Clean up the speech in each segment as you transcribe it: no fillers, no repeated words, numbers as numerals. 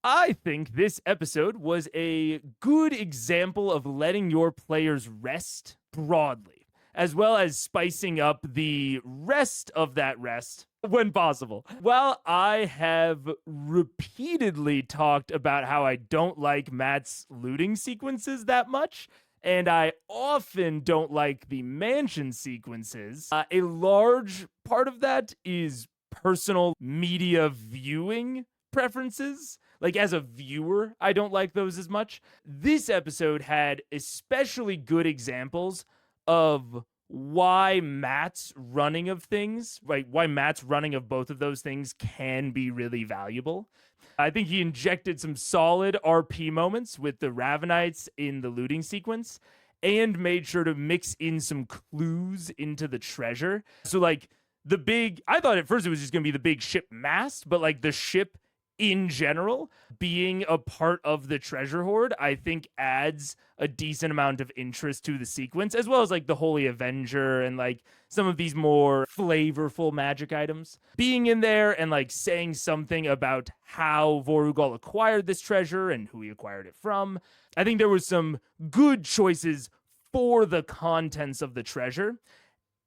I think this episode was a good example of letting your players rest broadly, as well as spicing up the rest of that rest when possible. While I have repeatedly talked about how I don't like Matt's looting sequences that much, and I often don't like the mansion sequences, a large part of that is personal media viewing preferences. Like, as a viewer, I don't like those as much. This episode had especially good examples of why Matt's running of things, right? Why Matt's running of both of those things can be really valuable. I think he injected some solid RP moments with the Ravenites in the looting sequence and made sure to mix in some clues into the treasure. So, like, I thought at first it was just going to be the big ship mast, but like the ship in general being a part of the treasure hoard, I think adds a decent amount of interest to the sequence, as well as like the Holy Avenger and like some of these more flavorful magic items being in there and like saying something about how Vorugal acquired this treasure and who he acquired it from. I think there was some good choices for the contents of the treasure,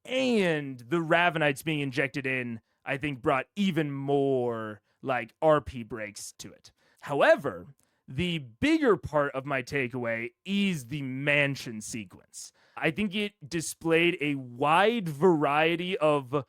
and the Ravenites being injected in, I think, brought even more like RP breaks to it. However, the bigger part of my takeaway is the mansion sequence. I think it displayed a wide variety of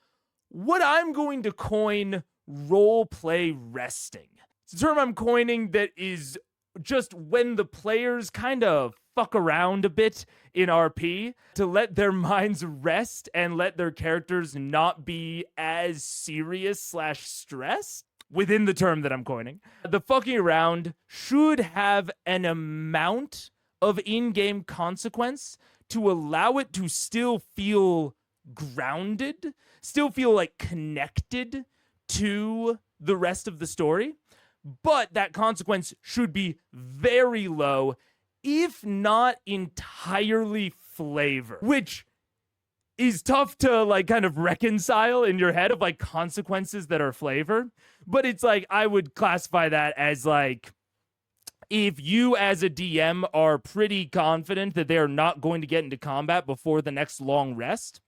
what I'm going to coin role play resting. It's a term I'm coining that is just when the players kind of fuck around a bit in RP to let their minds rest and let their characters not be as serious / stressed within the term that I'm coining. The fucking around should have an amount of in-game consequence to allow it to still feel grounded, still feel like connected to the rest of the story. But that consequence should be very low, if not entirely flavor, which is tough to like kind of reconcile in your head of like consequences that are flavor. But it's like, I would classify that as like, if you as a DM are pretty confident that they're not going to get into combat before the next long rest,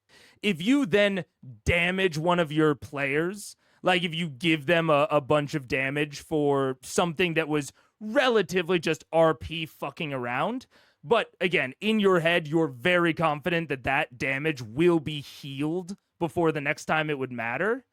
if you then damage one of your players, like if you give them a bunch of damage for something that was relatively just RP fucking around, but again, in your head, you're very confident that that damage will be healed before the next time it would matter,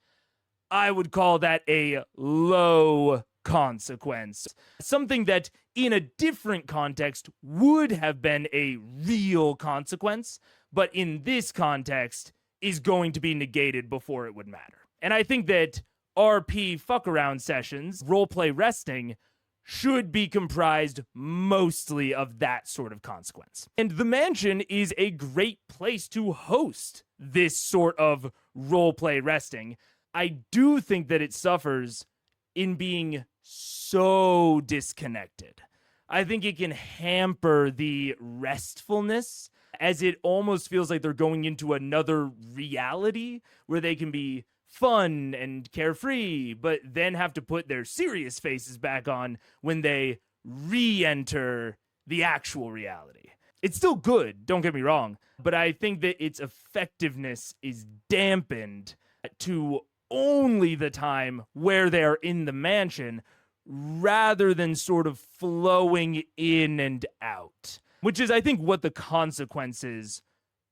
I would call that a low consequence. Something that in a different context would have been a real consequence, but in this context is going to be negated before it would matter. And I think that RP fuck around sessions, roleplay resting, should be comprised mostly of that sort of consequence. And the mansion is a great place to host this sort of roleplay resting. I do think that it suffers in being so disconnected. I think it can hamper the restfulness, as it almost feels like they're going into another reality where they can be fun and carefree, but then have to put their serious faces back on when they re-enter the actual reality. It's still good, don't get me wrong, but I think that its effectiveness is dampened to only the time where they're in the mansion rather than sort of flowing in and out, which is, I think, what the consequences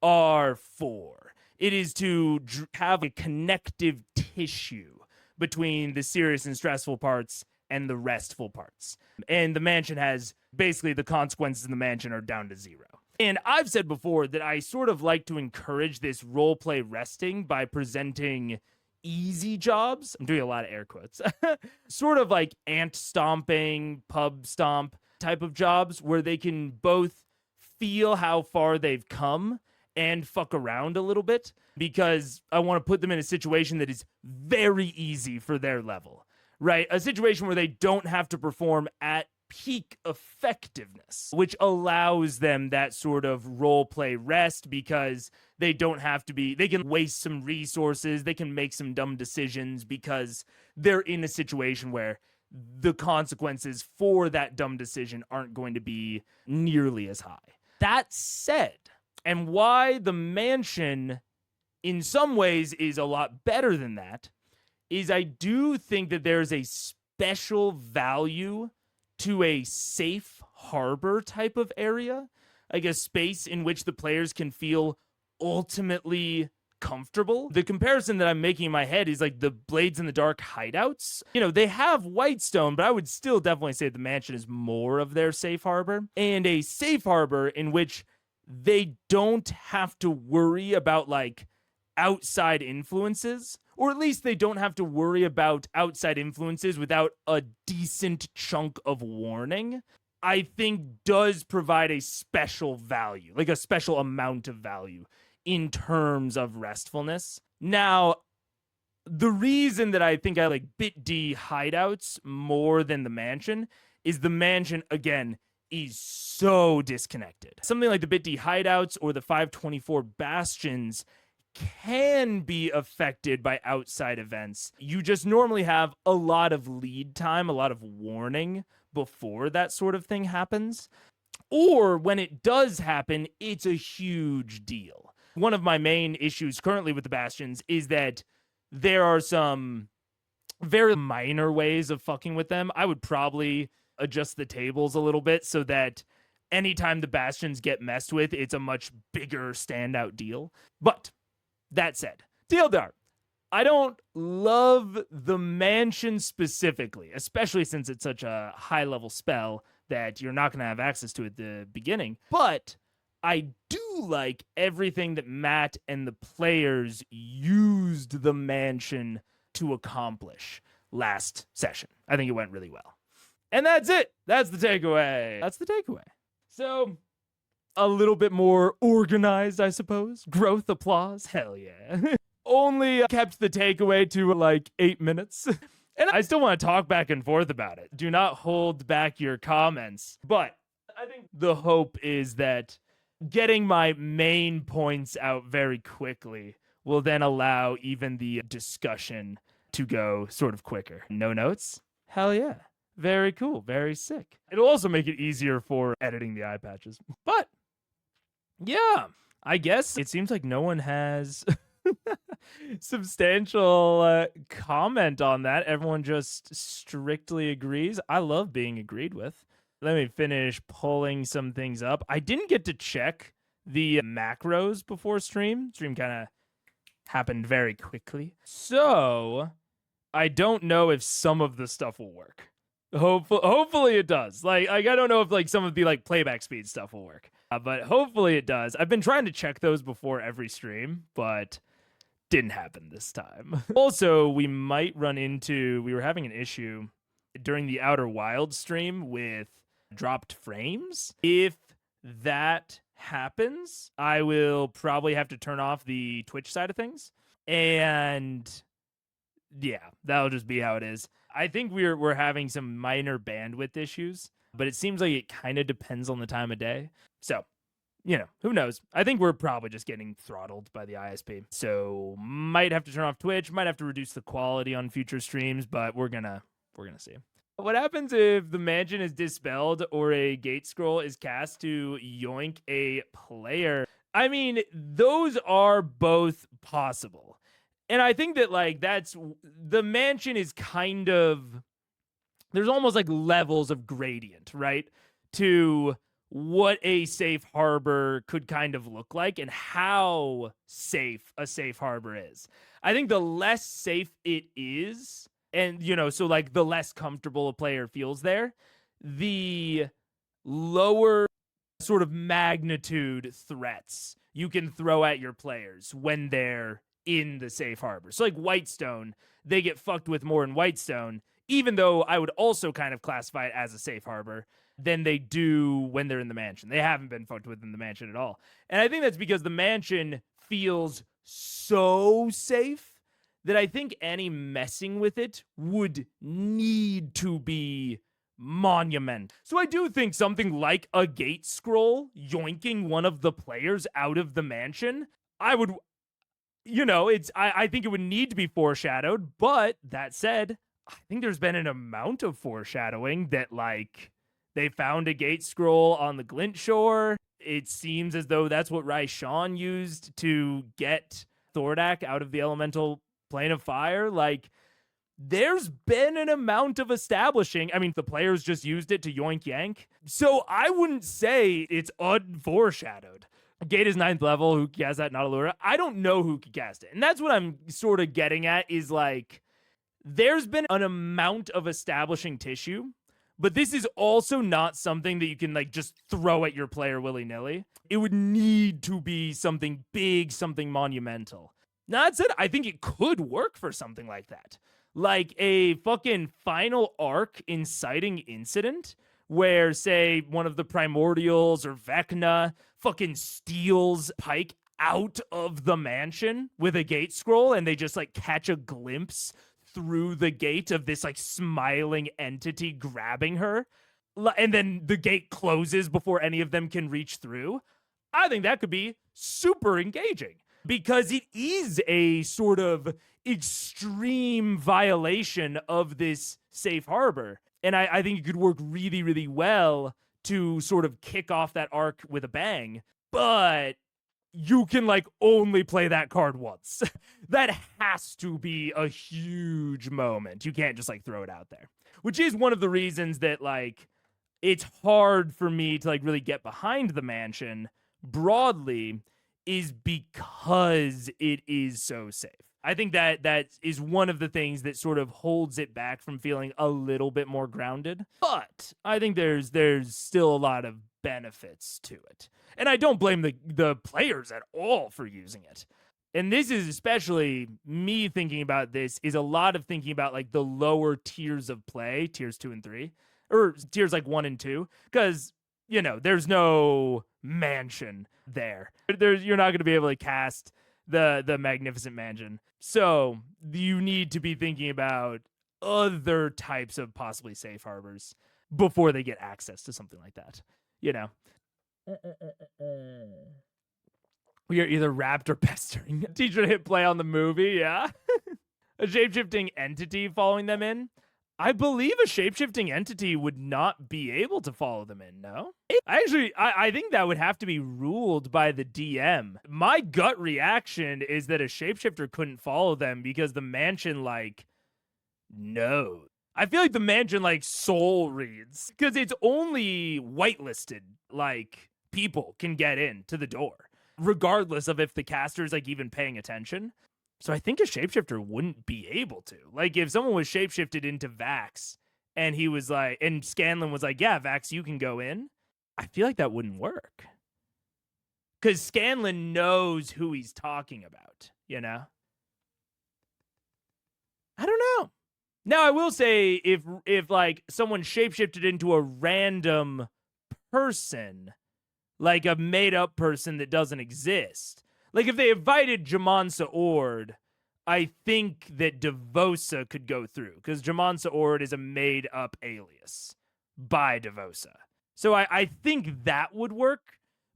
are for. It is to have a connective tissue between the serious and stressful parts and the restful parts. And the mansion has basically the consequences in the mansion are down to zero. And I've said before that I sort of like to encourage this roleplay resting by presenting easy jobs. I'm doing a lot of air quotes. Sort of like ant stomping, pub stomp type of jobs where they can both feel how far they've come and fuck around a little bit, because I want to put them in a situation that is very easy for their level, right? A situation where they don't have to perform at peak effectiveness, which allows them that sort of role play rest because they don't have to be, they can waste some resources, they can make some dumb decisions because they're in a situation where the consequences for that dumb decision aren't going to be nearly as high. That said, and why the mansion in some ways is a lot better than that, is I do think that there's a special value to a safe harbor type of area, like a space in which the players can feel ultimately comfortable. The comparison that I'm making in my head is like the Blades in the Dark hideouts. You know, they have Whitestone, but I would still definitely say the mansion is more of their safe harbor, and a safe harbor in which they don't have to worry about like outside influences, or at least they don't have to worry about outside influences without a decent chunk of warning, I think does provide a special value, like a special amount of value in terms of restfulness. Now, the reason that I think I like Bit D hideouts more than the mansion is the mansion, again, is so disconnected. Something like the Bit D hideouts or the 524 bastions can be affected by outside events. You just normally have a lot of lead time, a lot of warning before that sort of thing happens. Or when it does happen, it's a huge deal. One of my main issues currently with the bastions is that there are some very minor ways of fucking with them. I would probably adjust the tables a little bit so that anytime the bastions get messed with, it's a much bigger standout deal. But that said, TLDR, I don't love the mansion specifically, especially since it's such a high-level spell that you're not going to have access to at the beginning. But I do like everything that Matt and the players used the mansion to accomplish last session. I think it went really well. And that's it. That's the takeaway. That's the takeaway. So, a little bit more organized, I suppose. Growth applause. Hell yeah. Only kept the takeaway to like 8 minutes. And I still want to talk back and forth about it. Do not hold back your comments. But I think the hope is that getting my main points out very quickly will then allow even the discussion to go sort of quicker. No notes? Hell yeah. Very cool. Very sick. It'll also make it easier for editing the eye patches. But yeah, I guess it seems like no one has substantial comment on that. Everyone just strictly agrees. I love being agreed with. Let me finish pulling some things up. I didn't get to check the macros before stream. Stream kind of happened very quickly. So I don't know if some of the stuff will work. Hopefully it does. Like I don't know if like some of the like playback speed stuff will work. But hopefully it does. I've been trying to check those before every stream, but didn't happen this time. Also, we might run into, we were having an issue during the Outer Wilds stream with dropped frames. If that happens, I will probably have to turn off the Twitch side of things. And yeah, that'll just be how it is. I think we're having some minor bandwidth issues, but it seems like it kind of depends on the time of day. So, you know, who knows? I think we're probably just getting throttled by the ISP. So might have to turn off Twitch, might have to reduce the quality on future streams, but we're gonna see. What happens if the mansion is dispelled or a gate scroll is cast to yoink a player? I mean, those are both possible. And I think that like that's the mansion is kind of, there's almost like levels of gradient, right? To what a safe harbor could kind of look like and how safe a safe harbor is. I think the less safe it is, and you know, so like the less comfortable a player feels there, the lower sort of magnitude threats you can throw at your players when they're in the safe harbor. So like Whitestone, they get fucked with more in Whitestone, even though I would also kind of classify it as a safe harbor, than they do when they're in the mansion. They haven't been fucked with in the mansion at all. And I think that's because the mansion feels so safe that I think any messing with it would need to be monumental. So I do think something like a gate scroll yoinking one of the players out of the mansion, I would, you know, I think it would need to be foreshadowed, but that said, I think there's been an amount of foreshadowing that, like, they found a gate scroll on the Glint Shore. It seems as though that's what Raishan used to get Thordak out of the elemental plane of fire. Like, there's been an amount of establishing. I mean, the players just used it to yoink yank. So I wouldn't say it's unforeshadowed. Gate is 9th level. Who cast that? Not Allura. I don't know who could cast it. And that's what I'm sort of getting at is like, there's been an amount of establishing tissue, but this is also not something that you can like just throw at your player willy-nilly. It would need to be something big, something monumental. Now, that said, I think it could work for something like that. Like a fucking final arc inciting incident where, say, one of the Primordials or Vecna fucking steals Pike out of the mansion with a gate scroll and they just like catch a glimpse through the gate of this like smiling entity grabbing her, and then the gate closes before any of them can reach through. I think that could be super engaging because it is a sort of extreme violation of this safe harbor. And I think it could work really, really well to sort of kick off that arc with a bang. But you can like only play that card once. That has to be a huge moment. You can't just like throw it out there, which is one of the reasons that like it's hard for me to like really get behind the mansion broadly, is because it is so safe. I think that is one of the things that sort of holds it back from feeling a little bit more grounded. But I think there's still a lot of benefits to it. And I don't blame the players at all for using it. And this is especially me thinking about this is a lot of thinking about like the lower tiers of play, tiers 2 and 3, or tiers like 1 and 2, because, you know, there's no mansion there. You're not going to be able to cast the Magnificent Mansion. So you need to be thinking about other types of possibly safe harbors before they get access to something like that, you know? We are either wrapped or pestering. Teacher to hit play on the movie, yeah? A shapeshifting entity following them in? I believe a shapeshifting entity would not be able to follow them in, no? I think that would have to be ruled by the DM. My gut reaction is that a shapeshifter couldn't follow them because the mansion, like, no. I feel like the mansion, like, soul reads. Because it's only whitelisted, like, people can get in to the door, regardless of if the caster is, like, even paying attention. So I think a shapeshifter wouldn't be able to. Like, if someone was shapeshifted into Vax and he was like, and Scanlan was like, yeah, Vax, you can go in, I feel like that wouldn't work. Because Scanlan knows who he's talking about, you know? I don't know. Now, I will say, if like, someone shapeshifted into a random person, like a made-up person that doesn't exist, like, if they invited Jamansa Ord, I think that Devosa could go through, because Jamansa Ord is a made-up alias by Devosa. So I think that would work,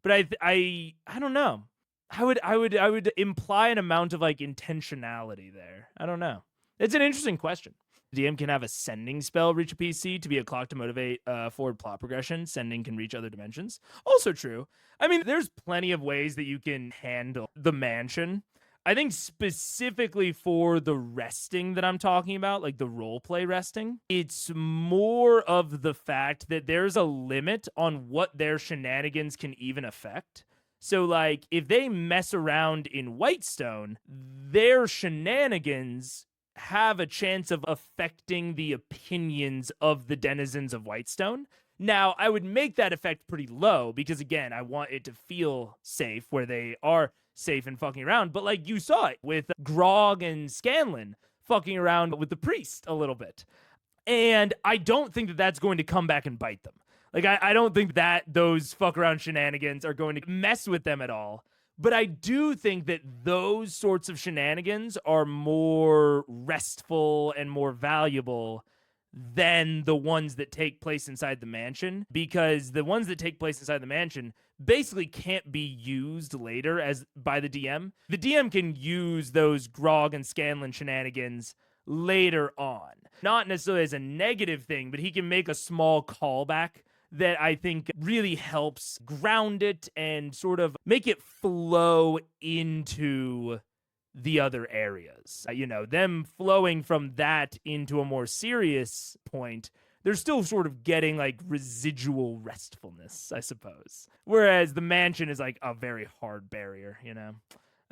but I don't know. I would imply an amount of, like, intentionality there. I don't know. It's an interesting question. DM can have a sending spell reach a PC to be a clock to motivate forward plot progression. Sending can reach other dimensions. Also true. I mean, there's plenty of ways that you can handle the mansion. I think specifically for the resting that I'm talking about, like the roleplay resting, it's more of the fact that there's a limit on what their shenanigans can even affect. So, like, if they mess around in Whitestone, their shenanigans have a chance of affecting the opinions of the denizens of Whitestone. Now, I would make that effect pretty low because, again, I want it to feel safe where they are safe and fucking around. But, like, you saw it with Grog and Scanlan fucking around with the priest a little bit. And I don't think that that's going to come back and bite them. Like, I don't think that those fuck around shenanigans are going to mess with them at all. But I do think that those sorts of shenanigans are more restful and more valuable than the ones that take place inside the mansion, because the ones that take place inside the mansion basically can't be used later as by the DM. The DM can use those Grog and Scanlan shenanigans later on. not necessarily as a negative thing, but he can make a small callback that I think really helps ground it and sort of make it flow into the other areas. Them flowing from that into a more serious point, they're still sort of getting like residual restfulness, I suppose. Whereas the mansion is like a very hard barrier,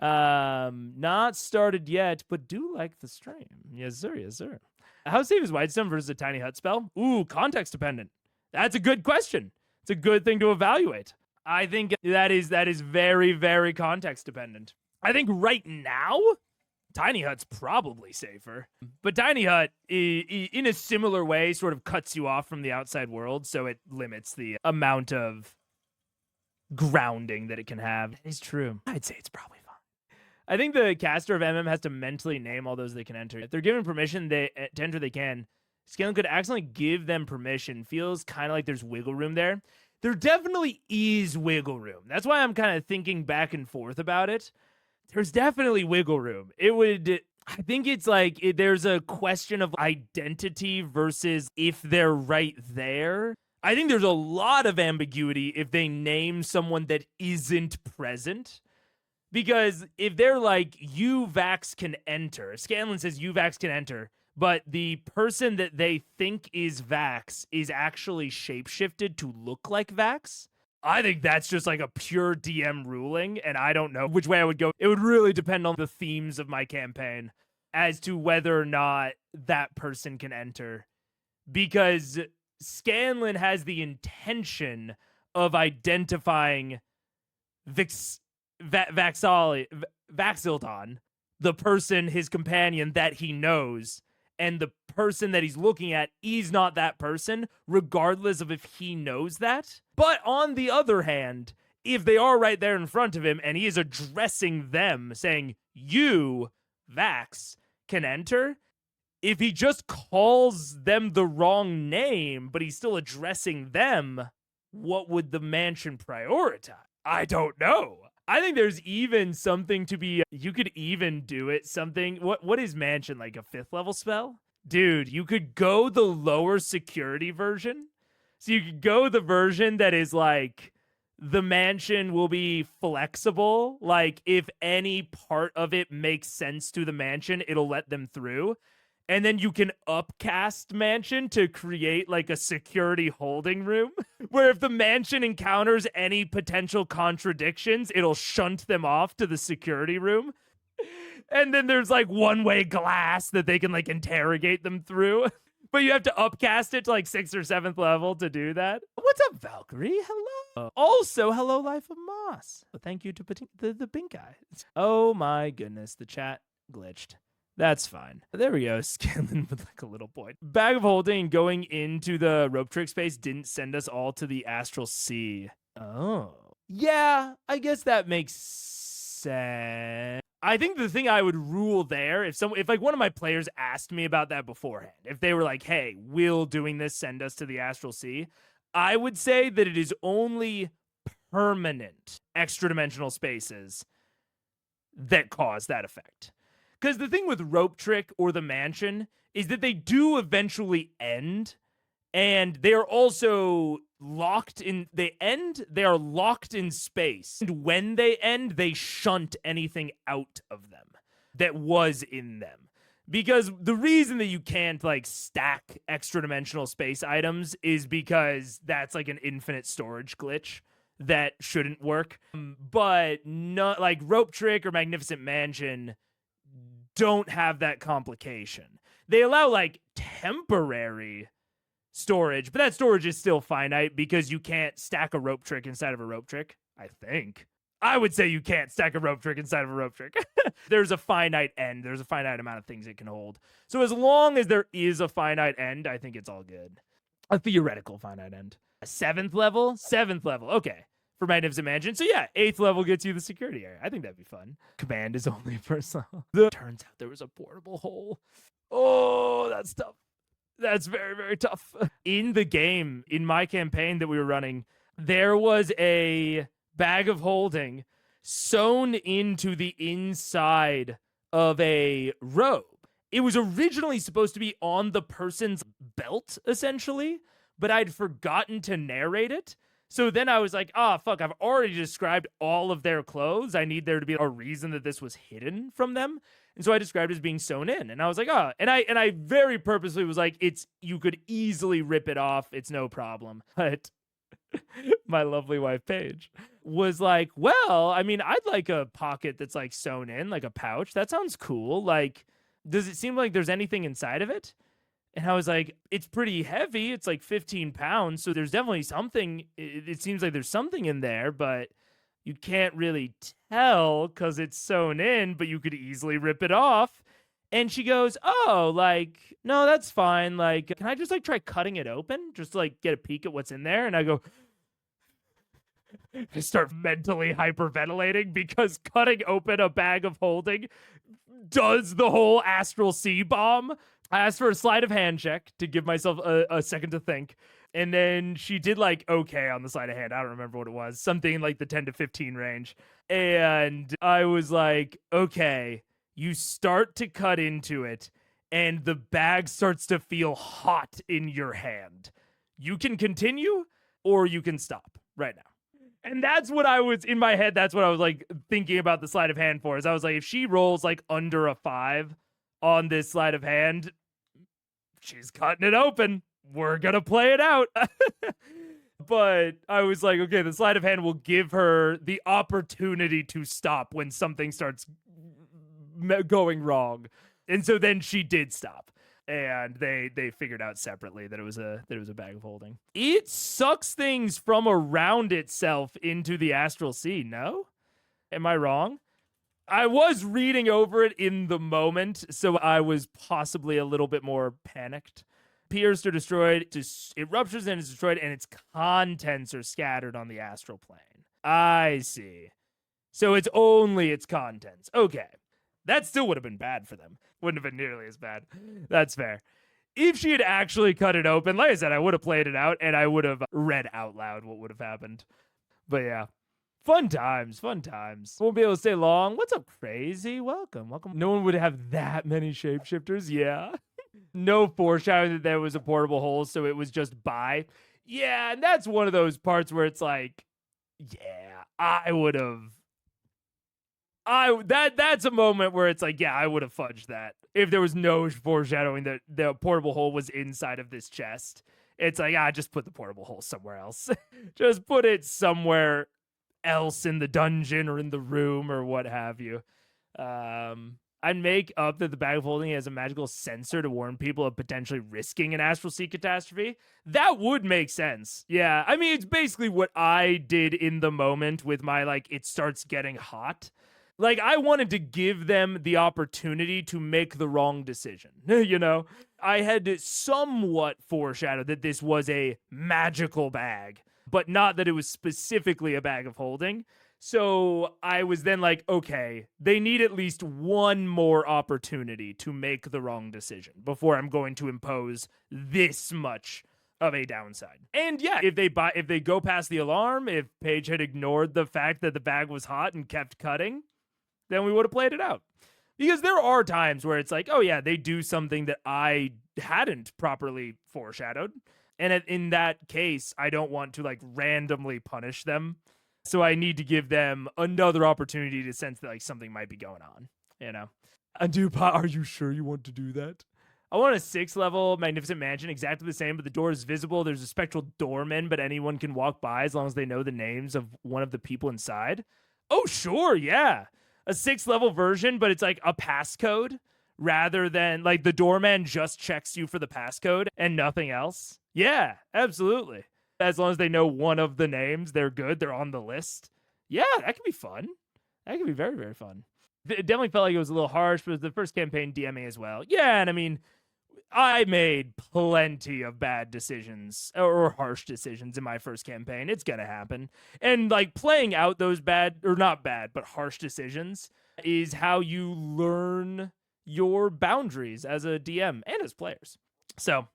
Not started yet, but do like the stream. Yes, sir. Yes, sir. How safe is Whitestone versus a tiny hut spell? Ooh, context dependent. That's a good question. It's a good thing to evaluate. I think that is very, very context dependent. I think right now, Tiny Hut's probably safer. But Tiny Hut, in a similar way, sort of cuts you off from the outside world, so it limits the amount of grounding that it can have. That is true. I'd say it's probably fine. I think the caster of MM has to mentally name all those they can enter. If they're given permission to enter, they can. Scanlan could accidentally give them permission. Feels kind of like there's wiggle room there. There definitely is wiggle room. That's why I'm kind of thinking back and forth about it. There's definitely wiggle room. I think it's like there's a question of identity versus if they're right there. I think there's a lot of ambiguity if they name someone that isn't present. Because if they're like, you Vax can enter, Scanlan says you Vax can enter, but the person that they think is Vax is actually shapeshifted to look like Vax, I think that's just like a pure DM ruling, and I don't know which way I would go. It would really depend on the themes of my campaign as to whether or not that person can enter. Because Scanlan has the intention of identifying Vaxildon, the person, his companion that he knows, and the person that he's looking at is not that person, regardless of if he knows that. But on the other hand, if they are right there in front of him and he is addressing them, saying, you, Vax, can enter, if he just calls them the wrong name, but he's still addressing them, what would the mansion prioritize? I don't know. I think there's even something to be, you could even do it something, what is mansion, like a 5th level spell? Dude, you could go the lower security version. So you could go the version that is like, the mansion will be flexible. Like if any part of it makes sense to the mansion, it'll let them through. And then you can upcast mansion to create like a security holding room where if the mansion encounters any potential contradictions, it'll shunt them off to the security room. And then there's like one-way glass that they can like interrogate them through. But you have to upcast it to like 6th or 7th level to do that. What's up, Valkyrie? Hello. Also, hello, Life of Moss. Well, thank you to the pink eye. Oh my goodness, the chat glitched. That's fine. There we go. Scanlan with like a little point. Bag of Holding going into the rope trick space didn't send us all to the Astral Sea. Oh. Yeah, I guess that makes sense. I think the thing I would rule there, if like one of my players asked me about that beforehand, if they were like, hey, will doing this send us to the Astral Sea? I would say that it is only permanent extra-dimensional spaces that cause that effect. Because the thing with Rope Trick or the Mansion is that they do eventually end, and they are also locked in. They are locked in space. And when they end, they shunt anything out of them that was in them. Because the reason that you can't like stack extra dimensional space items is because that's like an infinite storage glitch that shouldn't work. But not like Rope Trick or Magnificent Mansion don't have that complication. They allow like temporary storage, but that storage is still finite because you can't stack a rope trick inside of a rope trick, I think. I would say you can't stack a rope trick inside of a rope trick. There's a finite end. There's a finite amount of things it can hold. So as long as there is a finite end, I think it's all good. A theoretical finite end. A 7th level? 7th level. Okay. For Magnificent Mansion. So yeah, 8th level gets you the security area. I think that'd be fun. Command is only first level. Turns out there was a portable hole. Oh, that's tough. That's very, very tough. In the game, in my campaign that we were running, there was a bag of holding sewn into the inside of a robe. it was originally supposed to be on the person's belt, essentially, but I'd forgotten to narrate it. So then I was like, fuck, I've already described all of their clothes. I need there to be a reason that this was hidden from them. And so I described it as being sewn in. And I was like, and I very purposely was like, you could easily rip it off. It's no problem. But my lovely wife, Paige, was like, well, I mean, I'd like a pocket that's like sewn in, like a pouch. That sounds cool. Like, does it seem like there's anything inside of it? And I was like, it's pretty heavy. It's like 15 pounds. So there's definitely something. It seems like there's something in there, but you can't really tell because it's sewn in, but you could easily rip it off. And she goes, oh, like, no, that's fine. Like, can I just like try cutting it open? Just to, like, get a peek at what's in there? And I go, I start mentally hyperventilating because cutting open a bag of holding does the whole astral sea bomb. I asked for a sleight of hand check to give myself a second to think. And then she did like okay on the sleight of hand. I don't remember what it was. Something like the 10 to 15 range. And I was like, okay, you start to cut into it and the bag starts to feel hot in your hand. You can continue or you can stop right now. And that's what I was in my head. That's what I was like thinking about the sleight of hand for. Is I was like, if she rolls like under a 5 on this sleight of hand, she's cutting it open. We're going to play it out. But I was like, okay, the sleight of hand will give her the opportunity to stop when something starts going wrong. And so then she did stop. And they figured out separately that it was a bag of holding. It sucks things from around itself into the astral sea, no? Am I wrong? I was reading over it in the moment, so I was possibly a little bit more panicked. Pierced or destroyed, it ruptures and is destroyed, and its contents are scattered on the astral plane. I see. So it's only its contents. Okay. That still would have been bad for them. Wouldn't have been nearly as bad. That's fair. If she had actually cut it open, like I said, I would have played it out, and I would have read out loud what would have happened. But yeah. Fun times. Won't be able to stay long. What's up, Crazy? Welcome. No one would have that many shapeshifters. Yeah. No foreshadowing that there was a portable hole, so it was just by. Yeah, and that's one of those parts where it's like, yeah, I would have. That's a moment where it's like, yeah, I would have fudged that. If there was no foreshadowing that the portable hole was inside of this chest. It's like, just put the portable hole somewhere else. Just put it somewhere else in the dungeon or in the room or what have you. I'd make up that the bag of holding has a magical sensor to warn people of potentially risking an astral sea catastrophe. That would make sense. Yeah, I mean, it's basically what I did in the moment with my, like, it starts getting hot. Like, I wanted to give them the opportunity to make the wrong decision, you know? I had somewhat foreshadowed that this was a magical bag, but not that it was specifically a bag of holding. So I was then like, okay, they need at least one more opportunity to make the wrong decision before I'm going to impose this much of a downside. And yeah, if they go past the alarm, if Paige had ignored the fact that the bag was hot and kept cutting, then we would have played it out. Because there are times where it's like, oh yeah, they do something that I hadn't properly foreshadowed. And in that case, I don't want to like randomly punish them. So I need to give them another opportunity to sense that like something might be going on, you know? Are you sure you want to do that? I want a 6th level magnificent mansion, exactly the same, but the door is visible. There's a spectral doorman, but anyone can walk by as long as they know the names of one of the people inside. Oh, sure, yeah. A 6th level version, but it's like a passcode rather than like the doorman just checks you for the passcode and nothing else. Yeah, absolutely. As long as they know one of the names, they're good. They're on the list. Yeah, that could be fun. That could be very, very fun. It definitely felt like it was a little harsh, but it was the first campaign DMing as well. Yeah, and I mean, I made plenty of bad decisions or harsh decisions in my first campaign. It's going to happen. And like playing out those bad, or not bad, but harsh decisions is how you learn your boundaries as a DM and as players. So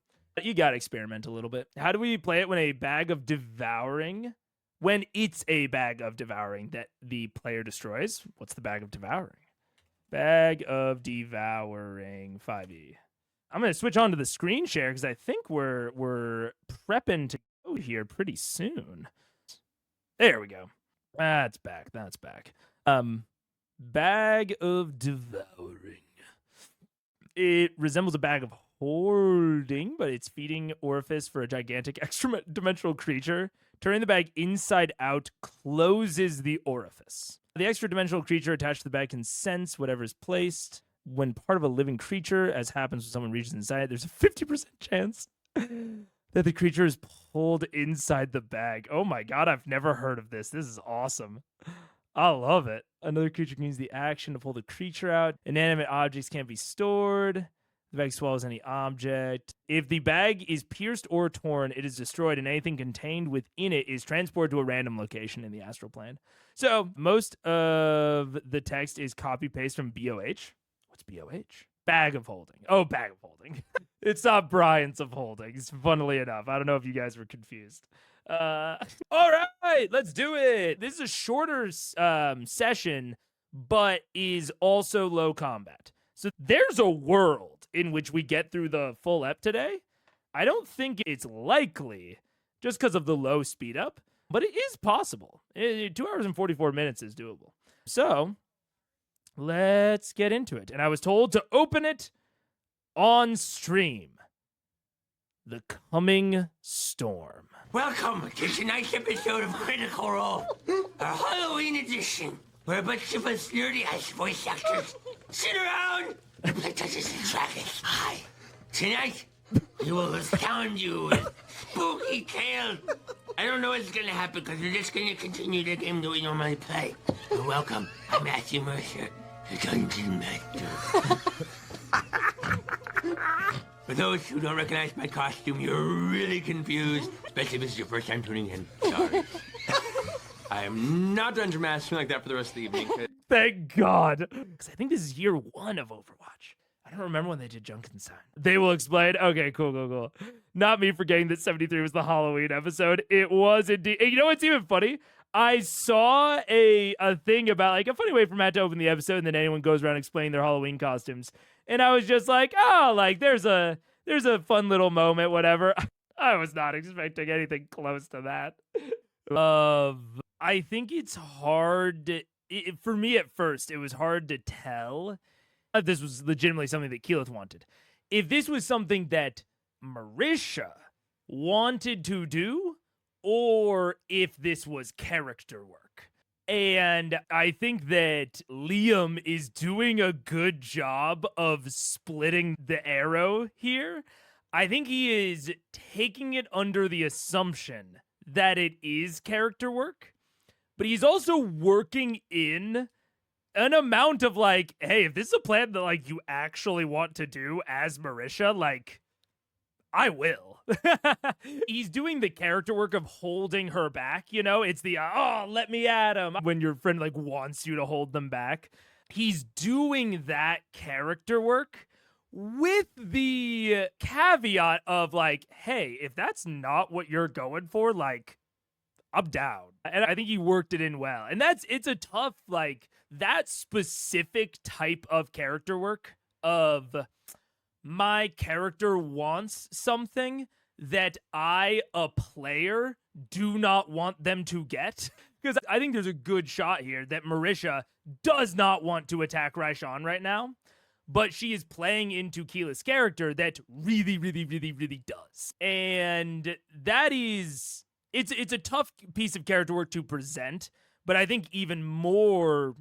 you got to experiment a little bit. How do we play it when it's a bag of devouring that the player destroys? What's the bag of devouring? Bag of devouring 5e. I'm going to switch on to the screen share because I think we're prepping to go here pretty soon. There we go. That's back. That's back. Bag of devouring. It resembles a bag of hoarding, but its feeding orifice for a gigantic extra-dimensional creature. Turning the bag inside out closes the orifice. The extra-dimensional creature attached to the bag can sense whatever is placed. When part of a living creature, as happens when someone reaches inside it, there's a 50% chance that the creature is pulled inside the bag. Oh my god, I've never heard of this. This is awesome. I love it. Another creature can use the action to pull the creature out. Inanimate objects can't be stored. The bag swallows any object. If the bag is pierced or torn, it is destroyed, and anything contained within it is transported to a random location in the astral plane. So most of the text is copy-paste from BOH. What's BOH? Bag of holding. Oh, bag of holding. It's not Brian's of holdings, funnily enough. I don't know if you guys were confused. All right, let's do it. This is a shorter session, but is also low combat. So there's a world in which we get through the full ep today. I don't think it's likely just because of the low speed up, but it is possible. 2 hours and 44 minutes is doable. So let's get into it. And I was told to open it on stream. The Coming Storm. Welcome to tonight's episode of Critical Role, our Halloween edition, where a bunch of us nerdy-ass voice actors sit around and play Dungeons and Dragons. Hi. Tonight, we will astound you with spooky tales. I don't know what's going to happen because we're just going to continue the game that we normally play. But welcome, I'm Matthew Mercer, the Dungeon Master. For those who don't recognize my costume, you're really confused, especially if this is your first time tuning in. Sorry. I am not Dungeon Mastering like that for the rest of the evening. Thank God. Because I think this is year 1 of Overwatch. I don't remember when they did Junkenstein. They will explain. Okay, cool. Not me forgetting that 73 was the Halloween episode. It was indeed. And you know what's even funny? I saw a thing about like a funny way for Matt to open the episode, and then anyone goes around explaining their Halloween costumes. And I was just like, oh, like there's a fun little moment, whatever. I was not expecting anything close to that. I think it's hard for me at first. It was hard to tell if this was legitimately something that Keyleth wanted. If this was something that Marisha wanted to do, or if this was character work. And I think that Liam is doing a good job of splitting the arrow here. I think he is taking it under the assumption that it is character work, but he's also working in an amount of like, hey, if this is a plan that like you actually want to do as Marisha, like, I will. He's doing the character work of holding her back, you know? It's the, oh, let me at him. When your friend, like, wants you to hold them back. He's doing that character work with the caveat of, like, hey, if that's not what you're going for, like, I'm down. And I think he worked it in well. And it's a tough, like, that specific type of character work of my character wants something that I, a player, do not want them to get. Because I think there's a good shot here that Marisha does not want to attack Raishan right now, but she is playing into Keyleth's character that really, really, really, really does. And that is, it's a tough piece of character work to present, but I think even more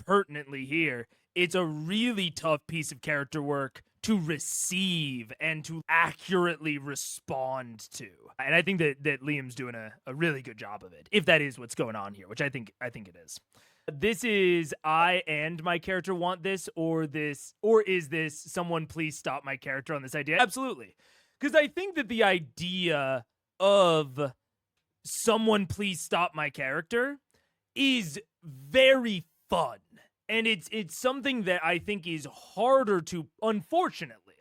pertinently here, it's a really tough piece of character work to receive and to accurately respond to. And I think that Liam's doing a really good job of it, if that is what's going on here, which I think it is. This is I and my character want this, or is this someone please stop my character on this idea? Absolutely. Because I think that the idea of someone please stop my character is very fun. And it's something that I think is harder to, unfortunately,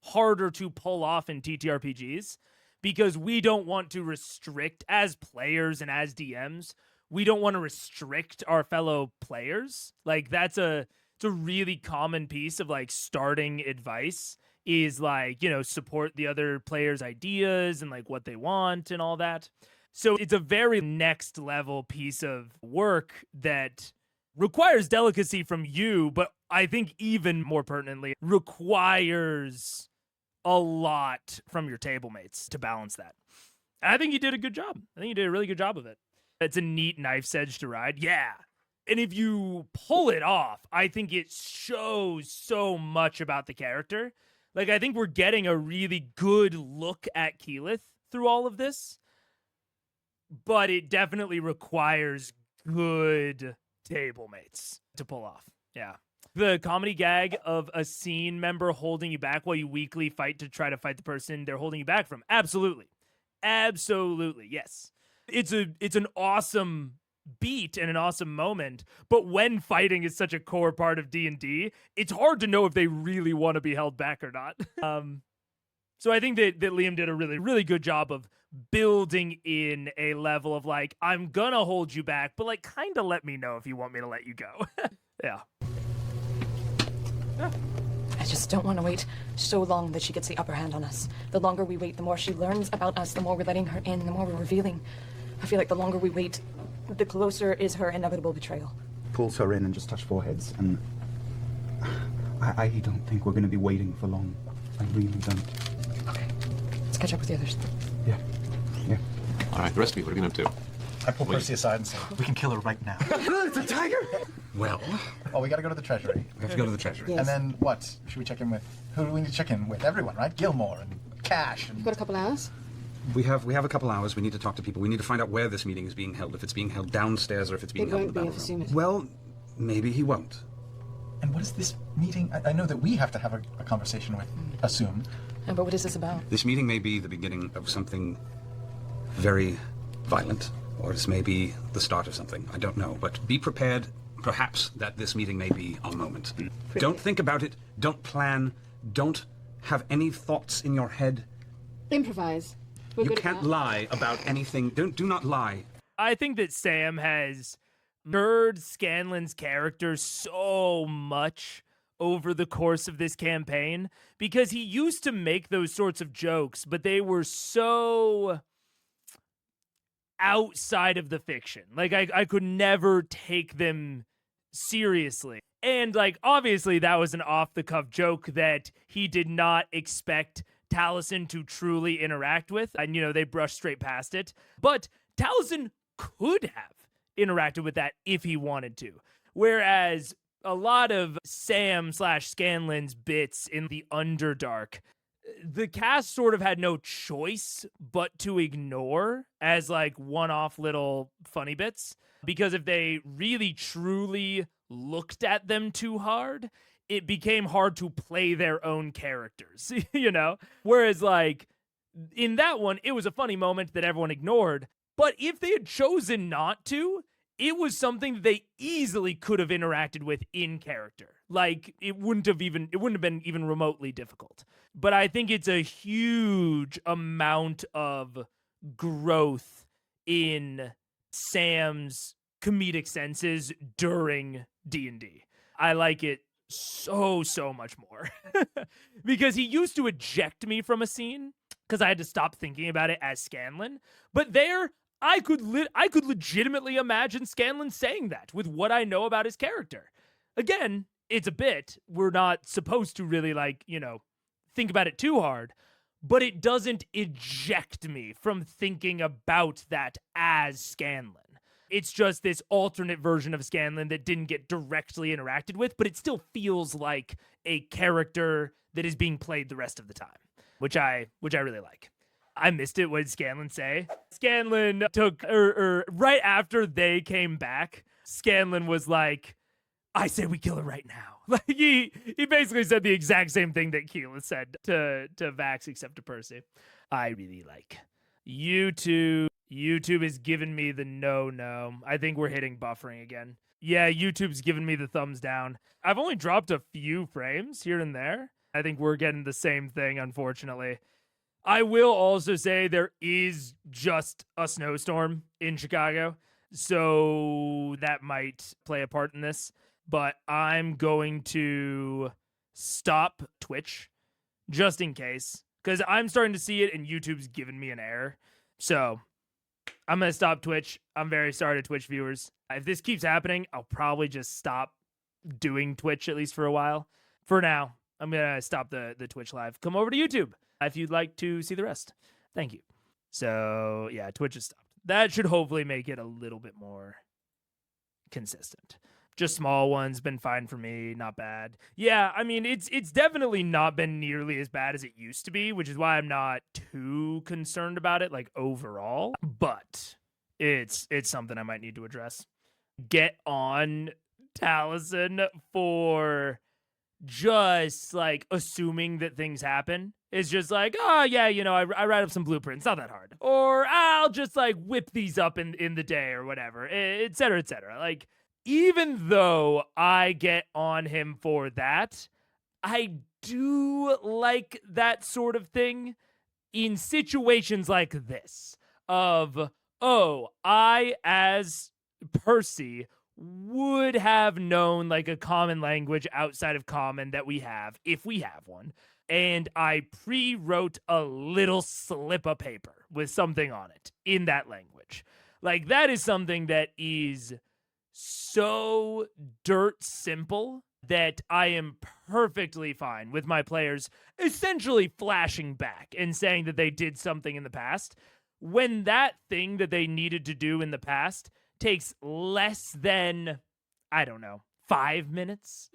harder to pull off in TTRPGs, because we don't want to restrict, as players and as DMs, we don't want to restrict our fellow players. Like it's a really common piece of like starting advice is like, support the other players' ideas and like what they want and all that. So it's a very next level piece of work that requires delicacy from you, but I think even more pertinently, requires a lot from your table mates to balance that. And I think you did a good job. I think you did a really good job of it. It's a neat knife's edge to ride. Yeah. And if you pull it off, I think it shows so much about the character. Like, I think we're getting a really good look at Keyleth through all of this, but it definitely requires good table mates to pull off. Yeah. The comedy gag of a scene member holding you back while you weakly fight to try to fight the person they're holding you back from. Absolutely. Absolutely. Yes. It's an awesome beat and an awesome moment, but when fighting is such a core part of D&D, it's hard to know if they really want to be held back or not. So I think that Liam did a really, really good job of building in a level of like, I'm gonna hold you back, but like kind of let me know if you want me to let you go. Yeah. I just don't want to wait so long that she gets the upper hand on us. The longer we wait, the more she learns about us, the more we're letting her in, the more we're revealing. I feel like the longer we wait, the closer is her inevitable betrayal. Pulls her in and just touch foreheads, and I don't think we're going to be waiting for long. I really don't. Okay, let's catch up with the others. Yeah. All right, the rest of you, what are you going to do? I pull Percy aside and say, we can kill her right now. It's a tiger! Well, we gotta go to the treasury. We have to go to the treasury. And then what? Should we check in with? Who do we need to check in with? Everyone, right? Gilmore and Cash and... You've got a couple hours? We have a couple hours. We need to talk to people. We need to find out where this meeting is being held. If it's being held downstairs or if it's being held in the battle room. Well, maybe he won't. And what is this meeting? I know that we have to have a conversation with, assume. But what is this about? This meeting may be the beginning of something very violent, or this may be the start of something. I don't know, but be prepared, perhaps, that this meeting may be our moment. Don't think about it. Don't plan. Don't have any thoughts in your head. Improvise. You can't lie about anything. Do not lie. I think that Sam has nerd Scanlan's character so much over the course of this campaign because he used to make those sorts of jokes, but they were so outside of the fiction. Like, I could never take them seriously. And, like, obviously that was an off-the-cuff joke that he did not expect Taliesin to truly interact with. And, they brushed straight past it. But Taliesin could have interacted with that if he wanted to. Whereas a lot of Sam/Scanlan's bits in the Underdark, the cast sort of had no choice but to ignore as like one-off little funny bits, because if they really truly looked at them too hard, it became hard to play their own characters, Whereas like in that one, it was a funny moment that everyone ignored, but if they had chosen not to, it was something that they easily could have interacted with in character. Like, it wouldn't have been even remotely difficult. But I think it's a huge amount of growth in Sam's comedic senses during D&D. I like it so much more. Because he used to eject me from a scene because I had to stop thinking about it as Scanlan. But there, I could legitimately imagine Scanlan saying that with what I know about his character. Again, it's a bit. We're not supposed to really think about it too hard, but it doesn't eject me from thinking about that as Scanlan. It's just this alternate version of Scanlan that didn't get directly interacted with, but it still feels like a character that is being played the rest of the time, which I really like. I missed it. What did Scanlan say? Scanlan took, right after they came back, Scanlan was like, I say we kill her right now. Like he basically said the exact same thing that Keyleth said to Vax, except to Percy. I really like YouTube. YouTube is giving me the no. I think we're hitting buffering again. Yeah, YouTube's giving me the thumbs down. I've only dropped a few frames here and there. I think we're getting the same thing, unfortunately. I will also say there is just a snowstorm in Chicago. So that might play a part in this. But I'm going to stop Twitch just in case, because I'm starting to see it and YouTube's giving me an error. So I'm going to stop Twitch. I'm very sorry to Twitch viewers. If this keeps happening, I'll probably just stop doing Twitch at least for a while. For now, I'm going to stop the Twitch live. Come over to YouTube if you'd like to see the rest. Thank you. So yeah, Twitch is stopped. That should hopefully make it a little bit more consistent. Just small ones, been fine for me, not bad. Yeah, I mean, it's definitely not been nearly as bad as it used to be, which is why I'm not too concerned about it, like, overall. But it's something I might need to address. Get on Taliesin for just, like, assuming that things happen. It's just like, oh, yeah, you know, I write up some blueprints, not that hard. Or I'll just, like, whip these up in the day or whatever, et cetera, et cetera. Like, even though I get on him for that, I do like that sort of thing in situations like this of, oh, I, as Percy, would have known like a common language outside of common that we have, if we have one. And I pre-wrote a little slip of paper with something on it in that language. Like, that is something that is so dirt simple that I am perfectly fine with my players essentially flashing back and saying that they did something in the past when that thing that they needed to do in the past takes less than, I don't know, 5 minutes,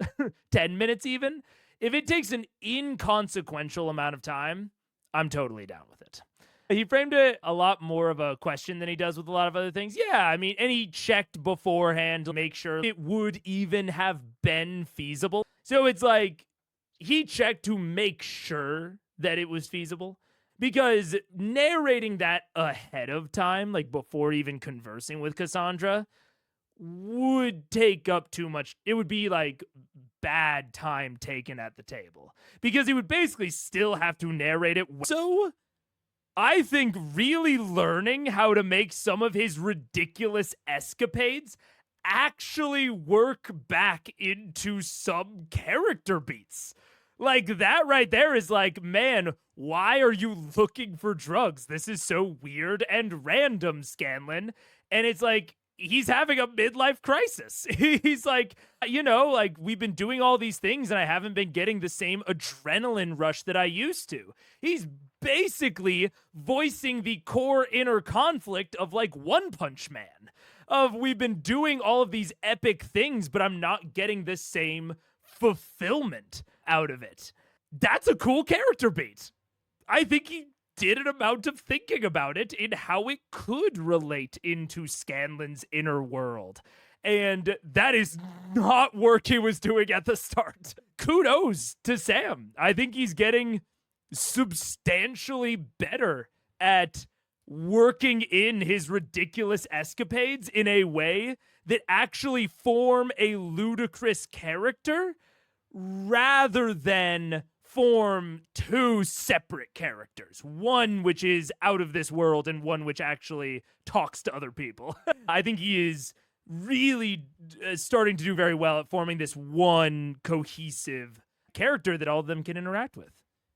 10 minutes even. If it takes an inconsequential amount of time, I'm totally down with it. He framed it a lot more of a question than he does with a lot of other things. Yeah, I mean, and he checked beforehand to make sure it would even have been feasible. So it's like, he checked to make sure that it was feasible. Because narrating that ahead of time, like before even conversing with Cassandra, would take up too much. It would be like bad time taken at the table. Because he would basically still have to narrate it. So I think really learning how to make some of his ridiculous escapades actually work back into some character beats. Like, that right there is like, man, why are you looking for drugs? This is so weird and random, Scanlan. And it's like, he's having a midlife crisis. He's like, you know, like, we've been doing all these things and I haven't been getting the same adrenaline rush that I used to. He's basically voicing the core inner conflict of like One Punch Man. Of, we've been doing all of these epic things, but I'm not getting the same fulfillment out of it. That's a cool character beat. I think he did an amount of thinking about it in how it could relate into Scanlan's inner world. And that is not work he was doing at the start. Kudos to Sam. I think he's getting substantially better at working in his ridiculous escapades in a way that actually form a ludicrous character rather than form two separate characters. One which is out of this world and one which actually talks to other people. I think he is really starting to do very well at forming this one cohesive character that all of them can interact with.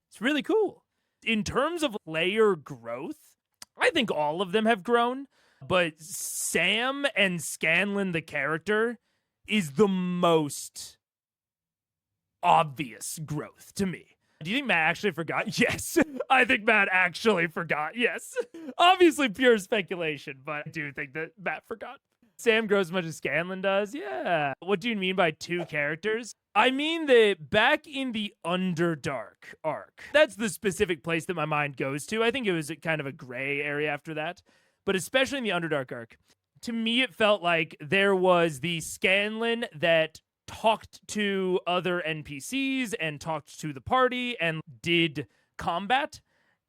It's really cool. In terms of player growth, I think all of them have grown, but Sam and Scanlan, the character, is the most obvious growth to me. Do you think Matt actually forgot? Yes. I think Matt actually forgot. Yes. Obviously pure speculation, but I do think that Matt forgot. Sam grows as much as Scanlan does? Yeah. What do you mean by two characters? I mean that back in the Underdark arc, that's the specific place that my mind goes to. I think it was kind of a gray area after that, but especially in the Underdark arc, to me it felt like there was the Scanlan that talked to other NPCs and talked to the party and did combat.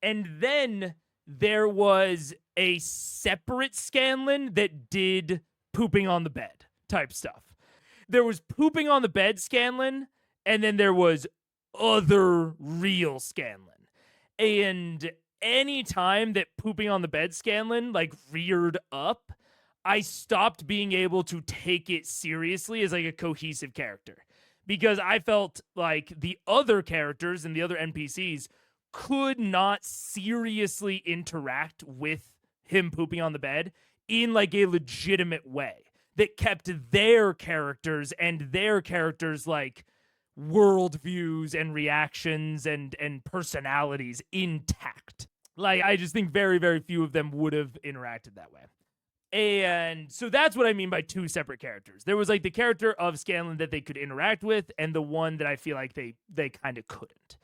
And then there was a separate Scanlan that did pooping on the bed type stuff. There was pooping on the bed Scanlan, and then there was other real Scanlan. And any time that pooping on the bed Scanlan like reared up, I stopped being able to take it seriously as like a cohesive character, because I felt like the other characters and the other NPCs could not seriously interact with him pooping on the bed in like a legitimate way that kept their characters like worldviews and reactions and personalities intact. Like, I just think very, very few of them would have interacted that way. And so that's what I mean by two separate characters. There was like the character of Scanlan that they could interact with, and the one that I feel like they kind of couldn't.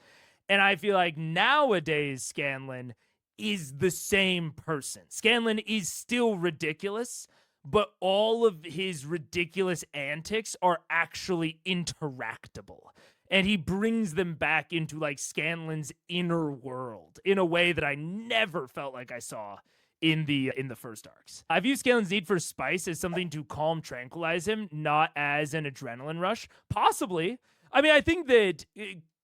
And I feel like nowadays Scanlan is the same person. Scanlan is still ridiculous, but all of his ridiculous antics are actually interactable. And he brings them back into like Scanlan's inner world in a way that I never felt like I saw in the first arcs. I view Scanlan's need for spice as something to calm, tranquilize him, not as an adrenaline rush. Possibly. I mean, I think that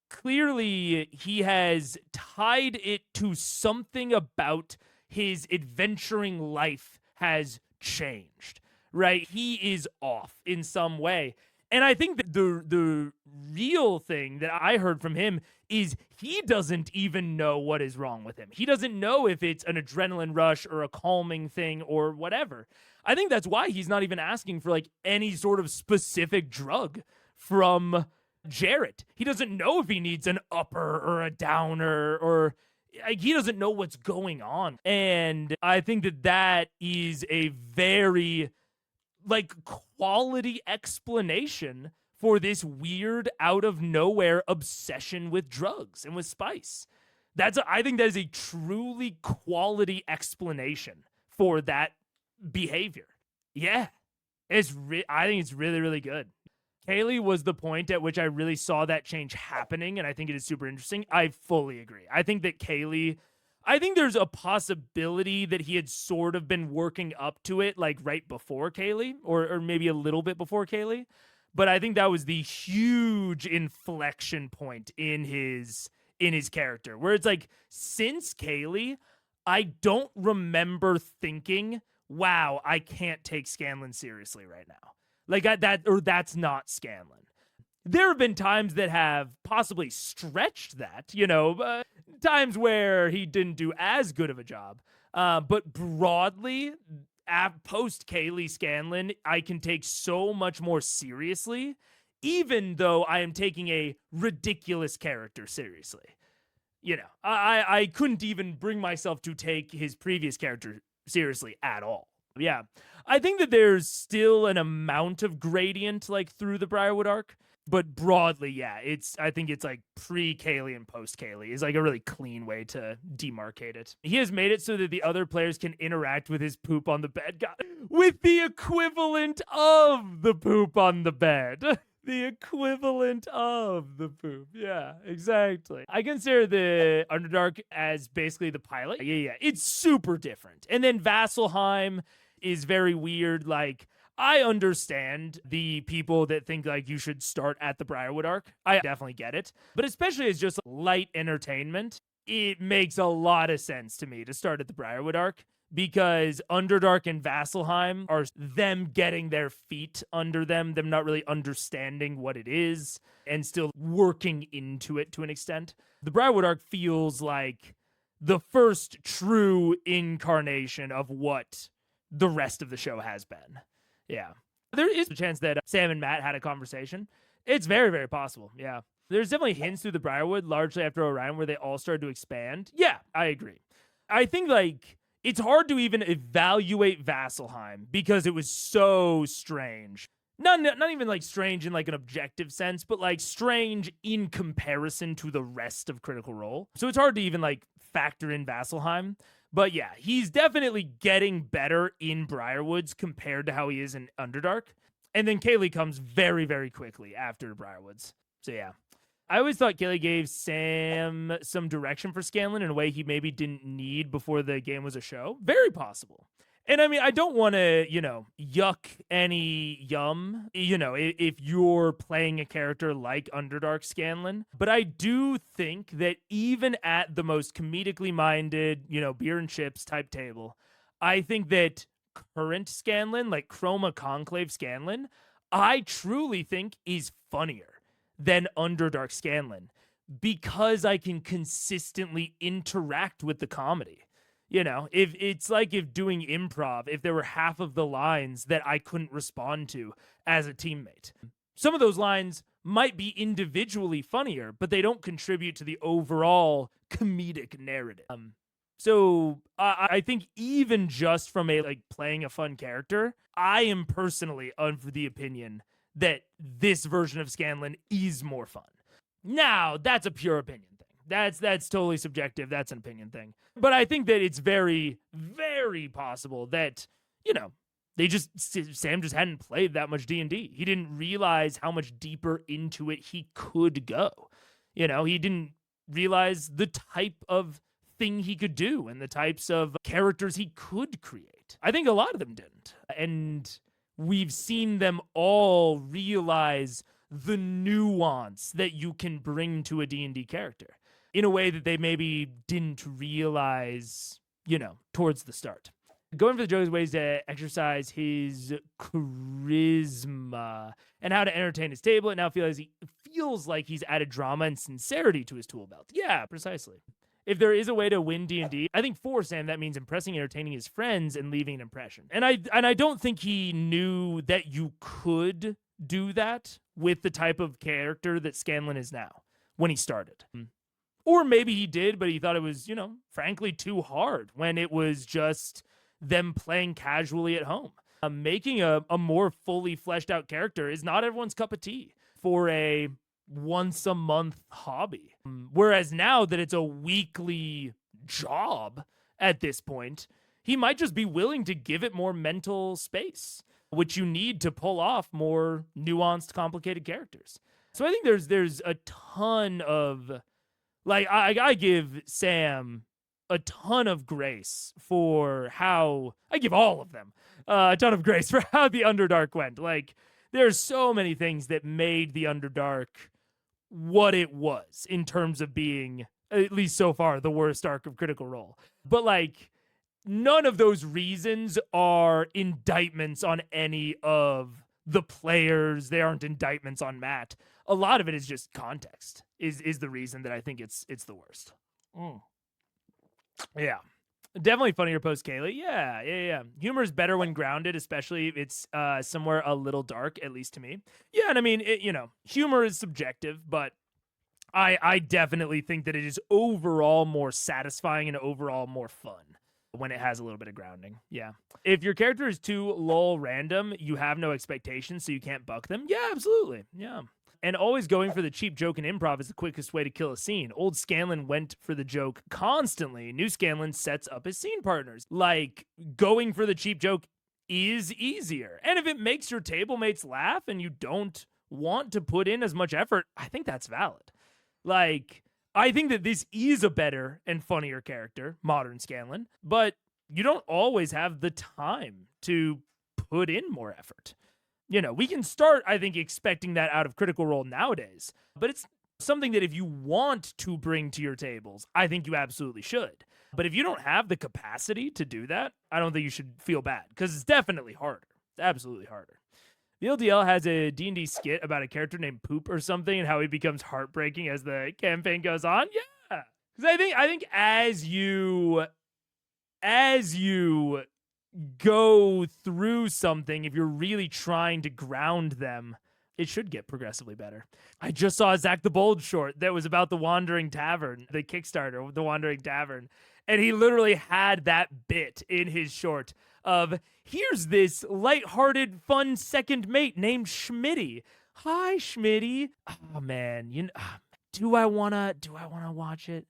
clearly he has tied it to something about his adventuring life has changed, right? He is off in some way. And I think that the real thing that I heard from him is he doesn't even know what is wrong with him. He doesn't know if it's an adrenaline rush or a calming thing or whatever. I think that's why he's not even asking for like any sort of specific drug from Jarrett. He doesn't know if he needs an upper or a downer, or like, he doesn't know what's going on. And I think that that is a very like quality explanation for this weird out of nowhere obsession with drugs and with spice. I think that is a truly quality explanation for that behavior. Yeah. I think it's really, really good. Kaylee was the point at which I really saw that change happening, and I think it is super interesting. I fully agree. I think there's a possibility that he had sort of been working up to it like right before Kaylee, or maybe a little bit before Kaylee. But I think that was the huge inflection point in his character, where it's like, since Kaylee, I don't remember thinking, wow, I can't take Scanlan seriously right now. Like that's not Scanlan. There have been times that have possibly stretched that, times where he didn't do as good of a job. But broadly, post Kaylee Scanlan, I can take so much more seriously, even though I am taking a ridiculous character seriously. I couldn't even bring myself to take his previous character seriously at all. Yeah. I think that there's still an amount of gradient like through the Briarwood arc, but broadly, yeah, I think it's like pre-Kaylee and post-Kaylee is like a really clean way to demarcate it. He has made it so that the other players can interact with his poop on the bed. God, with the equivalent of the poop on the bed. The equivalent of the poop. Yeah, exactly. I consider the Underdark as basically the pilot. Yeah. It's super different. And then Vasselheim is very weird. Like, I understand the people that think like you should start at the Briarwood arc. I definitely get it. But especially as just light entertainment, it makes a lot of sense to me to start at the Briarwood arc, because Underdark and Vasselheim are them getting their feet under them not really understanding what it is and still working into it to an extent. The Briarwood arc feels like the first true incarnation of what the rest of the show has been. Yeah. There is a chance that Sam and Matt had a conversation. It's very, very possible. Yeah. There's definitely hints through the Briarwood, largely after Orion, where they all started to expand. Yeah, I agree. I think, like, it's hard to even evaluate Vasselheim because it was so strange. Not even, like, strange in, like, an objective sense, but, like, strange in comparison to the rest of Critical Role. So it's hard to even, like, factor in Vasselheim. But yeah, he's definitely getting better in Briarwoods compared to how he is in Underdark. And then Kaylee comes very, very quickly after Briarwoods. So yeah. I always thought Kaylee gave Sam some direction for Scanlan in a way he maybe didn't need before the game was a show. Very possible. And I mean, I don't want to, yuck any yum, if you're playing a character like Underdark Scanlan. But I do think that even at the most comedically minded, beer and chips type table, I think that current Scanlan, like Chroma Conclave Scanlan, I truly think is funnier than Underdark Scanlan because I can consistently interact with the comedy. You know, if it's like if doing improv, if there were half of the lines that I couldn't respond to as a teammate. Some of those lines might be individually funnier, but they don't contribute to the overall comedic narrative. So I think even just from a like playing a fun character, I am personally of the opinion that this version of Scanlan is more fun. Now, that's a pure opinion thing. That's totally subjective. That's an opinion thing. But I think that it's very, very possible that, you know, Sam just hadn't played that much D&D. He didn't realize how much deeper into it he could go. You know, he didn't realize the type of thing he could do and the types of characters he could create. I think a lot of them didn't. And we've seen them all realize the nuance that you can bring to a D&D character in a way that they maybe didn't realize, you know, towards the start. Going for the joke is ways to exercise his charisma and how to entertain his table. It now feels like he's added drama and sincerity to his tool belt. Yeah, precisely. If there is a way to win D&D, I think for Sam that means impressing, entertaining his friends, and leaving an impression. And I don't think he knew that you could do that with the type of character that Scanlan is now when he started. Or maybe he did, but he thought it was, you know, frankly too hard when it was just them playing casually at home. Making a more fully fleshed out character is not everyone's cup of tea for a once a month hobby. Whereas now that it's a weekly job at this point, he might just be willing to give it more mental space, which you need to pull off more nuanced, complicated characters. So I think there's a ton of, like, I give Sam a ton of grace for how, I give all of them a ton of grace for how the Underdark went. Like, there's so many things that made the Underdark what it was in terms of being, at least so far, the worst arc of Critical Role. But, like, none of those reasons are indictments on any of the players. They aren't indictments on Matt. A lot of it is just context is the reason that I think it's the worst. Yeah. Definitely funnier post Kaylee. Yeah. Humor is better when grounded, especially if it's somewhere a little dark, at least to me. Yeah, and I mean, humor is subjective, but I definitely think that it is overall more satisfying and overall more fun when it has a little bit of grounding. Yeah. If your character is too lol random, you have no expectations, so you can't buck them. Yeah, absolutely. Yeah. And always going for the cheap joke in improv is the quickest way to kill a scene. Old Scanlan went for the joke constantly. New Scanlan sets up his scene partners. Like, going for the cheap joke is easier. And if it makes your table mates laugh and you don't want to put in as much effort, I think that's valid. Like, I think that this is a better and funnier character, modern Scanlan, but you don't always have the time to put in more effort. You know, we can start, I think, expecting that out of Critical Role nowadays, but it's something that if you want to bring to your tables, I think you absolutely should. But if you don't have the capacity to do that, I don't think you should feel bad, because it's definitely harder. It's absolutely harder. The LDL has a D&D skit about a character named Poop or something and how he becomes heartbreaking as the campaign goes on. Yeah. Because I think as you go through something, if you're really trying to ground them, it should get progressively better. I just saw a Zach the Bold short that was about the Wandering Tavern, the Kickstarter, the Wandering Tavern. And he literally had that bit in his short of, here's this lighthearted, fun second mate named Schmitty. Hi, Schmitty. Oh man, do I wanna watch it?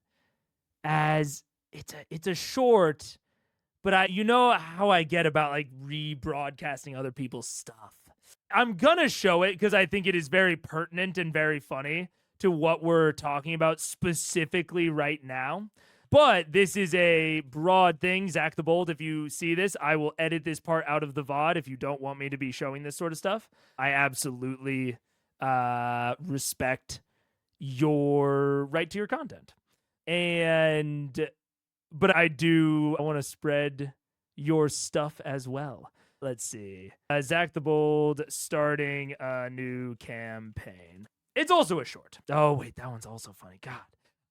As it's a short, but you know how I get about like rebroadcasting other people's stuff. I'm gonna show it because I think it is very pertinent and very funny to what we're talking about specifically right now. But this is a broad thing. Zach the Bold, if you see this, I will edit this part out of the VOD if you don't want me to be showing this sort of stuff. I absolutely respect your right to your content. But I want to spread your stuff as well. Let's see. Zach the Bold starting a new campaign. It's also a short. Oh, wait, that one's also funny. God.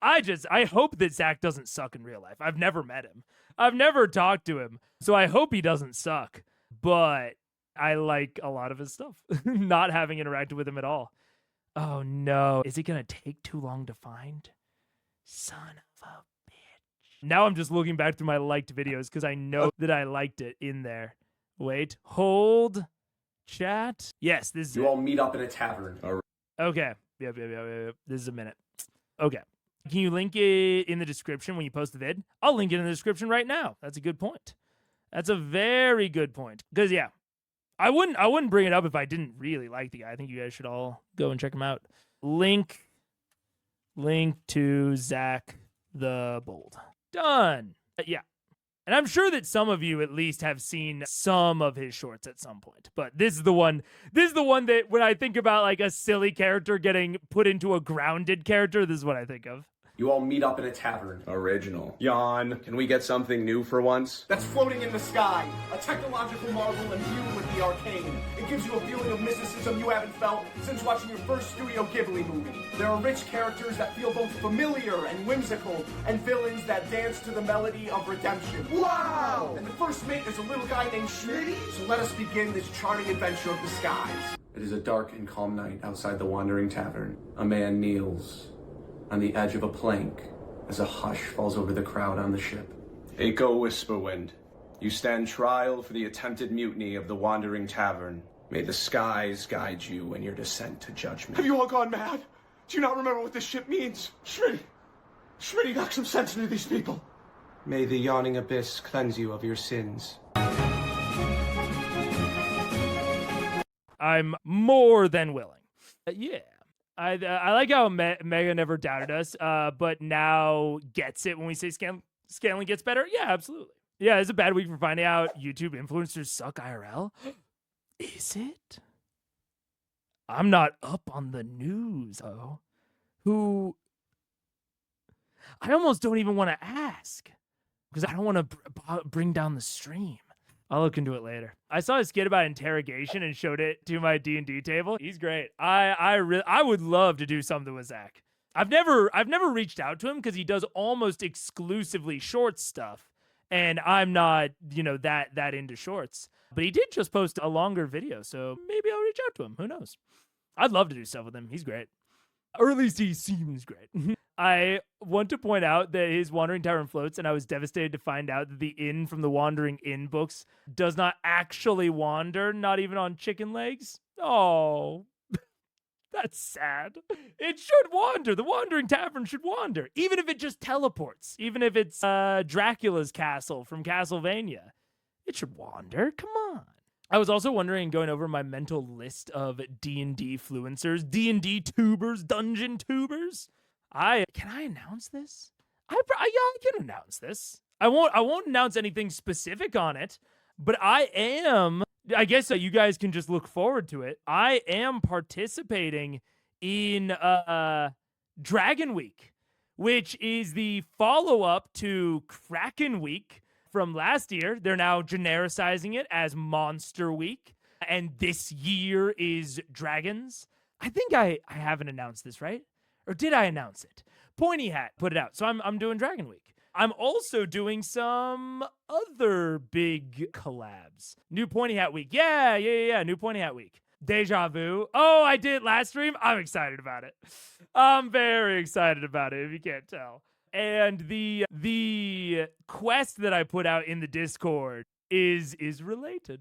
I hope that Zach doesn't suck in real life. I've never met him. I've never talked to him. So I hope he doesn't suck. But I like a lot of his stuff. Not having interacted with him at all. Oh no. Is it going to take too long to find? Son of a bitch. Now I'm just looking back through my liked videos because I know that I liked it in there. Wait. Hold. Chat. Yes, this is You it. all meet up in a tavern. Okay. Yep. This is a minute. Okay. Can you link it in the description when you post the vid? I'll link it in the description right now. That's a good point. That's a very good point. Because yeah, I wouldn't bring it up if I didn't really like the guy. I think you guys should all go and check him out. Link to Zach the Bold. Done. Yeah. And I'm sure that some of you at least have seen some of his shorts at some point. But this is the one that when I think about like a silly character getting put into a grounded character, this is what I think of. You all meet up in a tavern. Original. Yawn. Can we get something new for once? That's floating in the sky, a technological marvel imbued with the arcane. It gives you a feeling of mysticism you haven't felt since watching your first Studio Ghibli movie. There are rich characters that feel both familiar and whimsical, and villains that dance to the melody of redemption. Wow! And the first mate is a little guy named Schmitty, so let us begin this charming adventure of the skies. It is a dark and calm night outside the Wandering Tavern. A man kneels on the edge of a plank as a hush falls over the crowd on the ship. Echo Whisperwind, you stand trial for the attempted mutiny of the Wandering Tavern. May the skies guide you in your descent to judgment. Have you all gone mad? Do you not remember what this ship means? Schmitty, knock some sense into these people. May the yawning abyss cleanse you of your sins. I'm more than willing. Yeah. I like how Mega never doubted us, but now gets it when we say scaling gets better. Yeah, absolutely. Yeah, it's a bad week for finding out YouTube influencers suck IRL. Is it? I'm not up on the news, though. Who? I almost don't even want to ask because I don't want to bring down the stream. I'll look into it later. I saw a skit about interrogation and showed it to my D&D table. He's great. I would love to do something with Zach. I've never reached out to him because he does almost exclusively short stuff, and I'm not, that into shorts. But he did just post a longer video, so maybe I'll reach out to him. Who knows? I'd love to do stuff with him. He's great. Or at least he seems great. I want to point out that his Wandering Tavern floats, and I was devastated to find out that the inn from the Wandering Inn books does not actually wander, not even on chicken legs. Oh, that's sad. It should wander. The Wandering Tavern should wander, even if it just teleports, even if it's Dracula's castle from Castlevania. It should wander. Come on. I was also wondering, going over my mental list of D&D fluencers, D&D tubers, dungeon tubers. Can I announce this? I can announce this. I won't announce anything specific on it, but I guess you guys can just look forward to it. I am participating in Dragon Week, which is the follow-up to Kraken Week from last year. They're now genericizing it as Monster Week, and this year is Dragons. I think I haven't announced this, right? Or did I announce it? Pointy Hat put it out. So I'm doing Dragon Week. I'm also doing some other big collabs. New Pointy Hat Week. Yeah. New Pointy Hat Week. Deja Vu. Oh, I did it last stream. I'm excited about it. I'm very excited about it, if you can't tell. And the quest that I put out in the Discord is related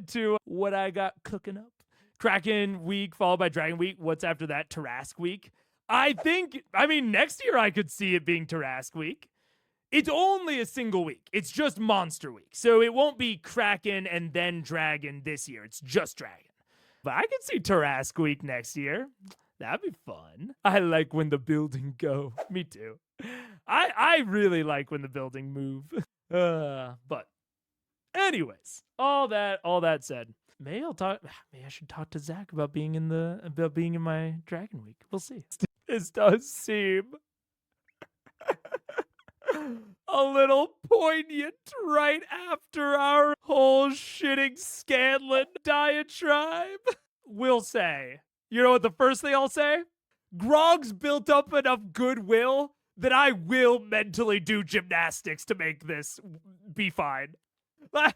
to what I got cooking up. Kraken Week followed by Dragon Week. What's after that? Tarrasque Week. Next year I could see it being Tarrasque Week. It's only a single week. It's just Monster Week. So it won't be Kraken and then Dragon this year. It's just Dragon. But I could see Tarrasque Week next year. That'd be fun. I like when the building go. Me too. I really like when the building move. But anyways, all that said, maybe I should talk to Zach about being in my Dragon Week. We'll see. This does seem a little poignant right after our whole shitting Scanlan diatribe. We'll say, you know what the first thing I'll say? Grog's built up enough goodwill that I will mentally do gymnastics to make this be fine. That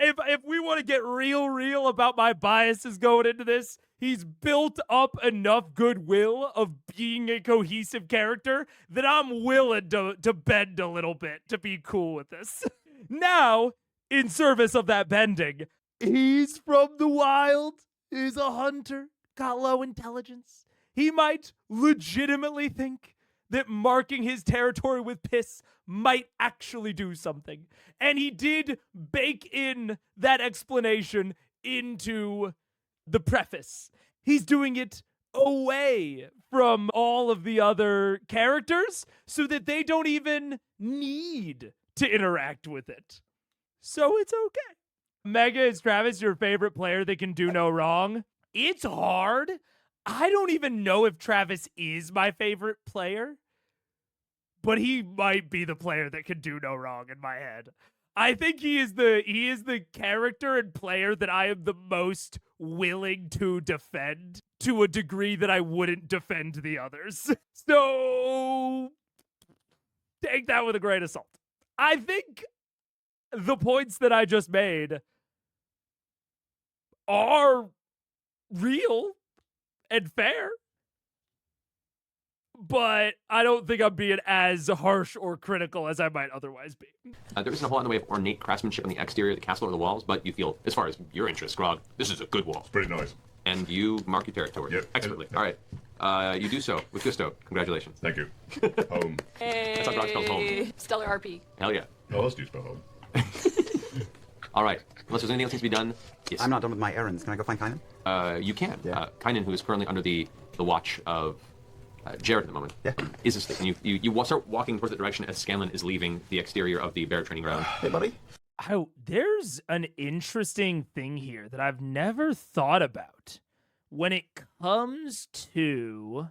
if we want to get real about my biases going into this, he's built up enough goodwill of being a cohesive character that I'm willing to bend a little bit to be cool with this. Now, in service of that bending, he's from the wild, he's a hunter, got low intelligence. He might legitimately think that marking his territory with piss might actually do something. And he did bake in that explanation into the preface. He's doing it away from all of the other characters so that they don't even need to interact with it. So it's okay. Mega, is Travis your favorite player that can do no wrong? It's hard. I don't even know if Travis is my favorite player, but he might be the player that can do no wrong in my head. I think he is the character and player that I am the most willing to defend to a degree that I wouldn't defend the others. So take that with a grain of salt. I think the points that I just made are real and fair, but I don't think I'm being as harsh or critical as I might otherwise be. There isn't a whole lot in the way of ornate craftsmanship on the exterior of the castle or the walls, but you feel, as far as your interest, Grog, this is a good wall. It's pretty nice. And you mark your territory. Yep. Expertly. All right. You do so with gusto. Congratulations. Thank you. Home. That's how Grog spells home. Stellar RP. Hell yeah. How else do you spell home? All right. Unless there's anything else needs to be done. Yes. I'm not done with my errands. Can I go find Kynan? You can. Yeah. Kynan, who is currently under the watch of Jared at the moment, is asleep. And you start walking towards the direction as Scanlan is leaving the exterior of the bear training ground. Hey, buddy. Oh, there's an interesting thing here that I've never thought about when it comes to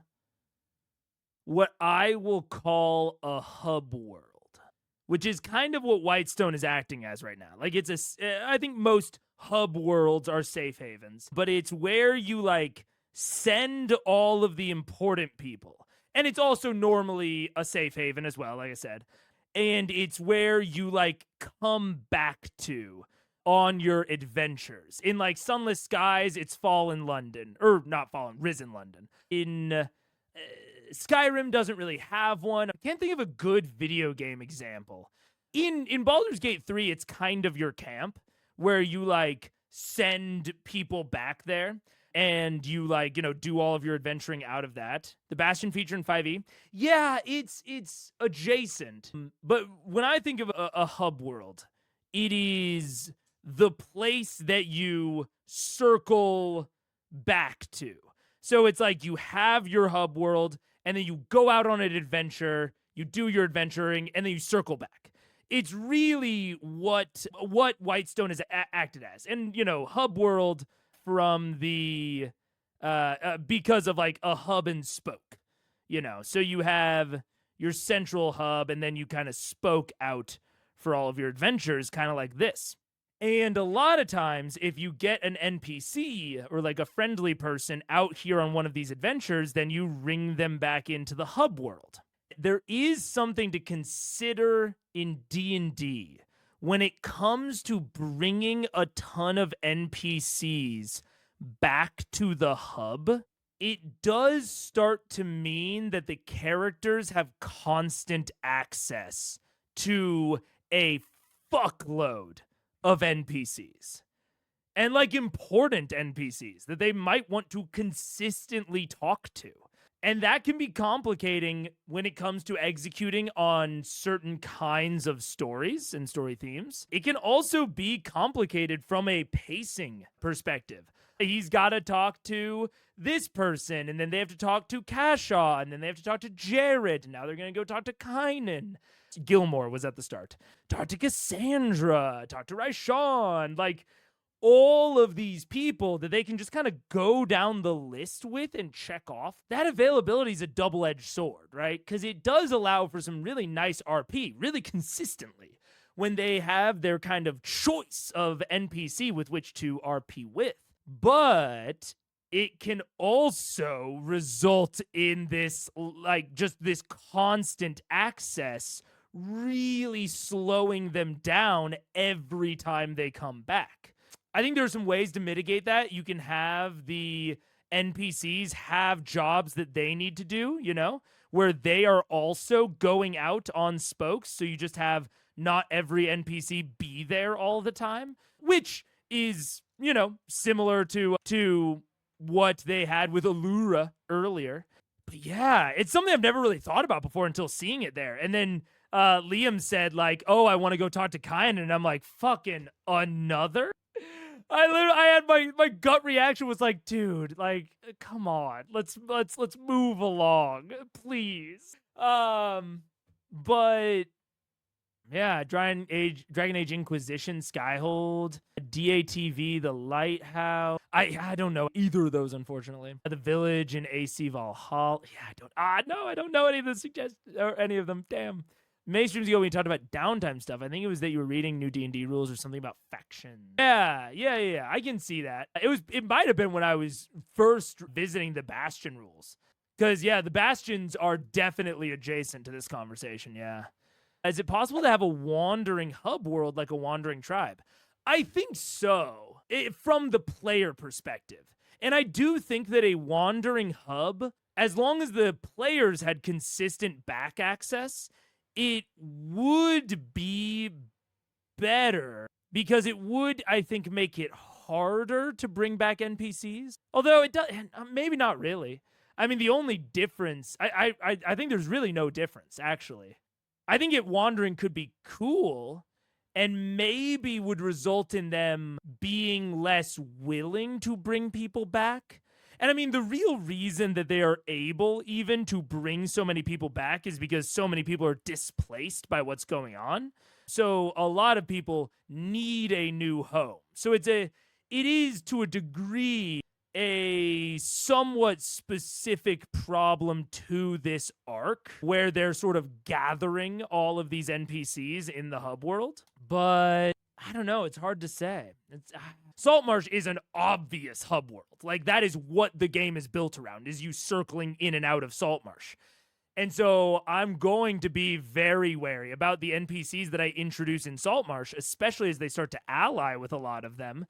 what I will call a hub world, which is kind of what Whitestone is acting as right now. Like, I think most hub worlds are safe havens, but it's where you, like, send all of the important people. And it's also normally a safe haven as well, like I said. And it's where you, like, come back to on your adventures. In, like, Sunless Skies, it's Fallen London. Or, not Fallen, Risen London. In Skyrim doesn't really have one. I can't think of a good video game example. In Baldur's Gate 3, it's kind of your camp, where you, like, send people back there. And you, like, you know, do all of your adventuring out of that. The Bastion feature in 5e, yeah, it's adjacent. But when I think of a hub world, it is the place that you circle back to. So it's like you have your hub world, and then you go out on an adventure, you do your adventuring, and then you circle back. It's really what Whitestone has acted as. And, you know, hub world from the because of, like, a hub and spoke, you know. So you have your central hub, and then you kind of spoke out for all of your adventures, kind of like this. And a lot of times, if you get an NPC or, like, a friendly person out here on one of these adventures, then you ring them back into the hub world. There is something to consider in D&D when it comes to bringing a ton of NPCs back to the hub. It does start to mean that the characters have constant access to a fuckload of NPCs. And, like, important NPCs that they might want to consistently talk to. And that can be complicating when it comes to executing on certain kinds of stories and story themes. It can also be complicated from a pacing perspective. He's got to talk to this person, and then they have to talk to Kashaw, and then they have to talk to Jared, and now they're going to go talk to Kynan. Gilmore was at the start. Talk to Cassandra, talk to Raishan. Like, all of these people that they can just kind of go down the list with and check off, that availability is a double-edged sword, right? Because it does allow for some really nice RP, really consistently, when they have their kind of choice of NPC with which to RP with. But it can also result in this, like, just this constant access really slowing them down every time they come back. I think there are some ways to mitigate that. You can have the NPCs have jobs that they need to do, you know, where they are also going out on spokes. So you just have not every NPC be there all the time, which is, you know, similar to what they had with Allura earlier. But yeah, it's something I've never really thought about before until seeing it there. And then Liam said, like, oh, I want to go talk to Kyan. And I'm like, fucking another? I had my gut reaction was like, dude, like, come on, let's move along, please. But yeah, Dragon Age Inquisition, Skyhold, DATV, The Lighthouse. I don't know either of those, unfortunately. The Village and AC Valhalla. Yeah, I don't know any of the suggestions or any of them. Damn. Many streams ago, when we talked about downtime stuff, I think it was that you were reading new D&D rules or something about factions. Yeah. I can see that. It might have been when I was first visiting the Bastion rules. Because, yeah, the Bastions are definitely adjacent to this conversation, yeah. Is it possible to have a wandering hub world like a wandering tribe? I think so, from the player perspective. And I do think that a wandering hub, as long as the players had consistent back access, it would be better because it would, I think, make it harder to bring back NPCs. Although it does, maybe not really. I mean, the only difference, I think there's really no difference, actually. I think wandering could be cool and maybe would result in them being less willing to bring people back. And I mean, the real reason that they are able even to bring so many people back is because so many people are displaced by what's going on. So a lot of people need a new home. So it is to a degree a somewhat specific problem to this arc where they're sort of gathering all of these NPCs in the hub world. But I don't know. It's hard to say. Saltmarsh is an obvious hub world. Like, that is what the game is built around, is you circling in and out of Saltmarsh. And so I'm going to be very wary about the NPCs that I introduce in Saltmarsh, especially as they start to ally with a lot of them.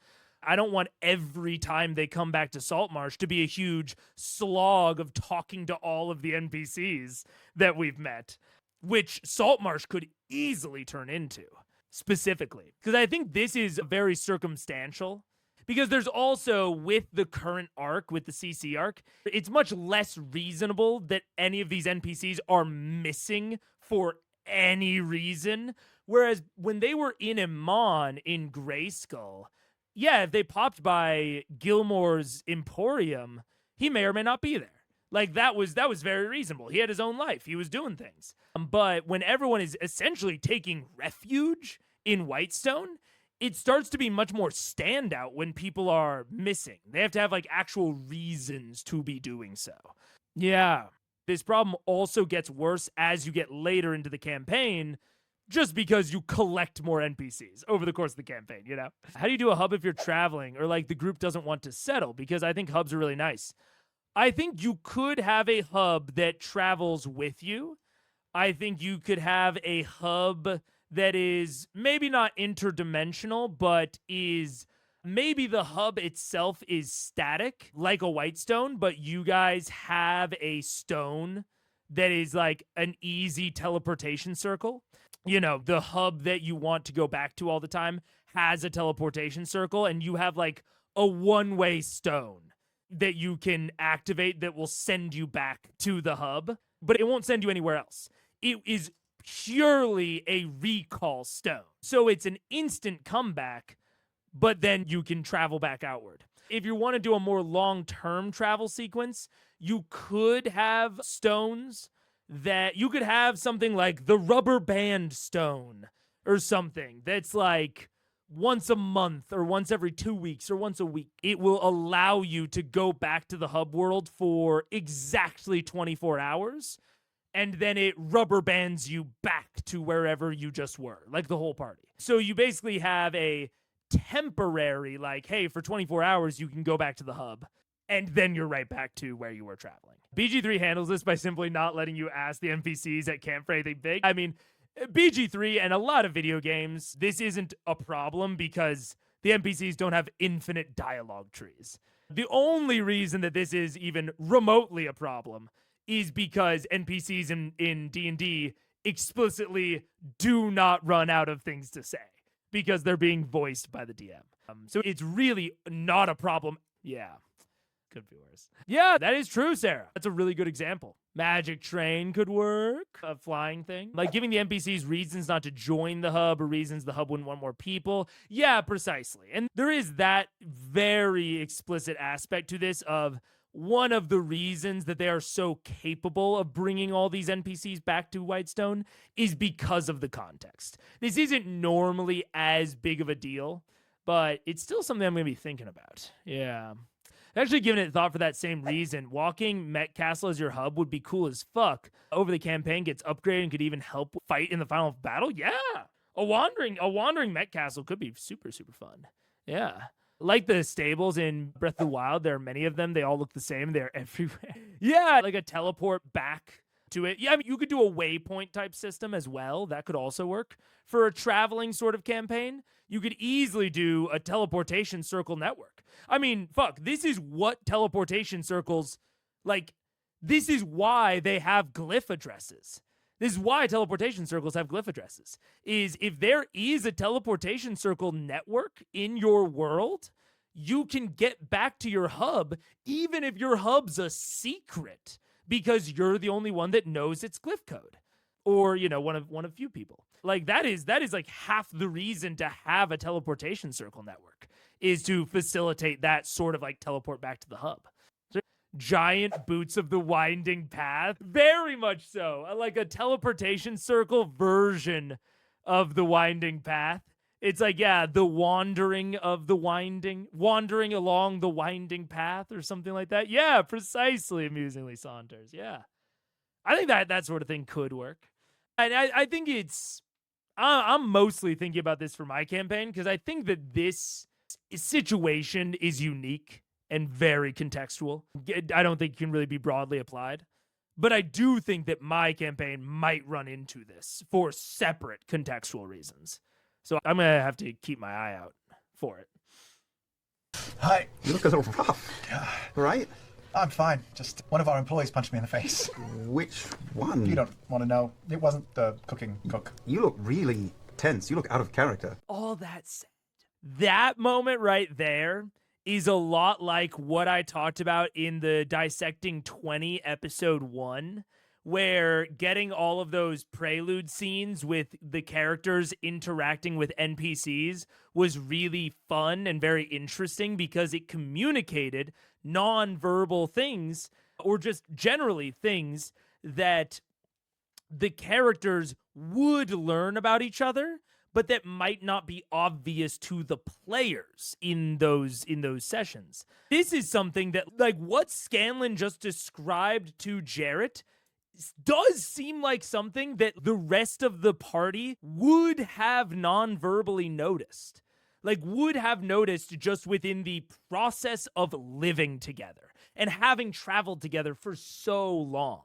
I don't want every time they come back to Saltmarsh to be a huge slog of talking to all of the NPCs that we've met, which Saltmarsh could easily turn into. Specifically, because I think this is very circumstantial, because there's also, with the current arc, with the CC arc, it's much less reasonable that any of these NPCs are missing for any reason, whereas when they were in Amon in Grayskull, yeah, if they popped by Gilmore's Emporium, he may or may not be there. Like, that was very reasonable. He had his own life. He was doing things. But when everyone is essentially taking refuge in Whitestone, it starts to be much more standout when people are missing. They have to have, like, actual reasons to be doing so. Yeah. This problem also gets worse as you get later into the campaign, just because you collect more NPCs over the course of the campaign, you know? How do you do a hub if you're traveling or, like, the group doesn't want to settle? Because I think hubs are really nice. I think you could have a hub that travels with you. I think you could have a hub that is maybe not interdimensional, but is maybe the hub itself is static, like a Whitestone, but you guys have a stone that is like an easy teleportation circle. You know, the hub that you want to go back to all the time has a teleportation circle, and you have like a one-way stone that you can activate that will send you back to the hub, but it won't send you anywhere else. It is purely a recall stone. So it's an instant comeback, but then you can travel back outward. If you want to do a more long-term travel sequence, you could have stones that you could have something like the rubber band stone or something that's like once a month or once every 2 weeks or once a week, it will allow you to go back to the hub world for exactly 24 hours. And then it rubber bands you back to wherever you just were, like the whole party. So you basically have a temporary, like, hey, for 24 hours, you can go back to the hub. And then you're right back to where you were traveling. BG3 handles this by simply not letting you ask the NPCs at camp for anything big. I mean, BG3 and a lot of video games, this isn't a problem because the NPCs don't have infinite dialogue trees. The only reason that this is even remotely a problem is because NPCs in D&D explicitly do not run out of things to say because they're being voiced by the DM. So it's really not a problem. Yeah. Could be worse. Yeah, that is true, Sarah. That's a really good example. Magic Train could work. A flying thing. Like giving the NPCs reasons not to join the hub or reasons the hub wouldn't want more people. Yeah, precisely. And there is that very explicit aspect to this of one of the reasons that they are so capable of bringing all these NPCs back to Whitestone is because of the context. This isn't normally as big of a deal, but it's still something I'm going to be thinking about. Yeah. Actually, giving it thought for that same reason, walking Met Castle as your hub would be cool as fuck. Over the campaign gets upgraded and could even help fight in the final battle. Yeah, a wandering Met Castle could be super, super fun. Yeah, like the stables in Breath of the Wild, there are many of them. They all look the same. They're everywhere. Yeah, like a teleport back to it. Yeah, I mean, you could do a waypoint type system as well. That could also work for a traveling sort of campaign. You could easily do a teleportation circle network. I mean, fuck, this is what teleportation circles, like, this is why they have glyph addresses. This is why teleportation circles have glyph addresses, is if there is a teleportation circle network in your world, you can get back to your hub, even if your hub's a secret, because you're the only one that knows its glyph code. Or, you know, one of few people. Like, that is like half the reason to have a teleportation circle network, is to facilitate that sort of like teleport back to the hub. Giant boots of the winding path, very much so. Like a teleportation circle version of the winding path. It's like, yeah, the wandering along the winding path or something like that. Yeah, precisely, amusingly Saunders. Yeah. I think that sort of thing could work. And I think I'm mostly thinking about this for my campaign because I think that this situation is unique and very contextual. I don't think it can really be broadly applied. But I do think that my campaign might run into this for separate contextual reasons. So I'm going to have to keep my eye out for it. Hi. You look a little rough. Right? I'm fine. Just one of our employees punched me in the face. Which one? You don't want to know. It wasn't the cooking cook. You look really tense. You look out of character. All that said, that moment right there is a lot like what I talked about in the Dissecting 20 episode 1, where getting all of those prelude scenes with the characters interacting with NPCs was really fun and very interesting because it communicated non-verbal things, or just generally things that the characters would learn about each other, but that might not be obvious to the players in those sessions. This is something that, like, what Scanlan just described to Jarrett does seem like something that the rest of the party would have non-verbally noticed. Like, would have noticed just within the process of living together and having traveled together for so long.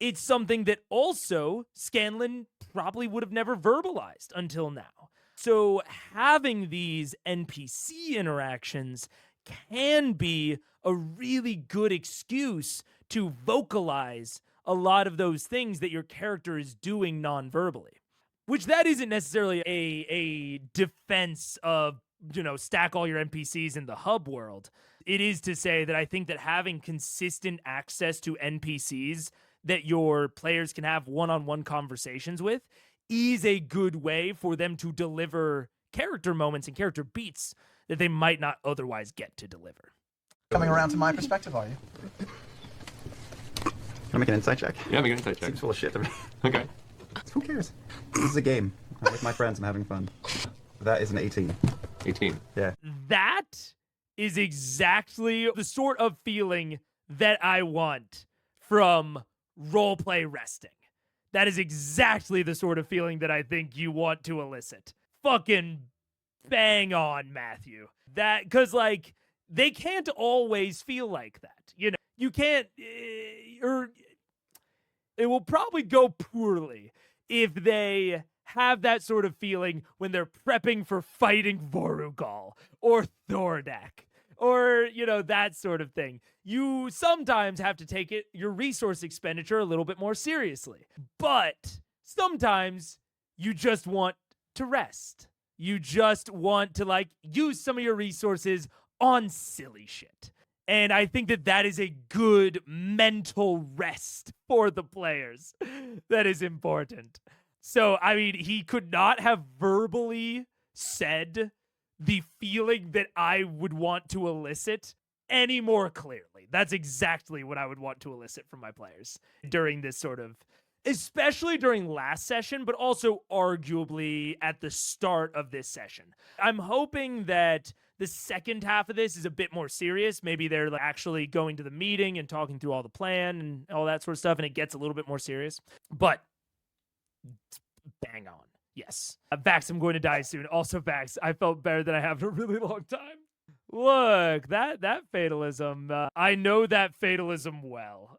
It's something that also Scanlan probably would have never verbalized until now. So having these NPC interactions can be a really good excuse to vocalize a lot of those things that your character is doing non-verbally. Which that isn't necessarily a defense of, you know, stack all your NPCs in the hub world. It is to say that I think that having consistent access to NPCs that your players can have one-on-one conversations with is a good way for them to deliver character moments and character beats that they might not otherwise get to deliver. Coming around to my perspective, are you? Can I make an insight check? Yeah, make an insight check. Seems full of shit to me. Okay. Who cares? This is a game. I'm with my friends. I'm having fun. That is an 18. 18. Yeah. That is exactly the sort of feeling that I want from roleplay resting. That is exactly the sort of feeling that I think you want to elicit. Fucking bang on, Matthew. That, because, like, they can't always feel like that. You know, you can't, or it will probably go poorly if they have that sort of feeling when they're prepping for fighting Vorugal or Thordak or, you know, that sort of thing. You sometimes have to take your resource expenditure a little bit more seriously. But sometimes you just want to rest. You just want to, like, use some of your resources on silly shit. And I think that that is a good mental rest for the players. That is important. So, I mean, he could not have verbally said the feeling that I would want to elicit any more clearly. That's exactly what I would want to elicit from my players during this sort of, especially during last session, but also arguably at the start of this session. I'm hoping that the second half of this is a bit more serious. Maybe they're actually going to the meeting and talking through all the plan and all that sort of stuff, and it gets a little bit more serious. But bang on. Yes. Vax, I'm going to die soon. Also, Vax, I felt better than I have in a really long time. Look, that fatalism, I know that fatalism well.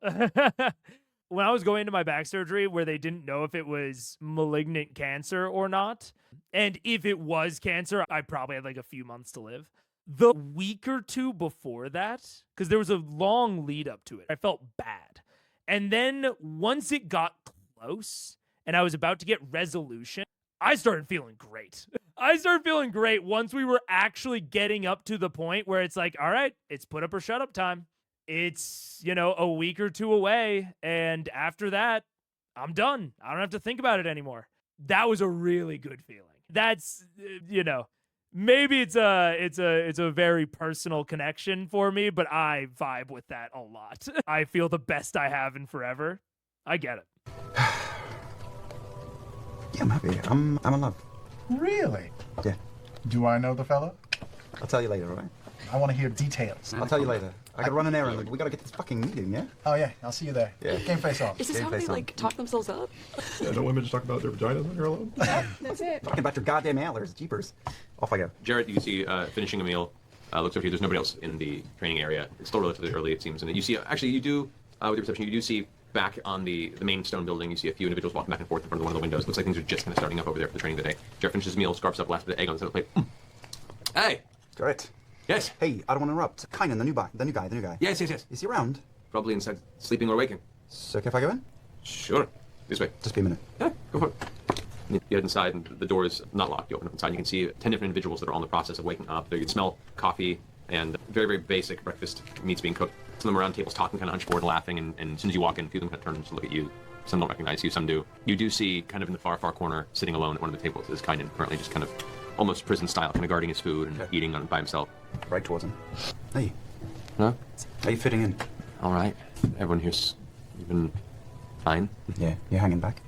When I was going into my back surgery where they didn't know if it was malignant cancer or not, and if it was cancer, I probably had like a few months to live. The week or two before that, because there was a long lead up to it, I felt bad. And then once it got close and I was about to get resolution, I started feeling great. I started feeling great once we were actually getting up to the point where it's like, all right, it's put up or shut up time. It's, you know, a week or two away. And after that, I'm done. I don't have to think about it anymore. That was a really good feeling. That's, you know, maybe it's a very personal connection for me, but I vibe with that a lot. I feel the best I have in forever. I get it. Yeah, I'm happy. I'm in love. Really? Yeah. Do I know the fella? I'll tell you later, all right? I want to hear details. I'll tell you later. I gotta run an errand. We gotta get this fucking meeting, yeah? Oh, yeah. I'll see you there. Yeah. Game face off. Is this Game how they, face on. like, talk themselves up? Yeah, don't women just talk about their vaginas when you're alone? That's it. Talking about your goddamn antlers, jeepers. Off I go. Jared, you see finishing a meal. Looks over here. There's nobody else in the training area. It's still relatively early, it seems. And you see, actually, you do, with your perception, you do see back on the main stone building, you see a few individuals walking back and forth in front of one of the windows. Looks like things are just kind of starting up over there for the training today. Jared finishes his meal, scarfs up last bit of egg on the side of the plate. Hey! Correct. Yes? Hey, I don't want to interrupt. Kynan, the new guy. Yes. Is he around? Probably inside, sleeping or waking. So, okay if I go in? Sure. This way. Just be a minute. Yeah, go for it. You head inside, and the door is not locked. You open up inside, and you can see 10 different individuals that are on the process of waking up. You can smell coffee and very, very basic breakfast meats being cooked. Some of them around tables talking, kind of hunched forward, laughing, and as soon as you walk in, a few of them kind of turn to look at you. Some don't recognize you, some do. You do see, kind of in the far, far corner, sitting alone at one of the tables, is Kynan, currently just kind of almost prison style, kind of guarding his food and eating on by himself. Right towards him. Hey. Huh? How you fitting in? All right. Everyone here's been fine. Yeah, you're hanging back.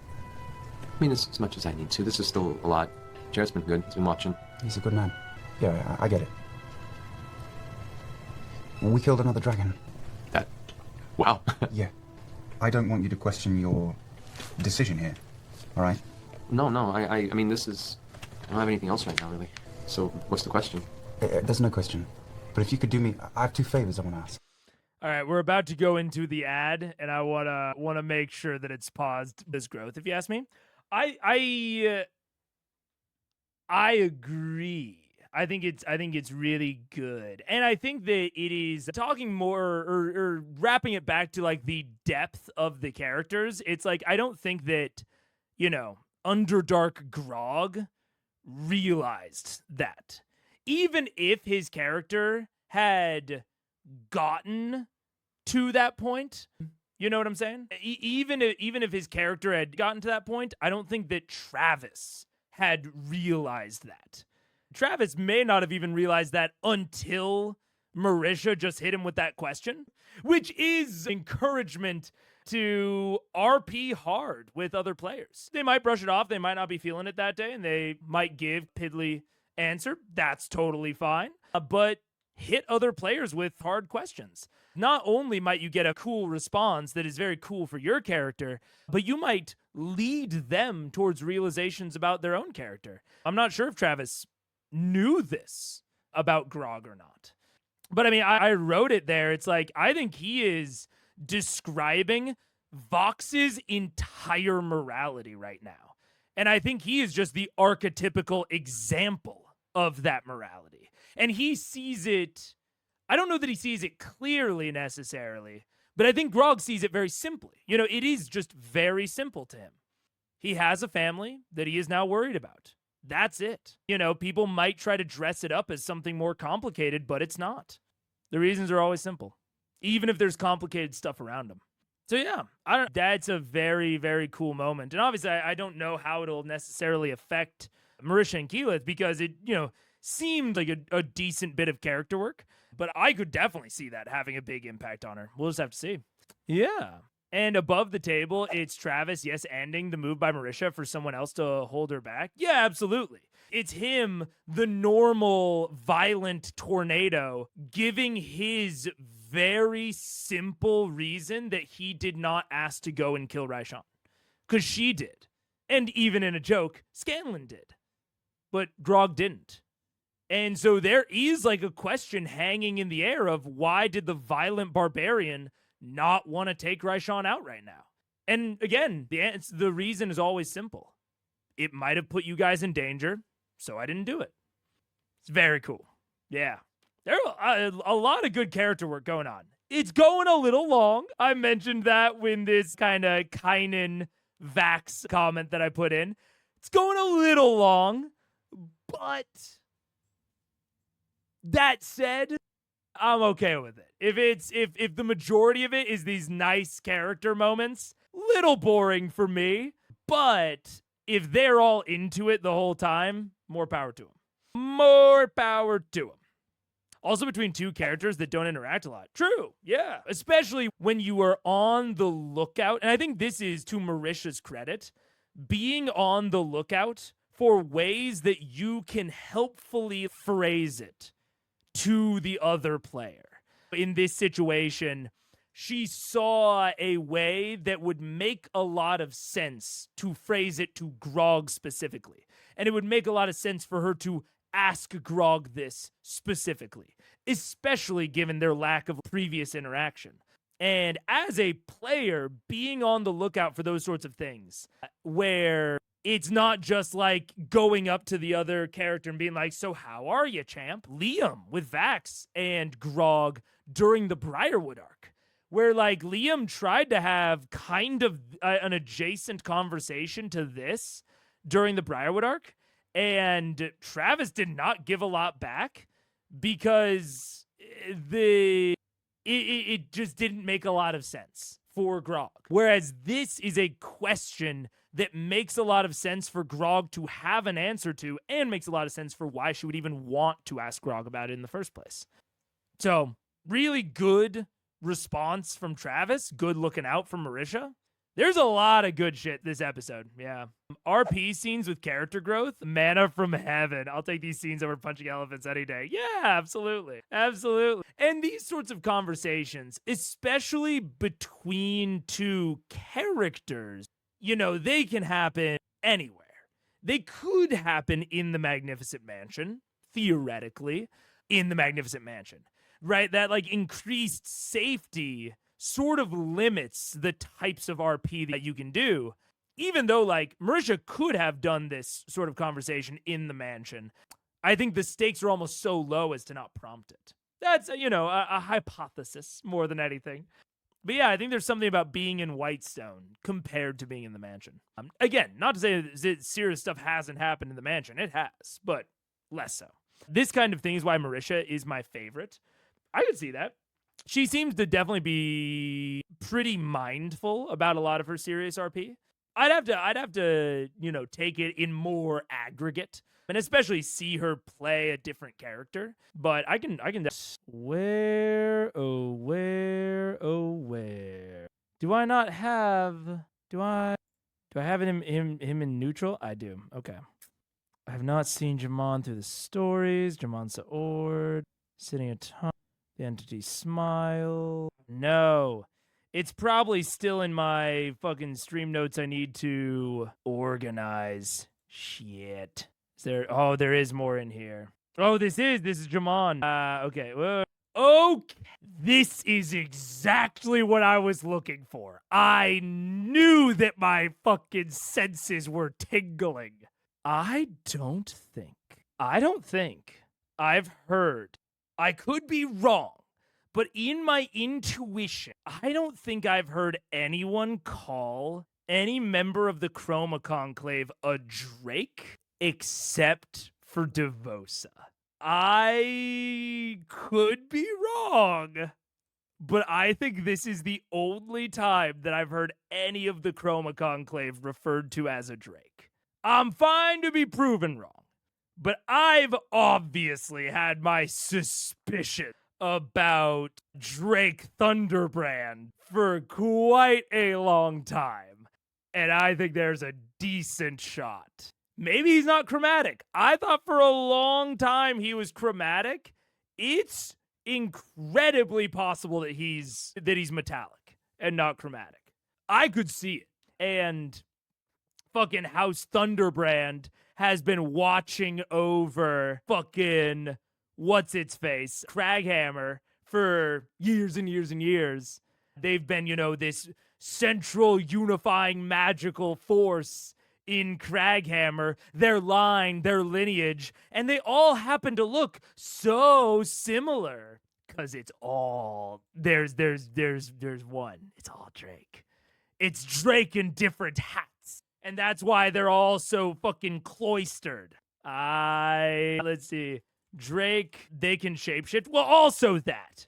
I mean, as much as I need to. This is still a lot. Jared's been good. He's been watching. He's a good man. Yeah, I get it. We killed another dragon. Wow. Yeah. I don't want you to question your decision here, all right? No. I mean, this is... I don't have anything else right now, really. So, what's the question? There's no question. But if you could do me... I have 2 favors I want to ask. All right, we're about to go into the ad, and I wanna make sure that it's paused this growth, if you ask me. I agree. I think it's really good. And I think that it is talking more or wrapping it back to like the depth of the characters. It's like I don't think that, you know, Underdark Grog realized that. Even if his character had gotten to that point, you know what I'm saying? Even if his character had gotten to that point, I don't think that Travis had realized that. Travis may not have even realized that until Marisha just hit him with that question, which is encouragement to RP hard with other players. They might brush it off, they might not be feeling it that day, and they might give Pidley answer, that's totally fine. But hit other players with hard questions. Not only might you get a cool response that is very cool for your character, but you might lead them towards realizations about their own character. I'm not sure if Travis knew this about Grog or not. But I mean, I wrote it there. It's like, I think he is describing Vox's entire morality right now. And I think he is just the archetypical example of that morality. And he sees it, I don't know that he sees it clearly necessarily, but I think Grog sees it very simply. You know, it is just very simple to him. He has a family that he is now worried about. That's it. You know, people might try to dress it up as something more complicated, but it's not. The reasons are always simple, even if there's complicated stuff around them. So yeah, that's a very, very cool moment. And obviously, I don't know how it'll necessarily affect Marisha and Keyleth because it, you know, seemed like a decent bit of character work, but I could definitely see that having a big impact on her. We'll just have to see. Yeah. And above the table, it's Travis, yes, ending the move by Marisha for someone else to hold her back. Yeah, absolutely. It's him, the normal, violent tornado, giving his very simple reason that he did not ask to go and kill Raishan. Because she did. And even in a joke, Scanlan did. But Grog didn't. And so there is like a question hanging in the air of why did the violent barbarian not want to take Raishan out right now? And again, the reason is always simple. It might have put you guys in danger, so I didn't do it. It's very cool. Yeah. There are a lot of good character work going on. It's going a little long. I mentioned that when this kind of Kynan Vax comment that I put in. It's going a little long, but that said, I'm okay with it. If the majority of it is these nice character moments, little boring for me, but if they're all into it the whole time, more power to them. More power to them. Also between two characters that don't interact a lot. True, yeah. Especially when you are on the lookout, and I think this is to Marisha's credit, being on the lookout for ways that you can helpfully phrase it to the other player. In this situation, she saw a way that would make a lot of sense to phrase it to Grog specifically. And it would make a lot of sense for her to ask Grog this specifically, especially given their lack of previous interaction. And as a player, being on the lookout for those sorts of things, where it's not just like going up to the other character and being like, so how are you, champ? Liam with Vax and Grog during the Briarwood arc, where like Liam tried to have kind of an adjacent conversation to this during the Briarwood arc, and Travis did not give a lot back because it just didn't make a lot of sense for Grog. Whereas this is a question that makes a lot of sense for Grog to have an answer to, and makes a lot of sense for why she would even want to ask Grog about it in the first place. So, really good response from Travis. Good looking out from Marisha. There's a lot of good shit this episode. Yeah. RP scenes with character growth. Manna from heaven. I'll take these scenes over punching elephants any day. Yeah, absolutely. Absolutely. And these sorts of conversations, especially between two characters, you know, they can happen anywhere. They could happen in the Magnificent Mansion, theoretically, in the Magnificent Mansion, right? That like increased safety sort of limits the types of RP that you can do, even though like Marisha could have done this sort of conversation in the mansion. I think the stakes are almost so low as to not prompt it. That's, you know, a hypothesis more than anything. But yeah, I think there's something about being in Whitestone compared to being in the mansion. Again, not to say that serious stuff hasn't happened in the mansion. It has, but less so. This kind of thing is why Marisha is my favorite. I could see that. She seems to definitely be pretty mindful about a lot of her serious RP. I'd have to, you know, take it in more aggregate and especially see her play a different character. But I can where do I not have, do I have him in neutral? I do. Okay. I have not seen Jamon through the stories. Jamon Saord, sitting atop the entity smile. No. It's probably still in my fucking stream notes I need to organize. Shit. Is there? Oh, there is more in here. Oh, this is Jamon. Okay. Okay. This is exactly what I was looking for. I knew that my fucking senses were tingling. I don't think I've heard. I could be wrong, but in my intuition, I don't think I've heard anyone call any member of the Chroma Conclave a Drake except for Devosa. I could be wrong, but I think this is the only time that I've heard any of the Chroma Conclave referred to as a Drake. I'm fine to be proven wrong, but I've obviously had my suspicion about Drake Thunderbrand for quite a long time, and I think there's a decent shot. Maybe he's not chromatic. I thought for a long time he was chromatic. It's incredibly possible that he's metallic and not chromatic. I could see it. And fucking House Thunderbrand has been watching over fucking what's-its-face, Craghammer, for years and years and years. They've been, this central unifying magical force in Craghammer, their line, their lineage, and they all happen to look so similar. Cause it's all there's one. It's all Drake. It's Drake in different hats. And that's why they're all so fucking cloistered. Let's see. Drake, they can shapeshift. Well, also that.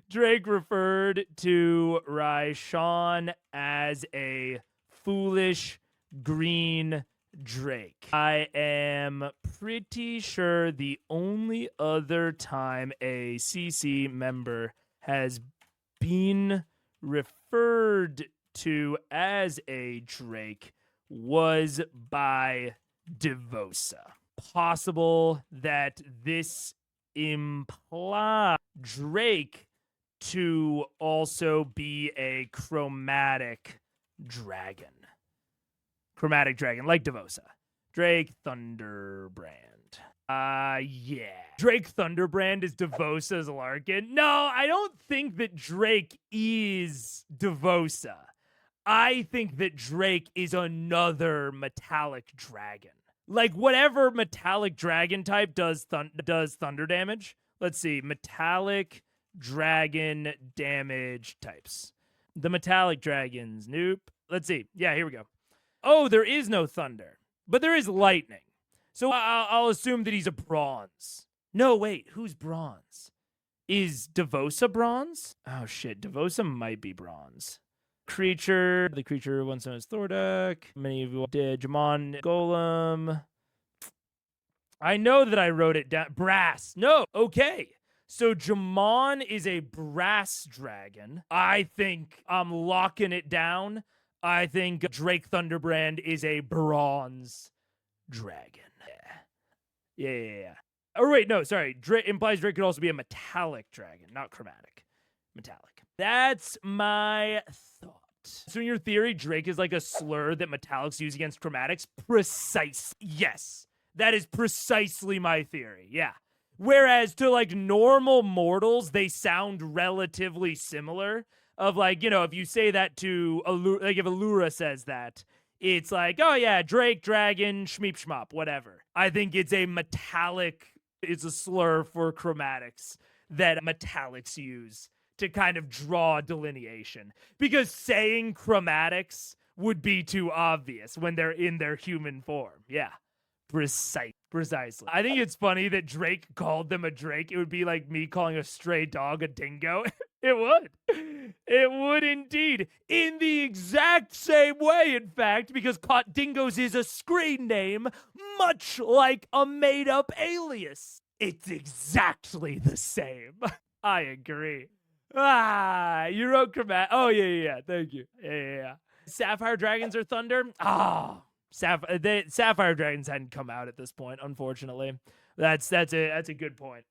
Drake referred to Raishan as a foolish green Drake. I am pretty sure the only other time a CC member has been referred to as a Drake was by Devosa. Possible that this implies Drake to also be a chromatic dragon. Chromatic dragon, like Devosa. Drake Thunderbrand. Yeah. Drake Thunderbrand is Devosa's Larkin. No, I don't think that Drake is Devosa. I think that Drake is another metallic dragon. Like whatever metallic dragon type does thunder damage. Let's see. Metallic dragon damage types. The metallic dragons. Nope. Let's see. Yeah, here we go. Oh, there is no thunder, but there is lightning. So I'll assume that he's a bronze. No, wait, who's bronze? Is Devosa bronze? Oh shit, Devosa might be bronze. Creature, the creature once known as Thordak. Many of you did. Jamon Golem. I know that I wrote it down. Brass. No, okay. So Jamon is a brass dragon. I think I'm locking it down. I think Drake Thunderbrand is a bronze dragon. Yeah. Oh, wait, no, sorry. Implies Drake could also be a metallic dragon, not chromatic. Metallic. That's my thought. So in your theory, Drake is like a slur that metallics use against chromatics? Precise. Yes. That is precisely my theory. Yeah. Whereas to like normal mortals, they sound relatively similar. Of like, if you say that to, like if Allura says that, it's like, oh yeah, Drake, dragon, shmeep shmop, whatever. I think it's a slur for chromatics that metallics use to kind of draw delineation. Because saying chromatics would be too obvious when they're in their human form. Yeah, precisely. I think it's funny that Drake called them a Drake. It would be like me calling a stray dog a dingo. It would. It would indeed. In the exact same way, in fact, because Caught Dingoes is a screen name, much like a made-up alias. It's exactly the same. I agree. You wrote chromatic. Oh, yeah. Thank you. Yeah. Sapphire dragons are thunder? Sapphire Dragons hadn't come out at this point, unfortunately. That's a good point.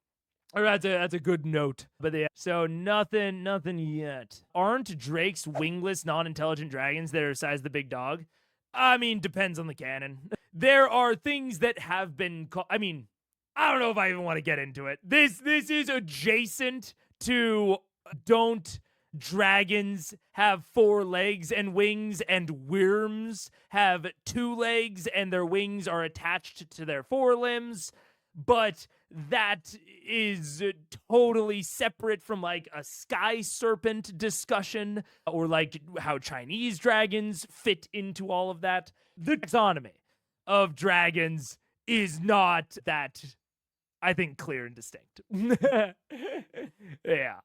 Or that's a good note. But yeah, so nothing yet. Aren't Drake's wingless, non-intelligent dragons that are size the big dog? I mean, depends on the canon. There are things that have been I mean, I don't know if I even want to get into it. This is adjacent to don't dragons have 4 legs and wings, and worms have 2 legs and their wings are attached to their forelimbs. But that is totally separate from like a sky serpent discussion or like how Chinese dragons fit into all of that. The taxonomy of dragons is not that, I think, clear and distinct. Yeah.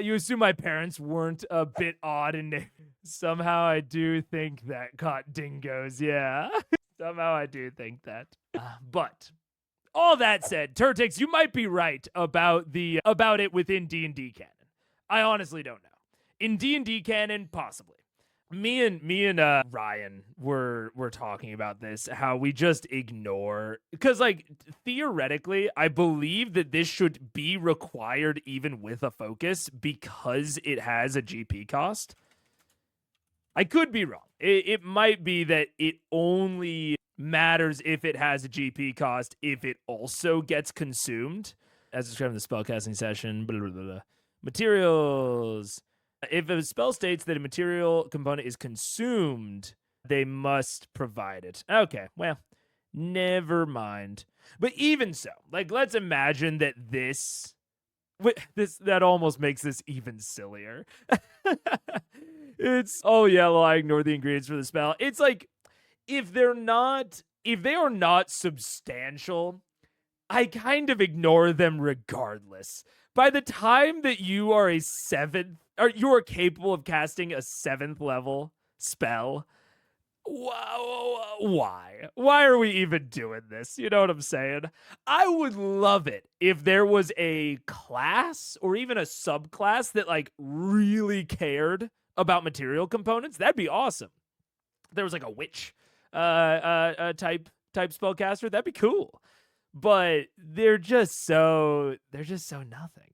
You assume my parents weren't a bit odd and somehow I do think that caught dingoes. Yeah. Somehow I do think that. But all that said, Turtix, you might be right about it within D&D canon. I honestly don't know. In D&D canon, possibly. Me and Ryan were talking about this, how we just ignore, because like theoretically, I believe that this should be required even with a focus because it has a GP cost. I could be wrong. It might be that it only matters if it has a GP cost, if it also gets consumed, as described in the spellcasting session. Blah, blah, blah, blah. Materials. If a spell states that a material component is consumed, they must provide it. Okay, well, never mind. But even so, like, let's imagine that that almost makes this even sillier. It's, oh yeah, well, I ignore the ingredients for the spell. It's like, if they are not substantial, I kind of ignore them regardless. By the time that you are a 7th, or you are capable of casting a 7th level spell, why? Why are we even doing this? You know what I'm saying? I would love it if there was a class or even a subclass that like really cared about material components. That'd be awesome. If there was like a witch type spellcaster, that'd be cool. But they're just so nothing.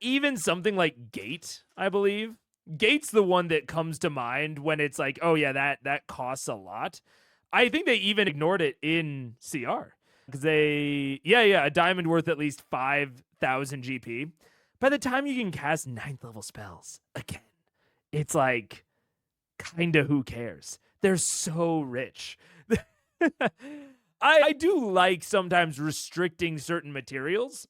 Even something like Gate, I believe. Gate's the one that comes to mind when it's like, oh yeah, that costs a lot. I think they even ignored it in CR. Because a diamond worth at least 5,000 GP. By the time you can cast 9th level spells, again, it's like, kinda who cares? They're so rich. I do like sometimes restricting certain materials.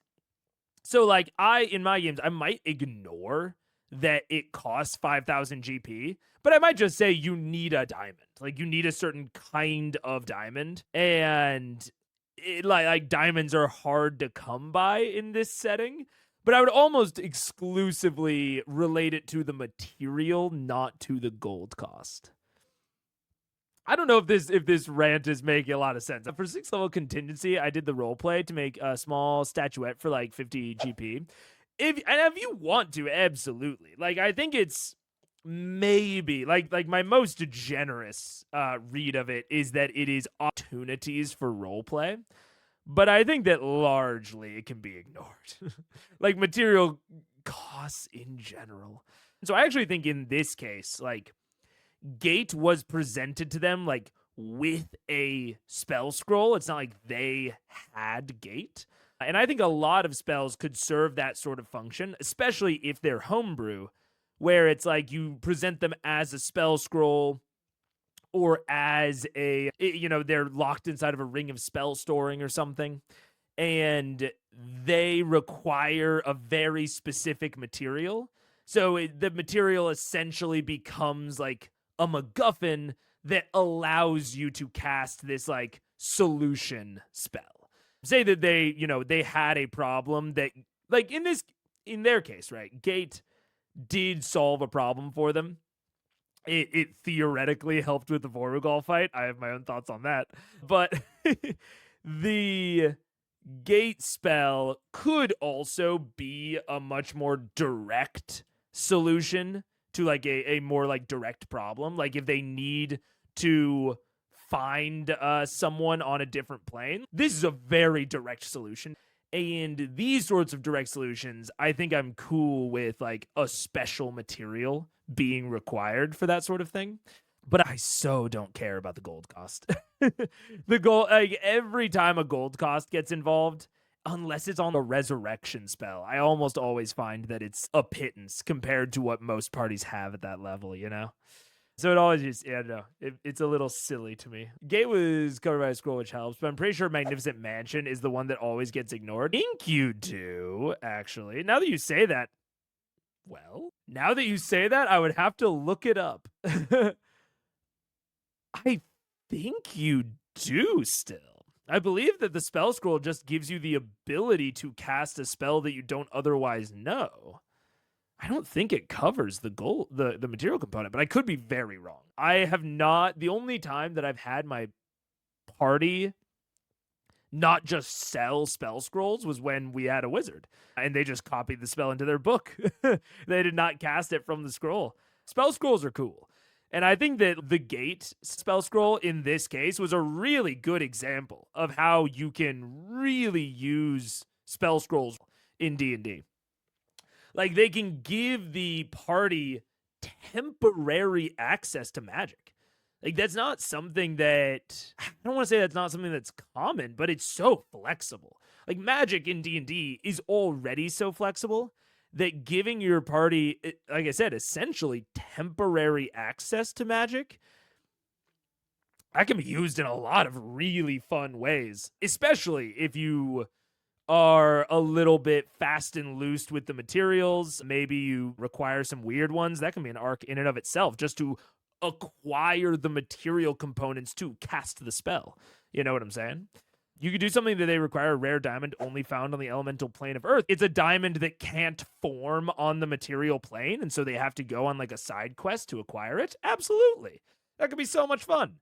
So like in my games, I might ignore that it costs 5,000 GP, but I might just say you need a diamond. Like you need a certain kind of diamond, and like diamonds are hard to come by in this setting. But I would almost exclusively relate it to the material, not to the gold cost. I don't know if this rant is making a lot of sense. For 6th level contingency, I did the role play to make a small statuette for like 50 GP. If you want to, absolutely. Like I think it's maybe like my most generous read of it is that it is opportunities for role play. But I think that largely it can be ignored. Like material costs in general. So I actually think in this case, like Gate was presented to them like with a spell scroll. It's not like they had Gate. And I think a lot of spells could serve that sort of function, especially if they're homebrew, where it's like you present them as a spell scroll or as they're locked inside of a ring of spell storing or something, and they require a very specific material. So the material essentially becomes like a MacGuffin that allows you to cast this like solution spell. Say that they had a problem that, like in their case, right? Gate did solve a problem for them. It theoretically helped with the Vorugal fight. I have my own thoughts on that. But the Gate spell could also be a much more direct solution to like a more like direct problem. Like if they need to find someone on a different plane. This is a very direct solution. And these sorts of direct solutions, I think I'm cool with like a special material being required for that sort of thing. But I so don't care about the gold cost. The gold, like every time a gold cost gets involved, unless it's on a resurrection spell, I almost always find that it's a pittance compared to what most parties have at that level, you know? So it always just, yeah, no, it's a little silly to me. Gate was covered by a scroll, which helps, but I'm pretty sure Magnificent Mansion is the one that always gets ignored. Ink you do, actually. Now that you say that, I would have to look it up. I think you do still. I believe that the spell scroll just gives you the ability to cast a spell that you don't otherwise know. I don't think it covers the material component, but I could be very wrong. I have not, the only time that I've had my party not just sell spell scrolls was when we had a wizard and they just copied the spell into their book. They did not cast it from the scroll. Spell scrolls are cool. And I think that the gate spell scroll in this case was a really good example of how you can really use spell scrolls in D&D. Like, they can give the party temporary access to magic. Like, that's not something that, I don't want to say that's not something that's common, but it's so flexible. Like, magic in D&D is already so flexible that giving your party, like I said, essentially temporary access to magic, that can be used in a lot of really fun ways, especially if you are a little bit fast and loose with the materials. Maybe you require some weird ones. That can be an arc in and of itself, just to acquire the material components to cast the spell. You know what I'm saying? You could do something that they require a rare diamond only found on the elemental plane of Earth. It's a diamond that can't form on the material plane, and so they have to go on like a side quest to acquire it. Absolutely. That could be so much fun.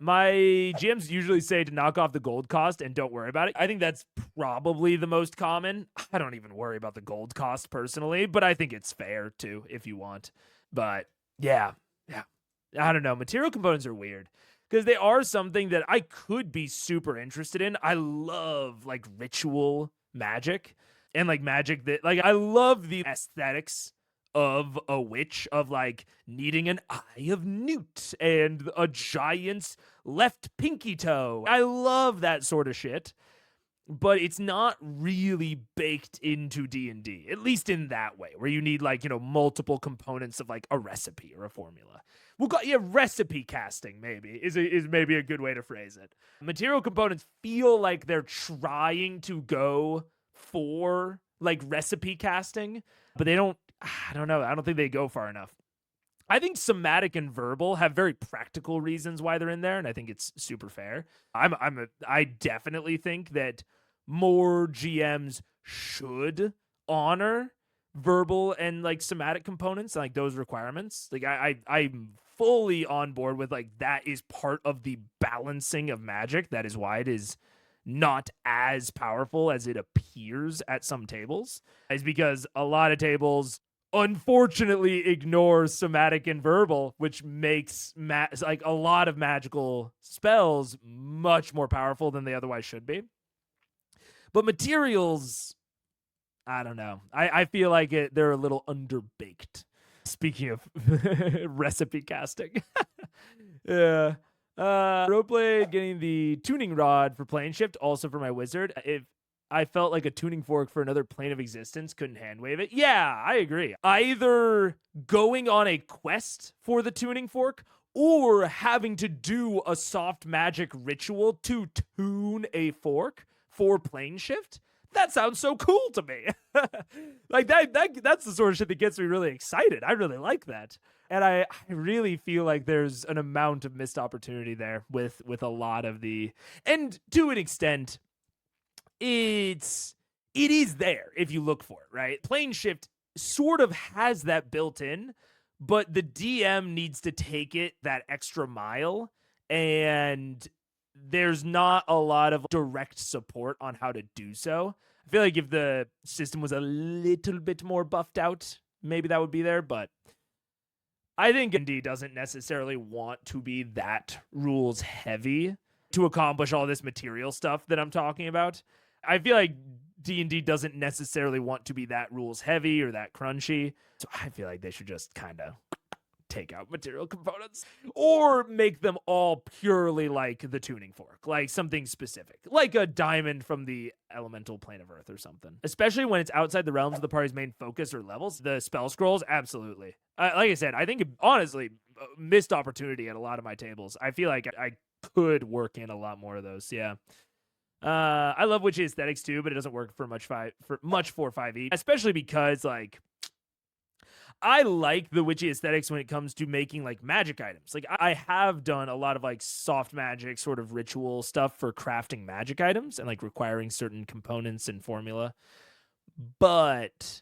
My GMs usually say to knock off the gold cost and don't worry about it. I think that's probably the most common. I don't even worry about the gold cost personally, but I think it's fair too if you want. But yeah. I don't know. Material components are weird because they are something that I could be super interested in. I love like ritual magic and like magic that, like, I love the aesthetics of a witch, of like needing an eye of newt and a giant's left pinky toe. I love that sort of shit, but it's not really baked into D&D, at least in that way, where you need like, you know, multiple components of like a recipe or a formula. Recipe casting maybe is maybe a good way to phrase it. Material components feel like they're trying to go for like recipe casting, but they don't. I don't know. I don't think they go far enough. I think somatic and verbal have very practical reasons why they're in there, and I think it's super fair. I definitely think that more GMs should honor verbal and like somatic components, like those requirements. Like I'm fully on board with like that is part of the balancing of magic. That is why it is not as powerful as it appears at some tables, is because a lot of tables unfortunately ignore somatic and verbal, which makes like a lot of magical spells much more powerful than they otherwise should be. But materials, I don't know. I feel like they're a little underbaked. Speaking of recipe casting. Yeah. Roleplay getting the tuning rod for plane shift, also for my wizard. If I felt like a tuning fork for another plane of existence, couldn't hand wave it. Yeah, I agree. Either going on a quest for the tuning fork or having to do a soft magic ritual to tune a fork for plane shift. That sounds so cool to me. Like that's the sort of shit that gets me really excited. I really like that. And I really feel like there's an amount of missed opportunity there with a lot of the, and to an extent, it is there if you look for it, right? Plane shift sort of has that built in, but the DM needs to take it that extra mile, and there's not a lot of direct support on how to do so. I feel like if the system was a little bit more buffed out, maybe that would be there, but I think D&D doesn't necessarily want to be that rules heavy to accomplish all this material stuff that I'm talking about. I feel like D&D doesn't necessarily want to be that rules heavy or that crunchy. So I feel like they should just kind of take out material components or make them all purely like the tuning fork, like something specific, like a diamond from the elemental plane of earth or something. Especially when it's outside the realms of the party's main focus or levels. The spell scrolls, absolutely. Like I said, I think honestly, missed opportunity at a lot of my tables. I feel like I could work in a lot more of those. Yeah. I love witchy aesthetics too, but it doesn't work for much 4-5e, especially because like I like the witchy aesthetics when it comes to making like magic items. Like I have done a lot of like soft magic sort of ritual stuff for crafting magic items and like requiring certain components and formula. But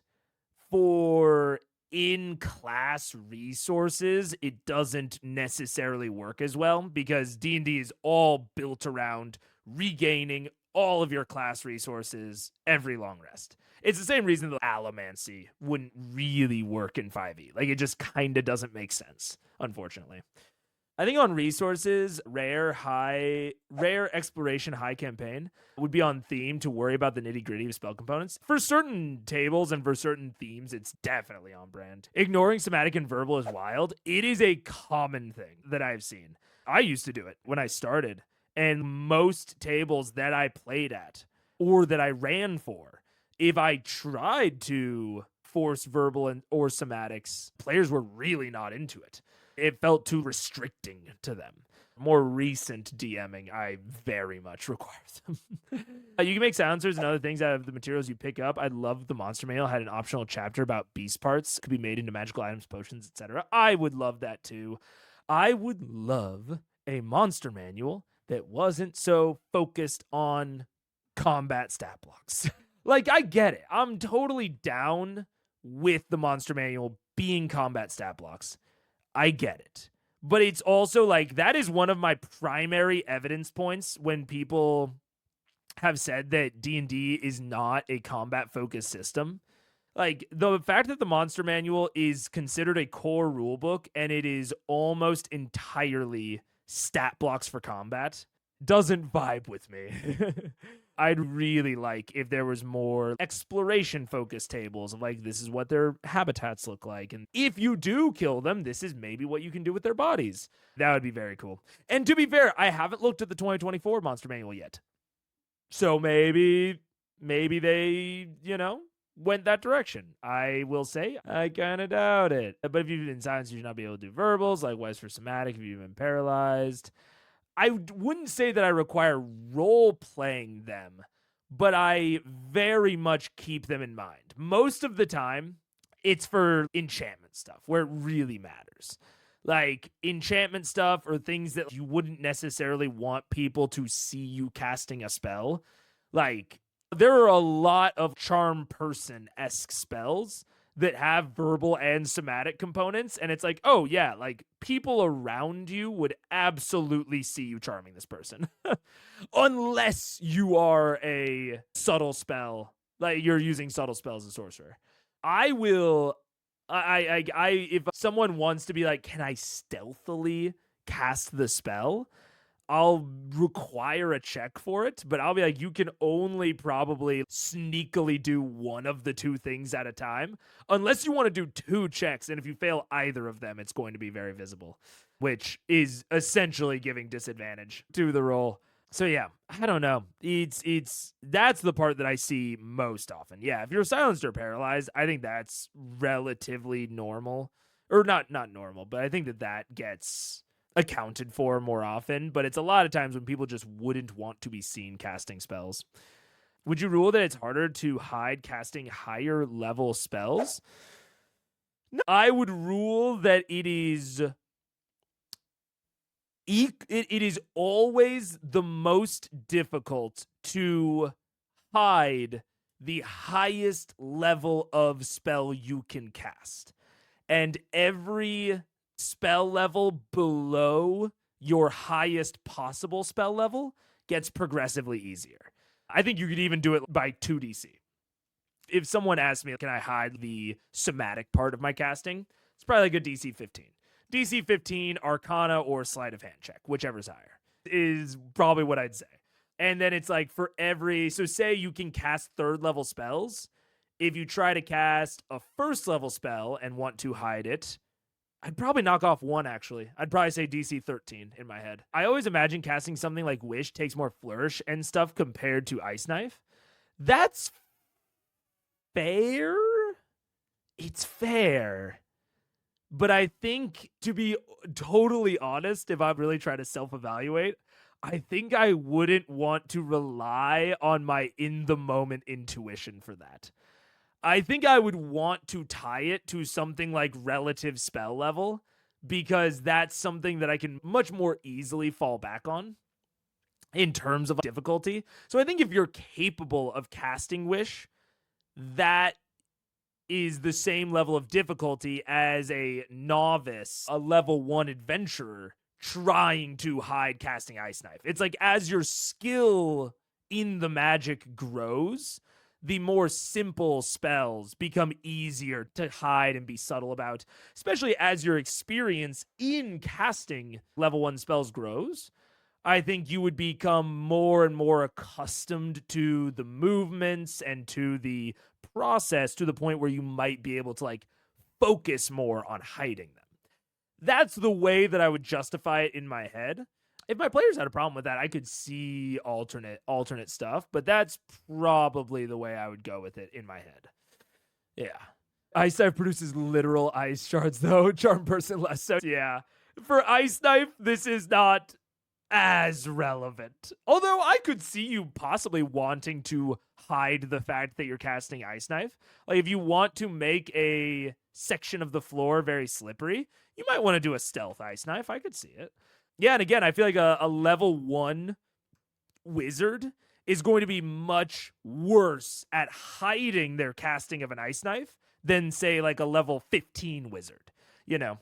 for in-class resources, it doesn't necessarily work as well because D&D is all built around regaining all of your class resources every long rest. It's the same reason that Allomancy wouldn't really work in 5e. Like, it just kind of doesn't make sense, unfortunately. I think on resources, rare exploration, high campaign would be on theme to worry about the nitty-gritty of spell components. For certain tables and for certain themes, it's definitely on brand. Ignoring somatic and verbal is wild. It is a common thing that I've seen. I used to do it when I started, and most tables that I played at or that I ran for, if I tried to force verbal or somatics, players were really not into it. It felt too restricting to them. More recent DMing, I very much require them. You can make silencers and other things out of the materials you pick up. I love the Monster Manual had an optional chapter about beast parts, could be made into magical items, potions, etc. I would love that too. I would love a Monster Manual that wasn't so focused on combat stat blocks. Like, I get it. I'm totally down with the Monster Manual being combat stat blocks. I get it. But it's also like, that is one of my primary evidence points when people have said that D&D is not a combat-focused system. Like, the fact that the Monster Manual is considered a core rulebook and it is almost entirely stat blocks for combat doesn't vibe with me. I'd really like if there was more exploration-focused tables of like, this is what their habitats look like. And if you do kill them, this is maybe what you can do with their bodies. That would be very cool. And to be fair, I haven't looked at the 2024 Monster Manual yet. So maybe they, went that direction. I will say I kind of doubt it. But if you've been silenced, you should not be able to do verbals. Likewise for somatic, if you've been paralyzed. I wouldn't say that I require role-playing them, but I very much keep them in mind. Most of the time, it's for enchantment stuff, where it really matters. Like, enchantment stuff or things that you wouldn't necessarily want people to see you casting a spell. Like, there are a lot of charm person-esque spells that have verbal and somatic components, and it's like, oh yeah, like people around you would absolutely see you charming this person. Unless you are a subtle spell, like you're using subtle spells as a sorcerer. If someone wants to be like, can I stealthily cast the spell? I'll require a check for it, but I'll be like, you can only probably sneakily do one of the two things at a time, unless you want to do 2 checks, and if you fail either of them, it's going to be very visible, which is essentially giving disadvantage to the roll. So yeah, I don't know. That's the part that I see most often. Yeah, if you're silenced or paralyzed, I think that's relatively normal. Or not normal, but I think that gets accounted for more often, but it's a lot of times when people just wouldn't want to be seen casting spells. Would you rule that it's harder to hide casting higher level spells? No, I would rule that it is always the most difficult to hide the highest level of spell you can cast. And every spell level below your highest possible spell level gets progressively easier. I think you could even do it by 2DC. If someone asked me, can I hide the somatic part of my casting? It's probably like a DC 15. DC 15, Arcana, or Sleight of Hand check, whichever's higher, is probably what I'd say. And then it's like for every, so say you can cast 3rd level spells. If you try to cast a 1st level spell and want to hide it, I'd probably knock off 1, actually. I'd probably say DC 13 in my head. I always imagine casting something like Wish takes more flourish and stuff compared to Ice Knife. That's fair. It's fair. But I think, to be totally honest, if I'm really trying to self-evaluate, I think I wouldn't want to rely on my in-the-moment intuition for that. I think I would want to tie it to something like relative spell level, because that's something that I can much more easily fall back on in terms of difficulty. So I think if you're capable of casting Wish, that is the same level of difficulty as a novice, a level 1 adventurer trying to hide casting Ice Knife. It's like as your skill in the magic grows, the more simple spells become easier to hide and be subtle about, especially as your experience in casting level 1 spells grows. I think you would become more and more accustomed to the movements and to the process to the point where you might be able to like focus more on hiding them. That's the way that I would justify it in my head. If my players had a problem with that, I could see alternate stuff, but that's probably the way I would go with it in my head. Yeah. Ice Knife produces literal ice shards, though. Charm Person less so. Yeah. For Ice Knife, this is not as relevant. Although I could see you possibly wanting to hide the fact that you're casting Ice Knife. Like if you want to make a section of the floor very slippery, you might want to do a stealth Ice Knife. I could see it. Yeah, and again, I feel like a level 1 wizard is going to be much worse at hiding their casting of an Ice Knife than, say, like a level 15 wizard. You know,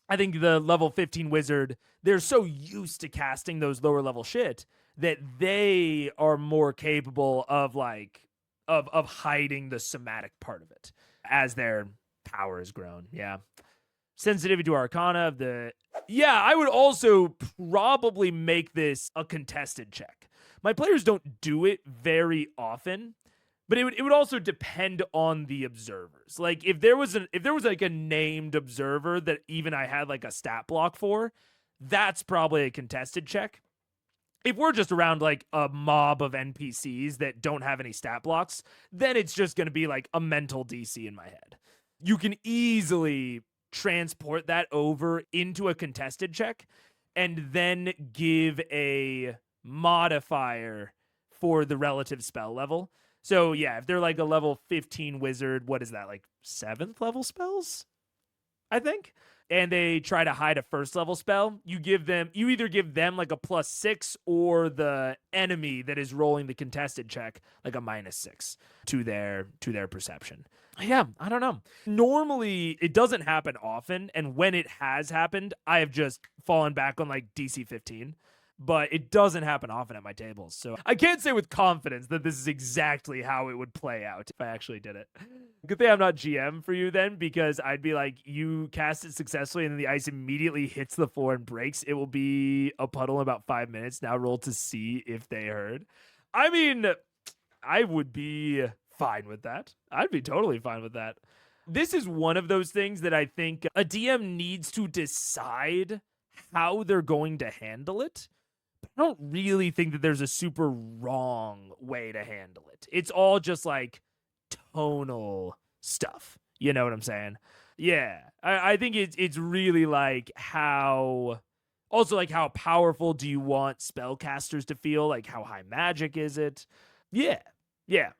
I think the level 15 wizard, they're so used to casting those lower level shit that they are more capable of like of hiding the somatic part of it as their power has grown. Yeah. Sensitivity to Arcana of the... Yeah, I would also probably make this a contested check. My players don't do it very often, but it would also depend on the observers. Like if there was like a named observer that even I had like a stat block for, that's probably a contested check. If we're just around like a mob of NPCs that don't have any stat blocks, then it's just going to be like a mental DC in my head. You can easily transport that over into a contested check and then give a modifier for the relative spell level. So yeah, if they're like a level 15 wizard, what is that, like 7th level spells, I think? And they try to hide a 1st level spell, you either give them like a +6 or the enemy that is rolling the contested check like a -6 to their perception. Yeah, I don't know. Normally, it doesn't happen often, and when it has happened, I have just fallen back on like DC 15. But it doesn't happen often at my tables. So I can't say with confidence that this is exactly how it would play out if I actually did it. Good thing I'm not GM for you then, because I'd be like, you cast it successfully and then the ice immediately hits the floor and breaks. It will be a puddle in about 5 minutes. Now roll to see if they heard. I mean, I would be fine with that. I'd be totally fine with that. This is one of those things that I think a DM needs to decide how they're going to handle it. I don't really think that there's a super wrong way to handle it. It's all just like tonal stuff. You know what I'm saying? Yeah. I think it's really like how powerful do you want spellcasters to feel? Like how high magic is it? Yeah. Yeah.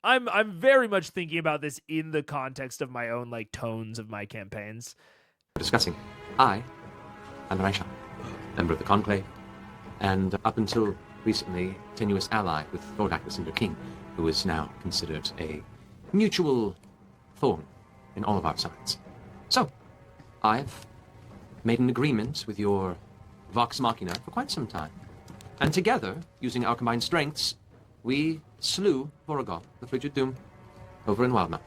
I'm very much thinking about this in the context of my own like tones of my campaigns. Discussing. I am Raishan, member of the Conclave, and up until recently, tenuous ally with Thordak the Cinder King, who is now considered a mutual thorn in all of our sides. So, I've made an agreement with your Vox Machina for quite some time. And together, using our combined strengths, we slew Voragol, the Frigid Doom, over in Wildmount.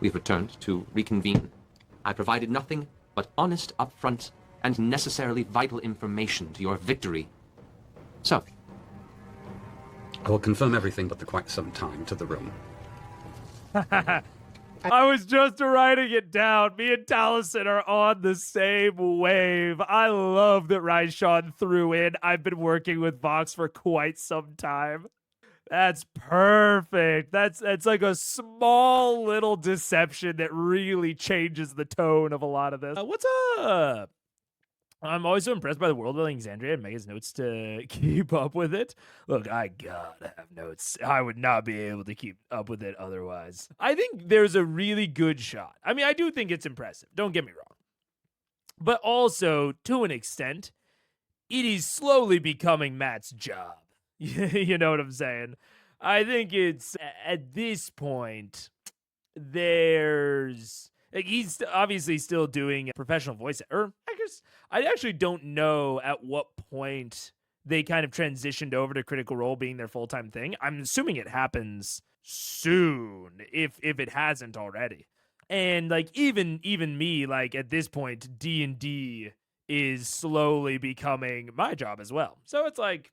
We've returned to reconvene. I provided nothing but honest, upfront, and necessarily vital information to your victory. So, I will confirm everything but the quite some time to the room. I was just writing it down. Me and Taliesin are on the same wave. I love that Raishan threw in, I've been working with Vox for quite some time. That's perfect. That's like a small little deception that really changes the tone of a lot of this. What's up? I'm always so impressed by the world building Xandria and Mega's notes to keep up with it. Look, I gotta have notes. I would not be able to keep up with it otherwise. I think there's a really good shot. I mean, I do think it's impressive. Don't get me wrong. But also, to an extent, it is slowly becoming Matt's job. You know what I'm saying? I think it's, at this point, there's... Like, he's obviously still doing professional voice, or I guess I actually don't know at what point they kind of transitioned over to Critical Role being their full-time thing. I'm assuming it happens soon, if it hasn't already. And like even me, like at this point, D&D is slowly becoming my job as well. So it's like,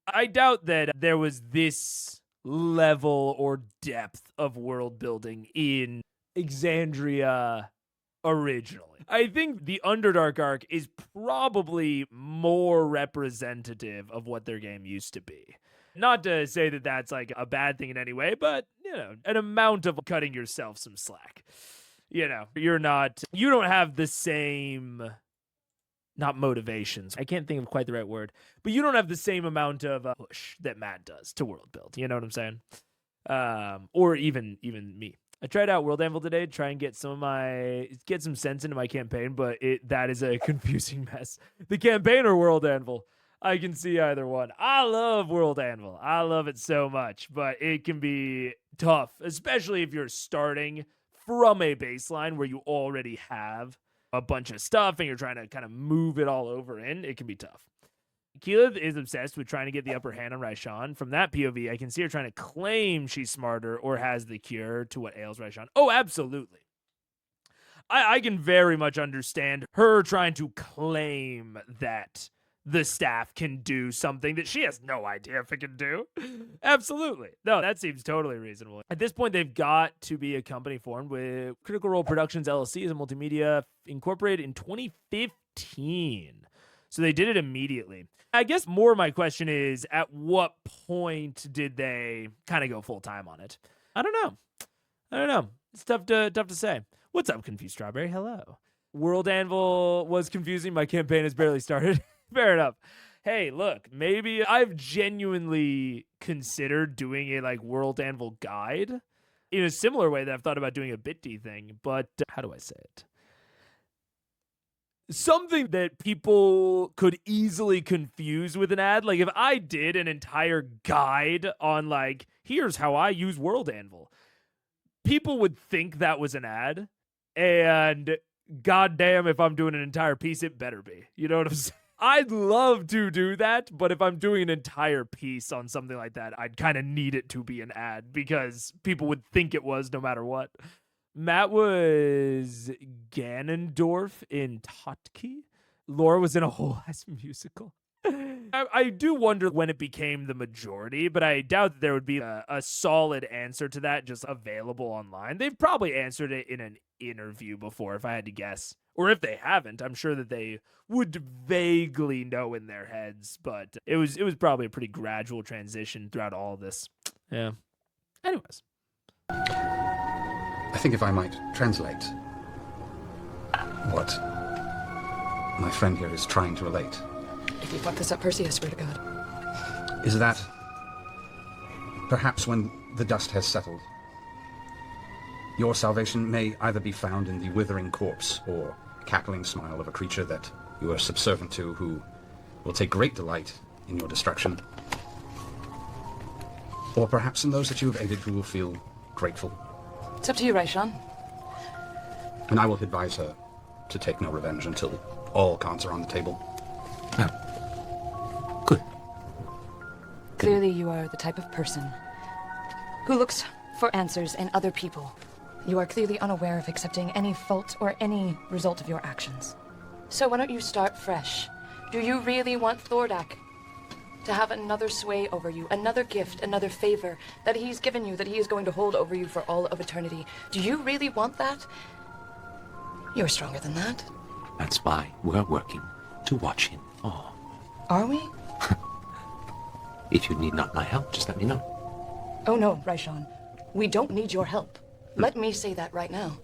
I doubt that there was this level or depth of world building in Exandria originally. I think the Underdark arc is probably more representative of what their game used to be. Not to say that that's like a bad thing in any way, but, you know, an amount of cutting yourself some slack. You know, you don't have the same, not motivations. I can't think of quite the right word, but you don't have the same amount of push that Matt does to world build. You know what I'm saying? Or even me. I tried out World Anvil today to try and get some sense into my campaign, but that is a confusing mess. The campaign or World Anvil? I can see either one. I love World Anvil. I love it so much, but it can be tough, especially if you're starting from a baseline where you already have a bunch of stuff and you're trying to kind of move it all over in. It can be tough. Keyleth is obsessed with trying to get the upper hand on Raishan. From that POV, I can see her trying to claim she's smarter or has the cure to what ails Raishan. Oh, absolutely. I can very much understand her trying to claim that the staff can do something that she has no idea if it can do. Absolutely. No, that seems totally reasonable. At this point, they've got to be a company formed with Critical Role Productions LLC as a multimedia incorporated in 2015. So they did it immediately. I guess more of my question is, at what point did they kind of go full time on it? I don't know. It's tough to say. What's up, Confused Strawberry? Hello. World Anvil was confusing. My campaign has barely started. Fair enough. Hey, look, maybe I've genuinely considered doing a like World Anvil guide in a similar way that I've thought about doing a Bit.D thing, but how do I say it? Something that people could easily confuse with an ad. Like if I did an entire guide on like, here's how I use World Anvil, people would think that was an ad, and goddamn, if I'm doing an entire piece, it better be. You know what I'm saying? I'd love to do that, but if I'm doing an entire piece on something like that, I'd kind of need it to be an ad because people would think it was no matter what. Matt was Ganondorf in Totki. Laura was in a Whole Ass Musical. I do wonder when it became the majority, but I doubt that there would be a solid answer to that just available online. They've probably answered it in an interview before, if I had to guess. Or if they haven't, I'm sure that they would vaguely know in their heads, but it was probably a pretty gradual transition throughout all of this. Yeah. Anyways. I think if I might translate what my friend here is trying to relate. If you fuck this up, Percy, I swear to God. Is that perhaps when the dust has settled, your salvation may either be found in the withering corpse or cackling smile of a creature that you are subservient to who will take great delight in your destruction, or perhaps in those that you have aided who will feel grateful. It's up to you, Raishan. And I will advise her to take no revenge until all cards are on the table. Good. Clearly you are the type of person who looks for answers in other people You are clearly unaware of accepting any fault or any result of your actions. So why don't you start fresh? Do you really want Thordak to have another sway over you, another gift, another favor that he's given you, that he is going to hold over you for all of eternity? Do you really want that? You're stronger than that. That's why we're working to watch him fall. Are we? If you need not my help, just let me know. Oh no, Raishan. We don't need your help. Let me say that right now.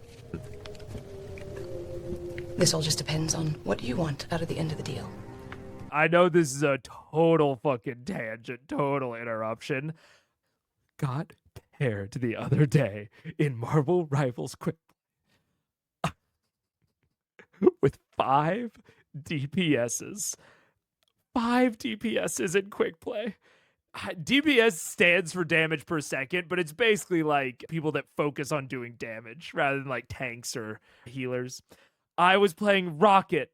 This all just depends on what you want out of the end of the deal. I know this is a total fucking tangent, total interruption. Got paired the other day in Marvel Rivals Quick with 5 DPSs. 5 DPSs in Quick Play. DPS stands for damage per second, but it's basically like people that focus on doing damage rather than like tanks or healers. I was playing Rocket,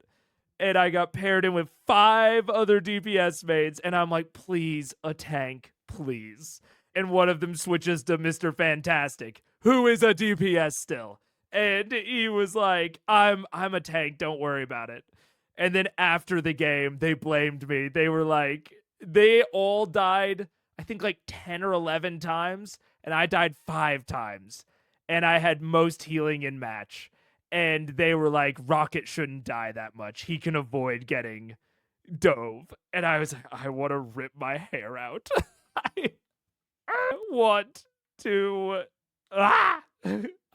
and I got paired in with 5 other DPS mates, and I'm like, please, a tank, please. And one of them switches to Mr. Fantastic, who is a DPS still. And he was like, I'm a tank, don't worry about it. And then after the game, they blamed me. They were like, they all died, I think like 10 or 11 times, and I died 5 times. And I had most healing in match. And they were like, Rocket shouldn't die that much. He can avoid getting dove. And I was like, I want to rip my hair out. I want to...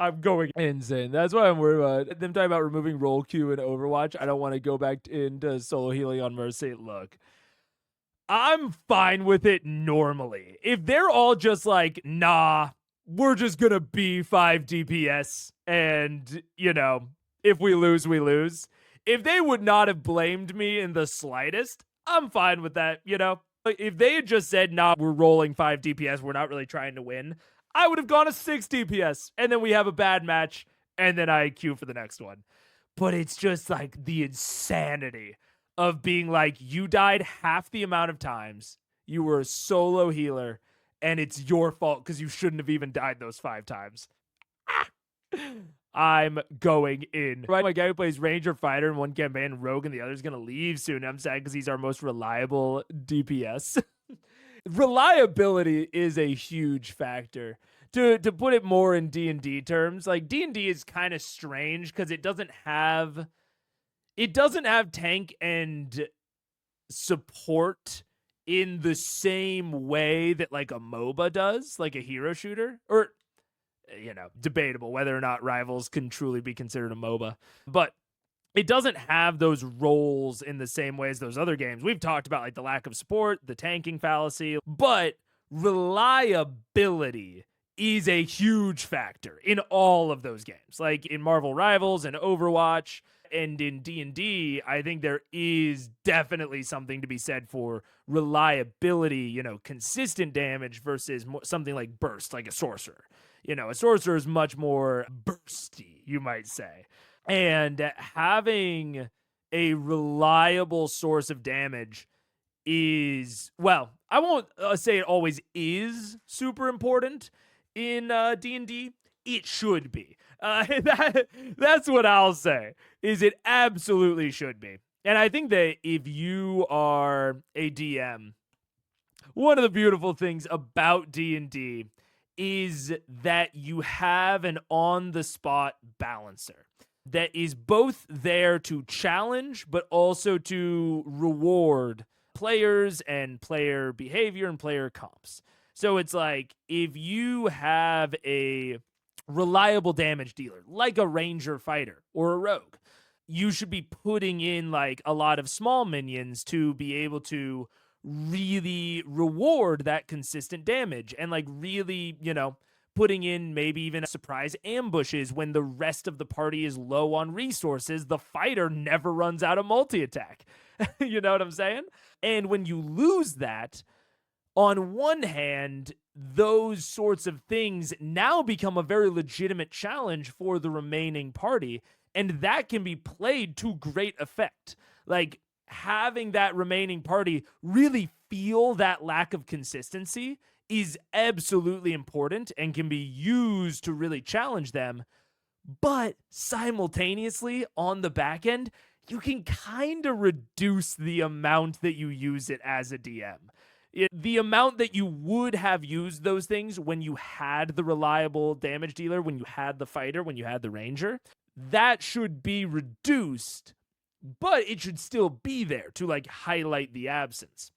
I'm going insane. That's why I'm worried about them talking about removing roll queue in Overwatch. I don't want to go back into solo healing on Mercy. Look, I'm fine with it normally. If they're all just like, nah, we're just going to be 5 DPS and, you know, if we lose, we lose. If they would not have blamed me in the slightest, I'm fine with that, you know? If they had just said, nah, we're rolling 5 DPS, we're not really trying to win, I would have gone to 6 DPS, and then we have a bad match, and then I queue for the next one. But it's just like the insanity of being like, you died half the amount of times, you were a solo healer, and it's your fault because you shouldn't have even died those 5 times. I'm going in. Right, my guy who plays Ranger Fighter in one campaign, Rogue, and the other's going to leave soon. I'm sad because he's our most reliable DPS. Reliability is a huge factor. To put it more in D&D terms, like D&D is kind of strange because it doesn't have tank and support in the same way that like a MOBA does, like a hero shooter, or, you know, debatable whether or not Rivals can truly be considered a MOBA, but it doesn't have those roles in the same way as those other games. We've talked about like the lack of support, the tanking fallacy, but reliability is a huge factor in all of those games. Like in Marvel Rivals and Overwatch and in D&D, I think there is definitely something to be said for reliability, you know, consistent damage versus something like burst, like a sorcerer. You know, a sorcerer is much more bursty, you might say. And having a reliable source of damage is, well, I won't say it always is super important in D&D. It should be. That's what I'll say, is it absolutely should be. And I think that if you are a DM, one of the beautiful things about D&D is that you have an on-the-spot balancer that is both there to challenge, but also to reward players and player behavior and player comps. So it's like, if you have a reliable damage dealer, like a ranger fighter or a rogue, you should be putting in like a lot of small minions to be able to really reward that consistent damage and like really, you know, putting in maybe even surprise ambushes when the rest of the party is low on resources. The fighter never runs out of multi-attack. You know what I'm saying? And when you lose that, on one hand, those sorts of things now become a very legitimate challenge for the remaining party, and that can be played to great effect. Like, having that remaining party really feel that lack of consistency is absolutely important and can be used to really challenge them. But simultaneously, on the back end, you can kind of reduce the amount that you use it as a DM. The amount that you would have used those things when you had the reliable damage dealer, when you had the fighter, when you had the ranger, that should be reduced, but it should still be there to like highlight the absence.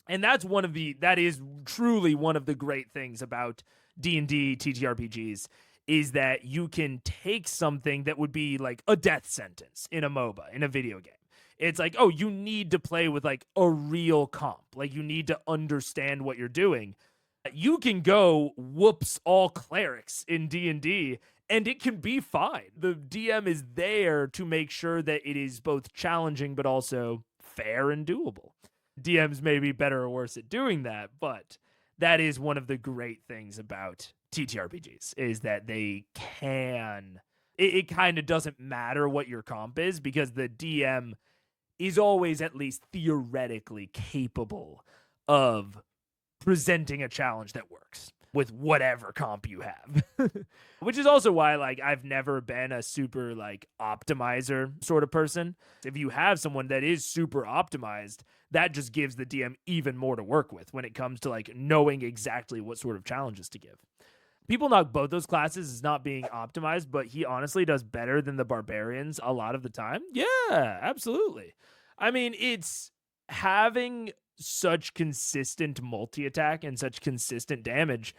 And that is truly one of the great things about D&D TTRPGs, is that you can take something that would be like a death sentence in a MOBA, in a video game. It's like, oh, you need to play with like a real comp. Like you need to understand what you're doing. You can go whoops all clerics in D&D and it can be fine. The DM is there to make sure that it is both challenging but also fair and doable. DMs may be better or worse at doing that, but that is one of the great things about TTRPGs, is that they can... It kind of doesn't matter what your comp is, because the DM is always at least theoretically capable of presenting a challenge that works with whatever comp you have. Which is also why, like, I've never been a super, like, optimizer sort of person. If you have someone that is super optimized, that just gives the DM even more to work with when it comes to, like, knowing exactly what sort of challenges to give. People knock both those classes as not being optimized, but he honestly does better than the barbarians a lot of the time. Yeah, absolutely. I mean, it's having such consistent multi-attack and such consistent damage.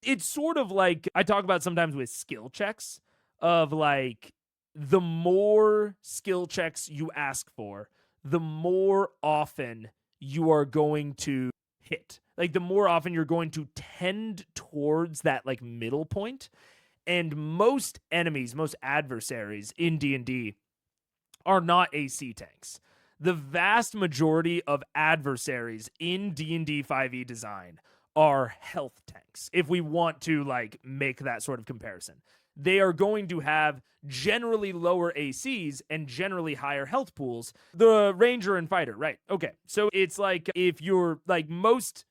It's sort of like I talk about sometimes with skill checks of like the more skill checks you ask for, the more often you are going to hit. Like the more often you're going to tend towards that like middle point. And most enemies, most adversaries in D&D are not AC tanks. The vast majority of adversaries in D&D 5e design are health tanks. If we want to like make that sort of comparison, they are going to have generally lower ACs and generally higher health pools. The ranger and fighter, right? Okay. So it's like if you're like most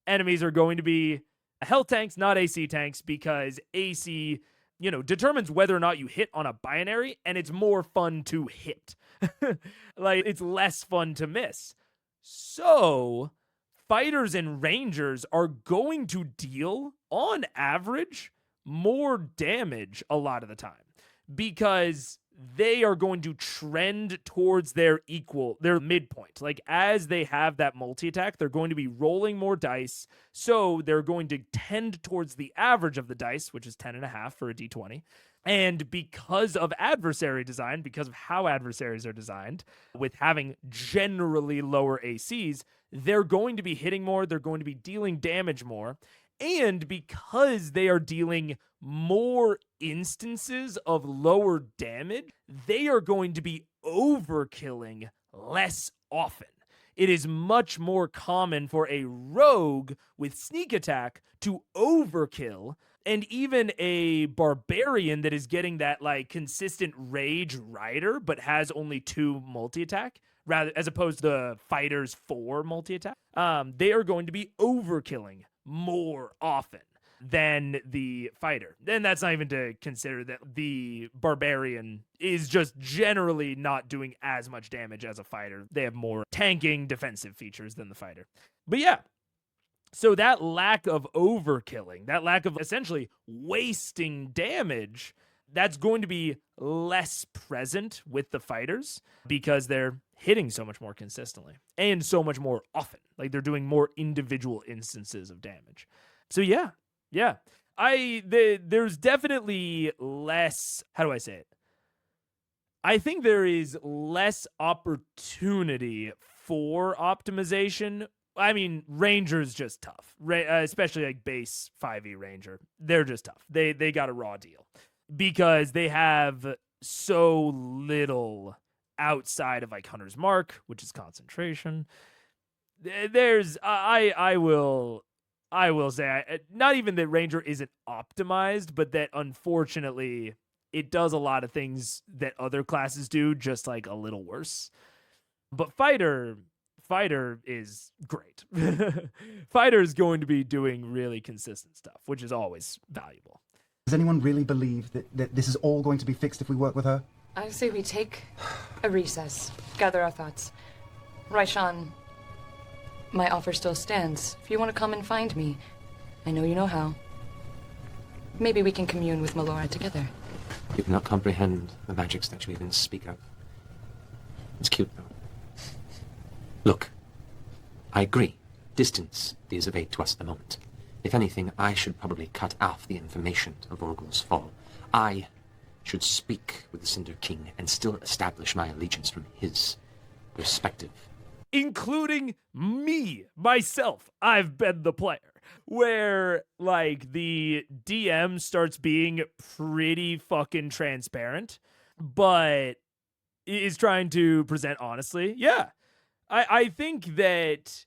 enemies are going to be health tanks, not AC tanks, because AC, determines whether or not you hit on a binary, and it's more fun to hit. Like, it's less fun to miss. So, fighters and rangers are going to deal, on average, more damage a lot of the time, because they are going to trend towards their midpoint. Like, as they have that multi-attack, they're going to be rolling more dice, so they're going to tend towards the average of the dice, which is 10.5 for a d20. And because of adversary design, because of how adversaries are designed, with having generally lower ACs, they're going to be hitting more, they're going to be dealing damage more, and because they are dealing more instances of lower damage, they are going to be overkilling less often. It is much more common for a rogue with sneak attack to overkill, and even a barbarian that is getting that like consistent rage rider but has only 2 multi-attack, rather as opposed to the fighter's 4 multi-attack. They are going to be overkilling more often than the fighter. And that's not even to consider that the barbarian is just generally not doing as much damage as a fighter. They have more tanking defensive features than the fighter. But yeah, so that lack of overkilling, that lack of essentially wasting damage, that's going to be less present with the fighters because they're hitting so much more consistently and so much more often. Like they're doing more individual instances of damage. So yeah. There's definitely less, how do I say it? I think there is less opportunity for optimization. I mean, Ranger's just tough, especially like base 5e Ranger. They're just tough. They got a raw deal because they have so little outside of like Hunter's Mark, which is concentration. There's, I will say, not even that Ranger isn't optimized, but that unfortunately it does a lot of things that other classes do, just like a little worse. But Fighter Fighter is great. Fighter is going to be doing really consistent stuff, which is always valuable. Does anyone really believe that this is all going to be fixed if we work with her? I say we take a recess, gather our thoughts. Raishan, my offer still stands. If you want to come and find me, I know you know how. Maybe we can commune with Melora together. You cannot comprehend the magics that you even speak of. It's cute, though. Look, I agree. Distance is of aid to us at the moment. If anything, I should probably cut off the information of Orgul's fall. I should speak with the Cinder King and still establish my allegiance from his perspective. Including me, myself. I've been the player. Where, like, the DM starts being pretty fucking transparent, but is trying to present honestly. Yeah. I think that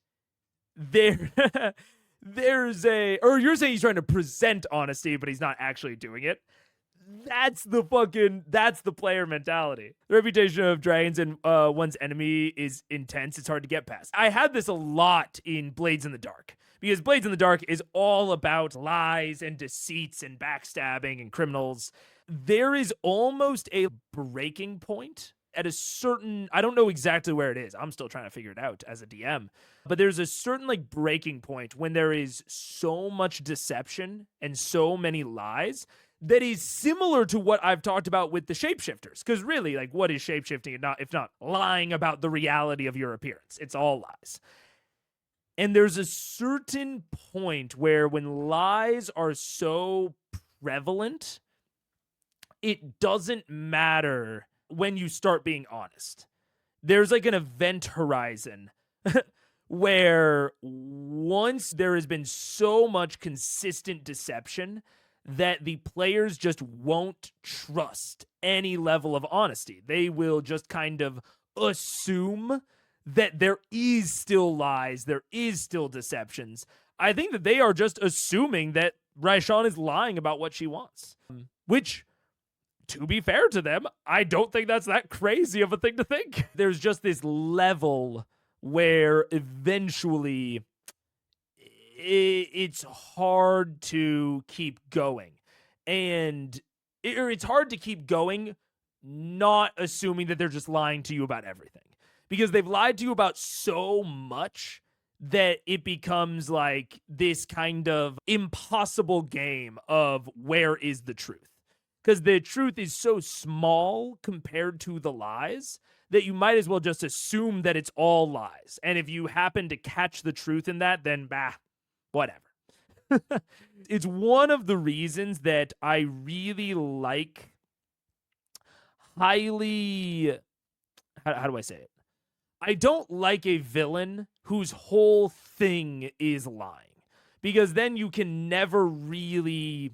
there's or you're saying he's trying to present honesty, but he's not actually doing it. That's the player mentality. The reputation of dragons and one's enemy is intense. It's hard to get past. I had this a lot in Blades in the Dark, because Blades in the Dark is all about lies and deceits and backstabbing and criminals. There is almost a breaking point at a certain, I don't know exactly where it is. I'm still trying to figure it out as a DM. But there's a certain like breaking point when there is so much deception and so many lies that is similar to what I've talked about with the shapeshifters. Because really, like, what is shapeshifting if not lying about the reality of your appearance? It's all lies. And there's a certain point where when lies are so prevalent, it doesn't matter when you start being honest. There's like an event horizon where once there has been so much consistent deception that the players just won't trust any level of honesty. They will just kind of assume that there is still lies, there is still deceptions. I think that they are just assuming that Raishan is lying about what she wants. Which, to be fair to them, I don't think that's that crazy of a thing to think. There's just this level where eventually it's hard to keep going. And it's hard to keep going not assuming that they're just lying to you about everything. Because they've lied to you about so much that it becomes like this kind of impossible game of where is the truth. Because the truth is so small compared to the lies that you might as well just assume that it's all lies. And if you happen to catch the truth in that, then whatever. It's one of the reasons that I really like highly... How do I say it? I don't like a villain whose whole thing is lying. Because then you can never really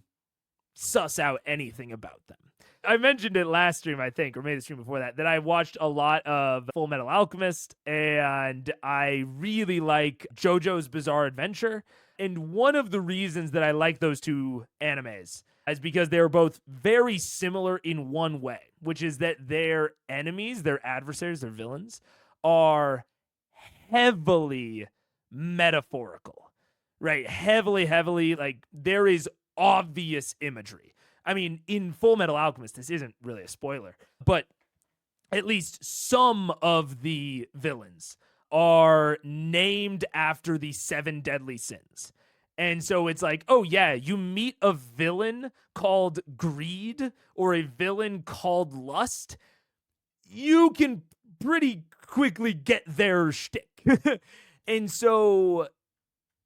suss out anything about them. I mentioned it last stream, I think, or maybe the stream before that I watched a lot of Full Metal Alchemist, and I really like JoJo's Bizarre Adventure. And one of the reasons that I like those two animes is because they're both very similar in one way, which is that their enemies, their adversaries, their villains, are heavily metaphorical, right? Heavily, like, there is obvious imagery. I mean, in Full Metal Alchemist, this isn't really a spoiler, but at least some of the villains are named after the 7 deadly sins. And so it's like, oh yeah, you meet a villain called greed or a villain called lust, you can pretty quickly get their shtick. And so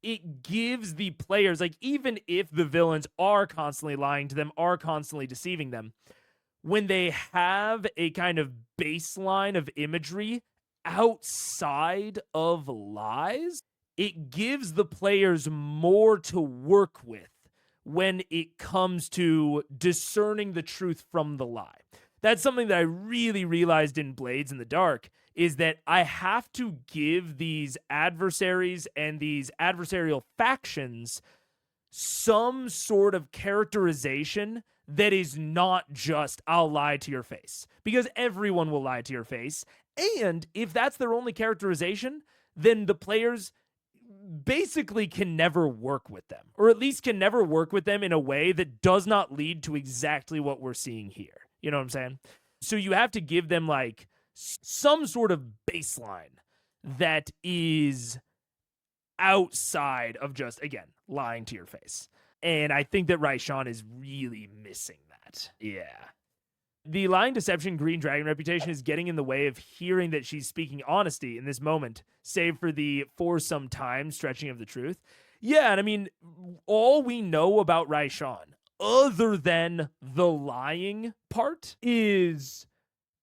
it gives the players, like, even if the villains are constantly lying to them, are constantly deceiving them, when they have a kind of baseline of imagery outside of lies, it gives the players more to work with when it comes to discerning the truth from the lie. That's something that I really realized in Blades in the Dark, is that I have to give these adversaries and these adversarial factions some sort of characterization that is not just, I'll lie to your face. Because everyone will lie to your face. And if that's their only characterization, then the players basically can never work with them, or at least can never work with them in a way that does not lead to exactly what we're seeing here. You know what I'm saying? So you have to give them like some sort of baseline that is outside of just, again, lying to your face. And I think that Raishan is really missing that. Yeah. The lying, deception, green dragon reputation is getting in the way of hearing that she's speaking honesty in this moment, save for some time stretching of the truth. Yeah, and I mean, all we know about Raishan, other than the lying part, is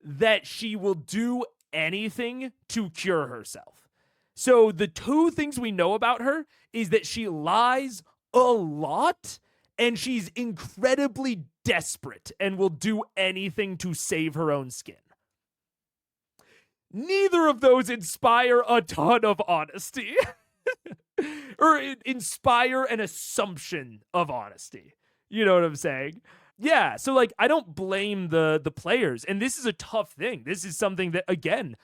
that she will do anything to cure herself. So the two things we know about her is that she lies a lot, and she's incredibly desperate and will do anything to save her own skin. Neither of those inspire a ton of honesty. Or inspire an assumption of honesty. You know what I'm saying? Yeah, so like I don't blame the players, and this is a tough thing. This is something that, again,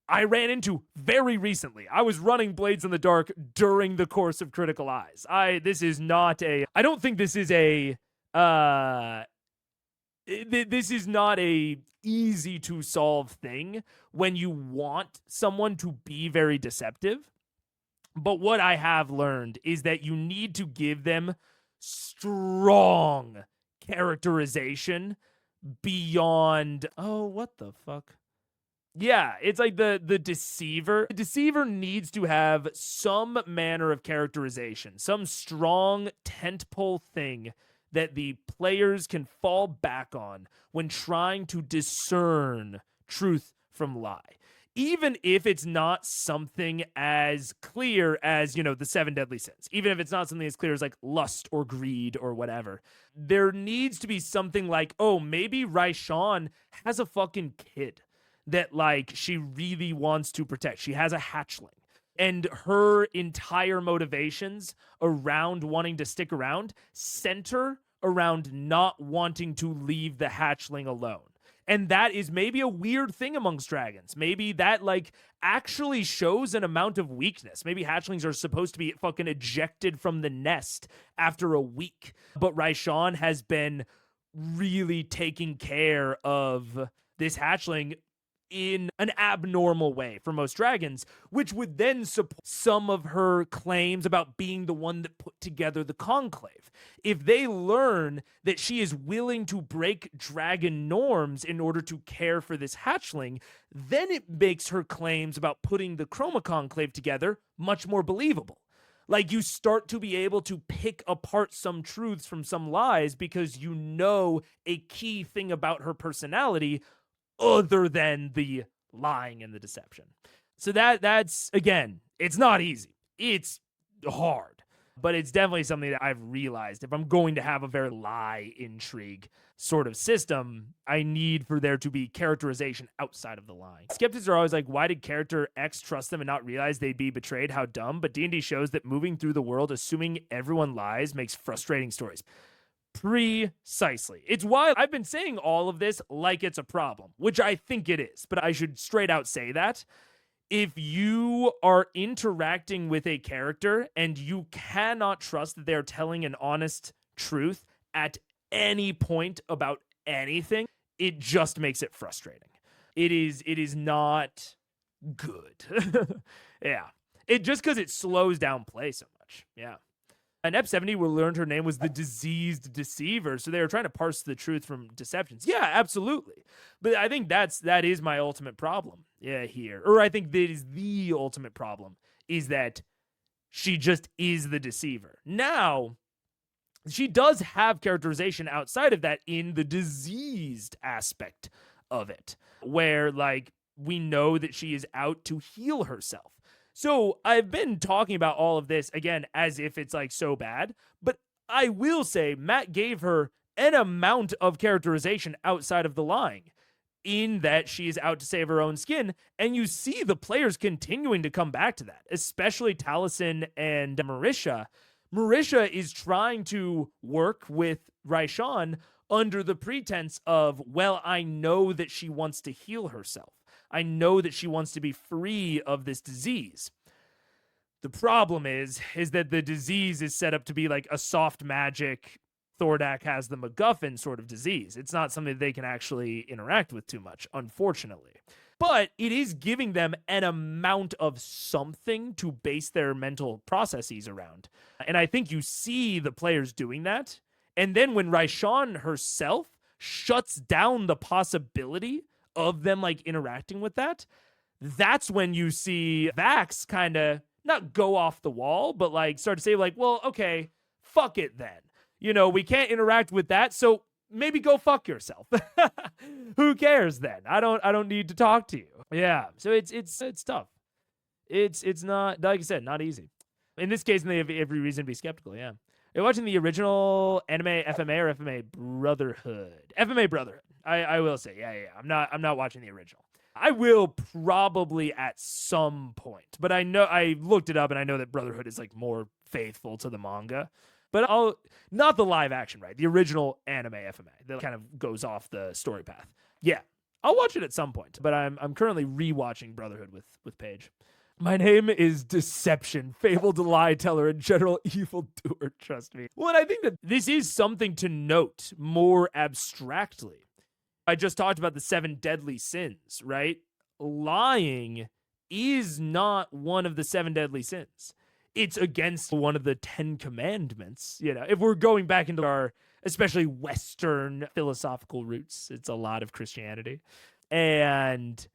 I ran into very recently. I was running Blades in the Dark during the course of Critical Eyes. I don't think this is this is not a easy to solve thing when you want someone to be very deceptive. But what I have learned is that you need to give them strong characterization beyond, oh, what the fuck? Yeah, it's like the deceiver. The deceiver needs to have some manner of characterization, some strong tentpole thing that the players can fall back on when trying to discern truth from lie. Even if it's not something as clear as, the 7 deadly sins, even if it's not something as clear as like lust or greed or whatever, there needs to be something like, oh, maybe Raishan has a fucking kid that like she really wants to protect. She has a hatchling, and her entire motivations around wanting to stick around center around not wanting to leave the hatchling alone. And that is maybe a weird thing amongst dragons. Maybe that like actually shows an amount of weakness. Maybe hatchlings are supposed to be fucking ejected from the nest after a week. But Raishan has been really taking care of this hatchling in an abnormal way for most dragons, which would then support some of her claims about being the one that put together the conclave. If they learn that she is willing to break dragon norms in order to care for this hatchling, then it makes her claims about putting the chroma conclave together much more believable. Like, you start to be able to pick apart some truths from some lies because you know a key thing about her personality other than the lying and the deception. So that's, again, it's not easy. It's hard. But it's definitely something that I've realized. If I'm going to have a very lie intrigue sort of system, I need for there to be characterization outside of the lying. Skeptics are always like, why did character X trust them and not realize they'd be betrayed? How dumb. But D&D shows that moving through the world assuming everyone lies makes frustrating stories. Precisely. It's why I've been saying all of this like it's a problem, which I think it is, but I should straight out say that. If you are interacting with a character and you cannot trust that they're telling an honest truth at any point about anything, it just makes it frustrating. It is not good. Yeah. It just because it slows down play so much. Yeah. In Ep 70, we learned her name was the Diseased Deceiver, so they were trying to parse the truth from deceptions. Yeah, absolutely. But I think that is my ultimate problem here. Or I think that is the ultimate problem, is that she just is the deceiver. Now, she does have characterization outside of that in the diseased aspect of it, where, like, we know that she is out to heal herself. So I've been talking about all of this, again, as if it's like so bad, but I will say Matt gave her an amount of characterization outside of the lying, in that she is out to save her own skin, and you see the players continuing to come back to that, especially Taliesin and Marisha. Marisha is trying to work with Raishan under the pretense of, well, I know that she wants to heal herself. I know that she wants to be free of this disease. The problem is that the disease is set up to be like a soft magic Thordak has the MacGuffin sort of disease. It's not something they can actually interact with too much, unfortunately. But it is giving them an amount of something to base their mental processes around. And I think you see the players doing that. And then when Raishan herself shuts down the possibility of them like interacting with that, that's when you see Vax kind of not go off the wall, but like start to say like, well, okay, fuck it then. You know, we can't interact with that, so maybe go fuck yourself. Who cares then? I don't need to talk to you. Yeah, so it's tough. It's not, like I said, not easy. In this case, they have every reason to be skeptical. Yeah, you're watching the original anime FMA or FMA Brotherhood. FMA Brotherhood. I will say, yeah. I'm not watching the original. I will probably at some point, but I know I looked it up and I know that Brotherhood is like more faithful to the manga. But not the live action, right? The original anime FMA that kind of goes off the story path. Yeah, I'll watch it at some point, but I'm currently rewatching Brotherhood with Paige. My name is Deception, fabled lie teller, and general evildoer, trust me. Well, and I think that this is something to note more abstractly. I just talked about the 7 deadly sins, right? Lying is not one of the 7 deadly sins. It's against one of the 10 commandments. You know, if we're going back into our, especially Western philosophical roots, it's a lot of Christianity. And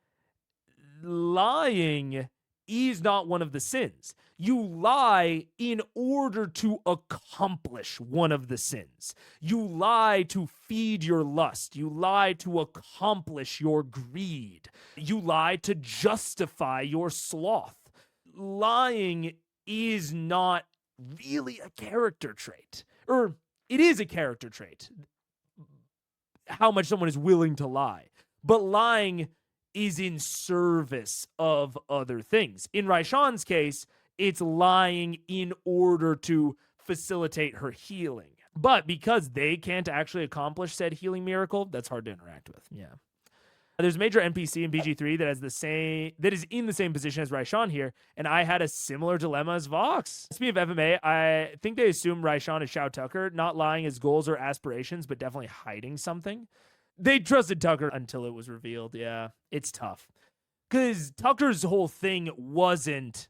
lying is not one of the sins. You lie in order to accomplish one of the sins. You lie to feed your lust. You lie to accomplish your greed. You lie to justify your sloth. Lying is not really a character trait. Or it is a character trait, how much someone is willing to lie. But lying is in service of other things. In Raishan's case, it's lying in order to facilitate her healing. But because they can't actually accomplish said healing miracle, that's hard to interact with. Yeah. There's a major NPC in BG3 that is in the same position as Raishan here, and I had a similar dilemma as Vox. Speaking of FMA, I think they assume Raishan is Shao Tucker, not lying his goals or aspirations, but definitely hiding something. They trusted Tucker until it was revealed. Yeah, it's tough. Because Tucker's whole thing wasn't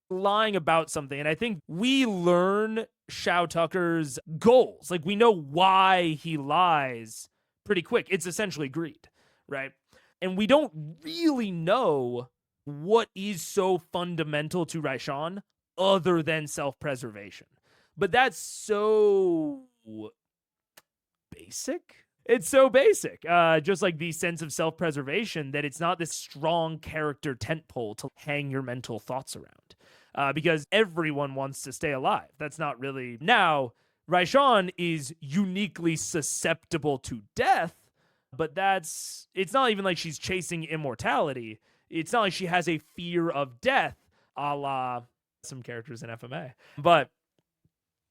lying about something, and I think we learn Shao Tucker's goals. Like, we know why he lies pretty quick. It's essentially greed. Right? And we don't really know what is so fundamental to Raishan other than self-preservation. But that's so basic. It's so basic. Just like the sense of self-preservation, that it's not this strong character tentpole to hang your mental thoughts around. Because everyone wants to stay alive. That's not really... Now, Raishan is uniquely susceptible to death, but it's not even like she's chasing immortality. It's not like she has a fear of death, a la some characters in FMA. But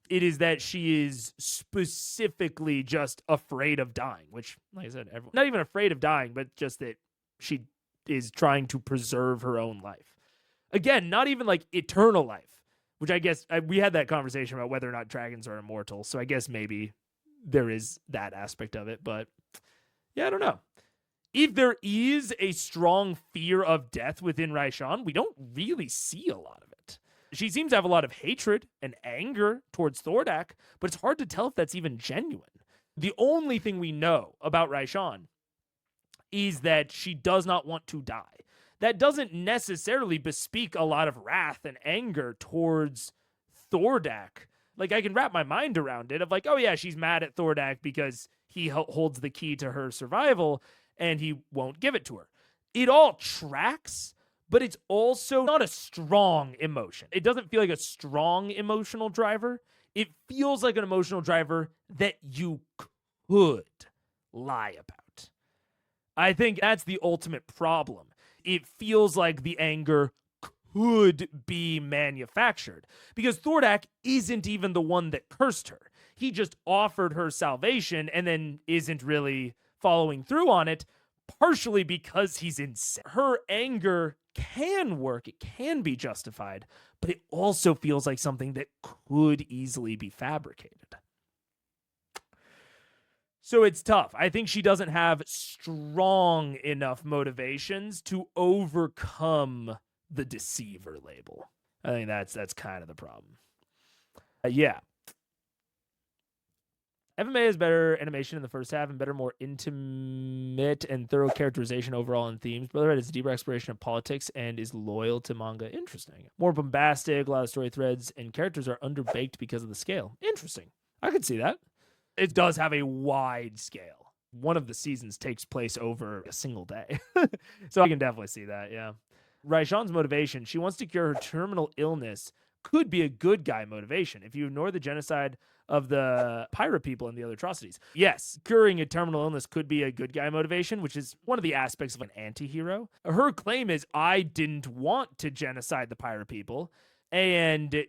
it is that she is specifically just afraid of dying, which, like I said, not even afraid of dying, but just that she is trying to preserve her own life. Again, not even like eternal life, which I guess we had that conversation about whether or not dragons are immortal. So I guess maybe there is that aspect of it, but yeah, I don't know. If there is a strong fear of death within Raishan, we don't really see a lot of it. She seems to have a lot of hatred and anger towards Thordak, but it's hard to tell if that's even genuine. The only thing we know about Raishan is that she does not want to die. That doesn't necessarily bespeak a lot of wrath and anger towards Thordak. Like, I can wrap my mind around it of like, oh yeah, she's mad at Thordak because he holds the key to her survival and he won't give it to her. It all tracks, but it's also not a strong emotion. It doesn't feel like a strong emotional driver. It feels like an emotional driver that you could lie about. I think that's the ultimate problem. It feels like the anger could be manufactured because Thordak isn't even the one that cursed her. He just offered her salvation and then isn't really following through on it, partially because he's insane. Her anger can work, it can be justified, but it also feels like something that could easily be fabricated. So it's tough. I think she doesn't have strong enough motivations to overcome the deceiver label. I think that's kind of the problem. Yeah. FMA has better animation in the first half and better, more intimate and thorough characterization overall in themes. Brotherhood has a deeper exploration of politics and is loyal to manga. Interesting. More bombastic, a lot of story threads, and characters are underbaked because of the scale. Interesting. I could see that. It does have a wide scale. One of the seasons takes place over a single day. So I can definitely see that, yeah. Raishan's motivation, she wants to cure her terminal illness, could be a good guy motivation if you ignore the genocide of the pirate people and the other atrocities. Yes, curing a terminal illness could be a good guy motivation, which is one of the aspects of an anti-hero. Her claim is, I didn't want to genocide the pirate people. And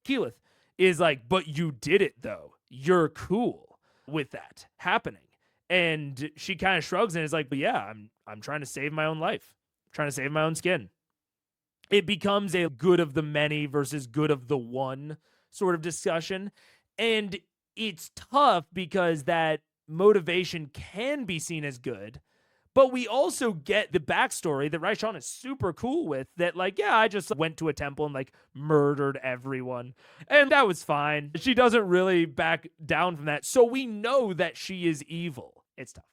Keyleth is like, but you did it though. You're cool with that happening. And she kind of shrugs and is like, but yeah, I'm trying to save my own life. I'm trying to save my own skin. It becomes a good of the many versus good of the one sort of discussion. And it's tough because that motivation can be seen as good, but we also get the backstory that Raishan is super cool with, that like, yeah, I just went to a temple and like murdered everyone. And that was fine. She doesn't really back down from that. So we know that she is evil. It's tough.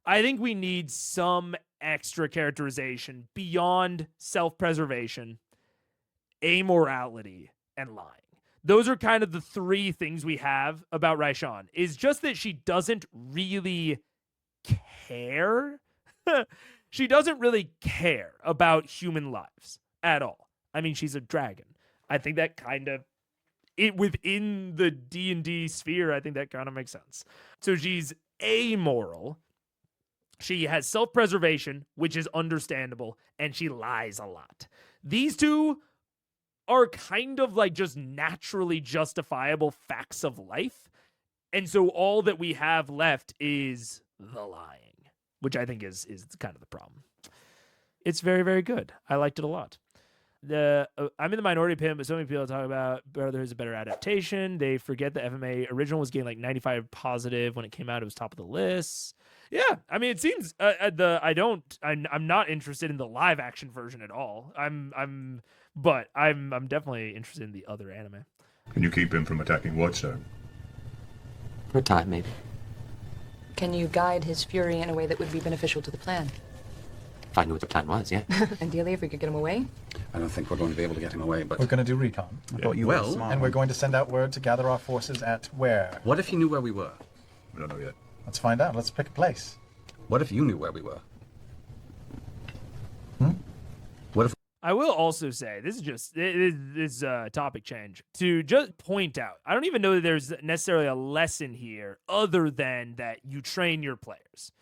I think we need some extra characterization beyond self-preservation, amorality, and lying. Those are kind of the three things we have about Raishan, is just that she doesn't really care. She doesn't really care about human lives at all. I mean, she's a dragon. I think that kind of, within the D&D sphere, I think that kind of makes sense. So she's amoral. She has self-preservation, which is understandable, and she lies a lot. These two are kind of like just naturally justifiable facts of life. And so all that we have left is the lying, which I think is kind of the problem. It's very, very good. I liked it a lot. I'm in the minority opinion, but so many people talk about Brotherhood is a better adaptation. They forget the FMA original was getting like 95 positive when it came out. It was top of the list. Yeah, I mean, it seems I'm not interested in the live action version at all. I'm definitely interested in the other anime. Can you keep him from attacking Whitestone? For a time, maybe. Can you guide his fury in a way that would be beneficial to the plan? If I knew what the plan was, yeah. Ideally, if we could get him away. I don't think we're going to be able to get him away, but... We're going to do recon. I thought you were Well, smart. And we're going to send out word to gather our forces at where? What if he knew where we were? We don't know yet. Let's find out. Let's pick a place. What if you knew where we were? What if... I will also say, this is just this topic change, to just point out, I don't even know that there's necessarily a lesson here other than that you train your players.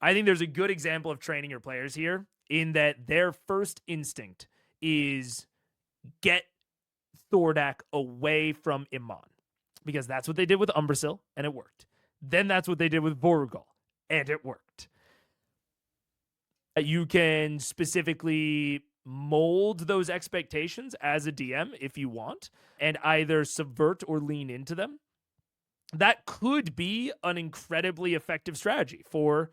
I think there's a good example of training your players here in that their first instinct is get Thordak away from Iman, because that's what they did with Umbrasyl, and it worked. Then that's what they did with Vorugal, and it worked. You can specifically mold those expectations as a DM if you want, and either subvert or lean into them. That could be an incredibly effective strategy for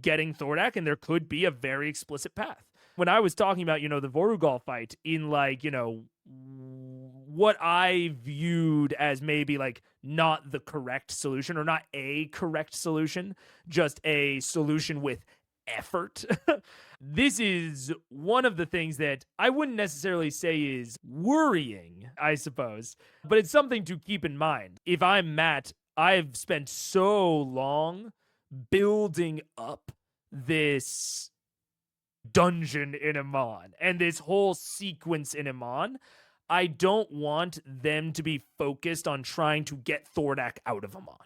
getting Thordak, and there could be a very explicit path. When I was talking about, the Vorugal fight in what I viewed as maybe like not the correct solution, or not a correct solution, just a solution with effort. This is one of the things that I wouldn't necessarily say is worrying, I suppose, but it's something to keep in mind. If I'm Matt, I've spent so long building up this dungeon in Iman and this whole sequence in Iman. I don't want them to be focused on trying to get Thordak out of Iman.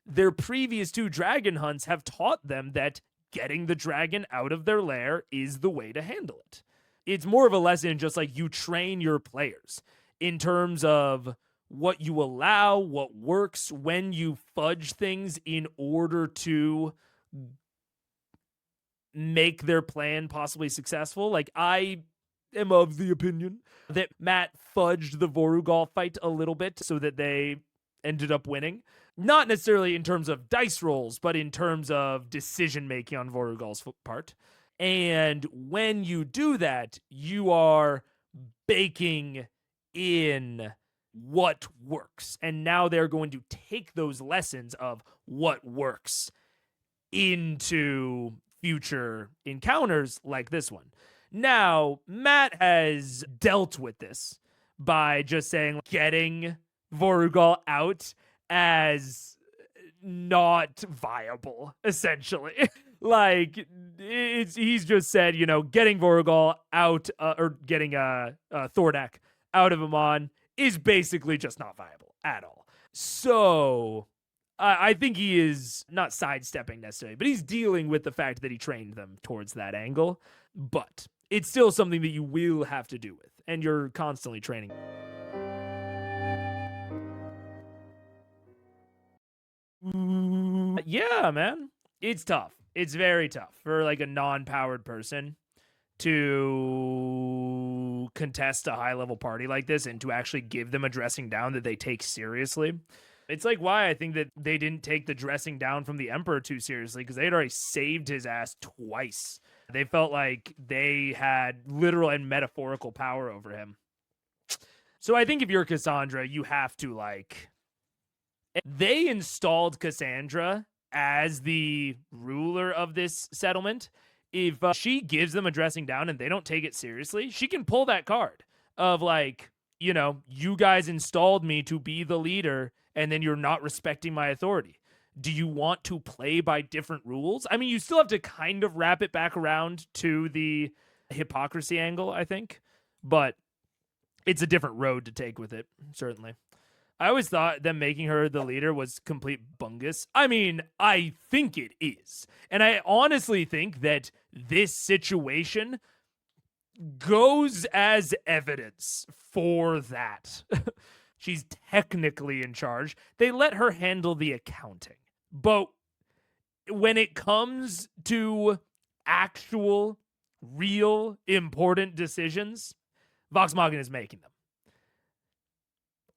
Their previous two dragon hunts have taught them that getting the dragon out of their lair is the way to handle it. It's more of a lesson, just like you train your players in terms of what you allow, what works, when you fudge things in order to make their plan possibly successful. Like, I am of the opinion that Matt fudged the Vorugal fight a little bit so that they ended up winning. Not necessarily in terms of dice rolls, but in terms of decision-making on Vorugal's part. And when you do that, you are baking in what works. And now they're going to take those lessons of what works into future encounters like this one. Now, Matt has dealt with this by just saying getting Vorugal out as not viable, essentially. Like, he's just said, you know, getting Vorugal out, or getting Thordak out of Amon is basically just not viable at all. So, I think he is not sidestepping necessarily, but he's dealing with the fact that he trained them towards that angle. But it's still something that you will have to do with, and you're constantly training. Yeah, man. It's tough. It's very tough for like a non-powered person to contest a high-level party like this and to actually give them a dressing down that they take seriously. It's like why I think that they didn't take the dressing down from the Emperor too seriously, because they had already saved his ass twice. They felt like they had literal and metaphorical power over him. So I think if you're Cassandra, you have to like... They installed Cassandra as the ruler of this settlement. If she gives them a dressing down and they don't take it seriously, she can pull that card of like, you know, you guys installed me to be the leader and then you're not respecting my authority. Do you want to play by different rules? I mean, you still have to kind of wrap it back around to the hypocrisy angle, I think, but it's a different road to take with it, certainly. I always thought them making her the leader was complete bungus. I mean, I think it is. And I honestly think that this situation goes as evidence for that. She's technically in charge. They let her handle the accounting. But when it comes to actual, real, important decisions, Vox Machina is making them.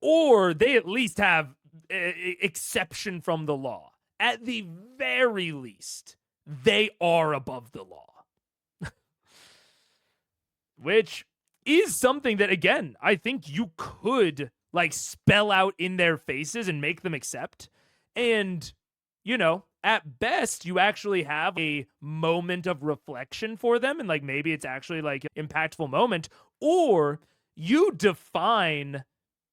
Or they at least have exception from the law. At the very least, they are above the law. Which is something that, again, I think you could like spell out in their faces and make them accept. And, you know, at best, you actually have a moment of reflection for them. And like maybe it's actually like an impactful moment. Or you define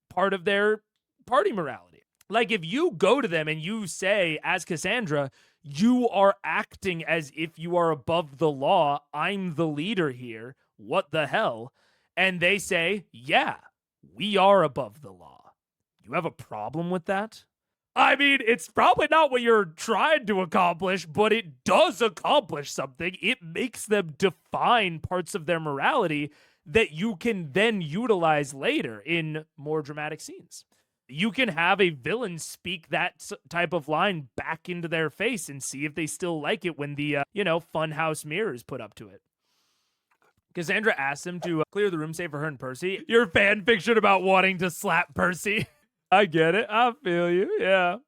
part of their party morality. Like if you go to them and you say, as Cassandra, you are acting as if you are above the law. I'm the leader here. What the hell? And they say, yeah, we are above the law. You have a problem with that? I mean, it's probably not what you're trying to accomplish, but it does accomplish something. It makes them define parts of their morality that you can then utilize later in more dramatic scenes. You can have a villain speak that type of line back into their face and see if they still like it when the, funhouse mirror is put up to it. Cassandra asks him to clear the room, save for her and Percy. Your fan fiction about wanting to slap Percy. I get it. I feel you. Yeah.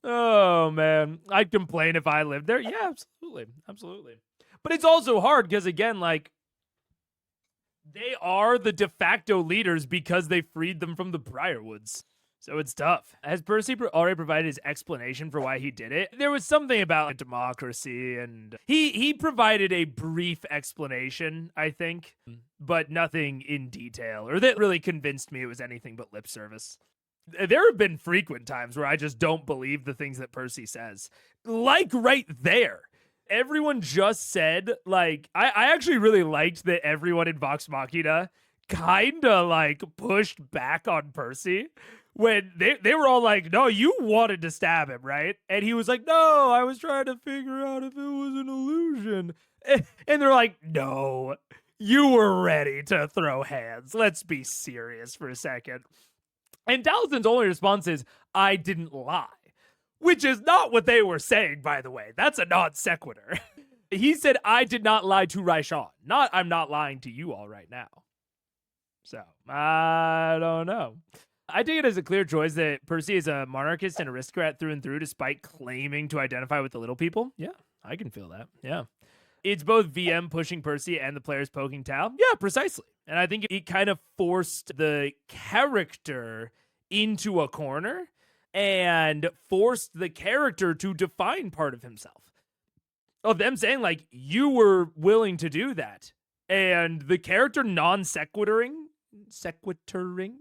Oh, man. I'd complain if I lived there. Yeah, absolutely. Absolutely. But it's also hard because, again, like, they are the de facto leaders because they freed them from the Briarwoods. So it's tough. Has Percy already provided his explanation for why he did it? There was something about democracy, and he provided a brief explanation, I think, but nothing in detail, or that really convinced me it was anything but lip service. There have been frequent times where I just don't believe the things that Percy says. Like right there. Everyone just said, like, I actually really liked that everyone in Vox Machina kind of, like, pushed back on Percy when they were all like, no, you wanted to stab him, right? And he was like, no, I was trying to figure out if it was an illusion. And they're like, no, you were ready to throw hands. Let's be serious for a second. And Taliesin's only response is, I didn't lie. Which is not what they were saying, by the way. That's a non sequitur. He said, I did not lie to Raishan. Not, I'm not lying to you all right now. So, I don't know. I take it as a clear choice that Percy is a monarchist and aristocrat through and through, despite claiming to identify with the little people. Yeah, I can feel that. Yeah. It's both VM pushing Percy and the players poking Tal. Yeah, precisely. And I think it kind of forced the character into a corner and forced the character to define part of himself. Of them saying, like, you were willing to do that. And the character sequituring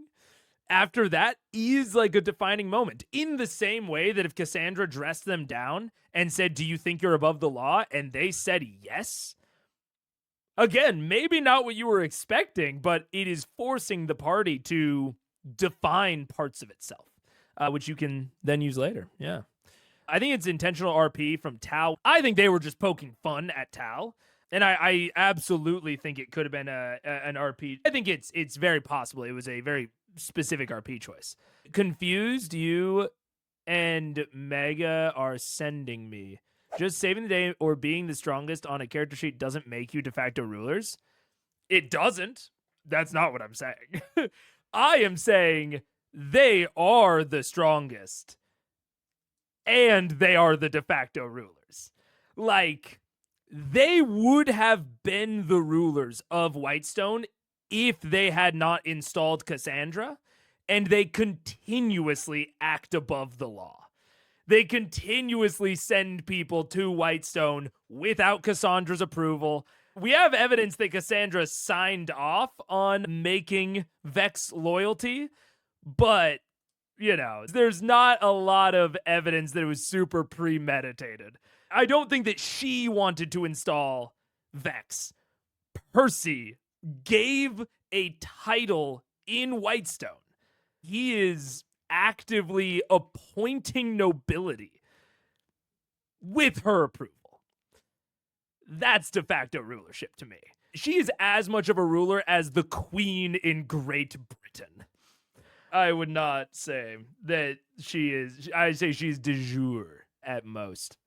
after that is like a defining moment. In the same way that if Cassandra dressed them down and said, do you think you're above the law? And they said yes. Again, maybe not what you were expecting, but it is forcing the party to define parts of itself, which you can then use later. Yeah. I think it's intentional RP from Tal. I think they were just poking fun at Tal. And I absolutely think it could have been an RP. I think it's very possible it was a very specific RP choice. Confused, you and Mega are sending me. Just saving the day or being the strongest on a character sheet doesn't make you de facto rulers. It doesn't. That's not what I'm saying. I am saying they are the strongest. And they are the de facto rulers. Like, they would have been the rulers of Whitestone if they had not installed Cassandra, and they continuously act above the law. They continuously send people to Whitestone without Cassandra's approval. We have evidence that Cassandra signed off on making Vex loyalty, but, you know, there's not a lot of evidence that it was super premeditated. I don't think that she wanted to install Vex. Percy gave a title in Whitestone. He is actively appointing nobility with her approval. That's de facto rulership to me. She is as much of a ruler as the Queen in Great Britain. I would not say that she is. I'd say she's de jure at most.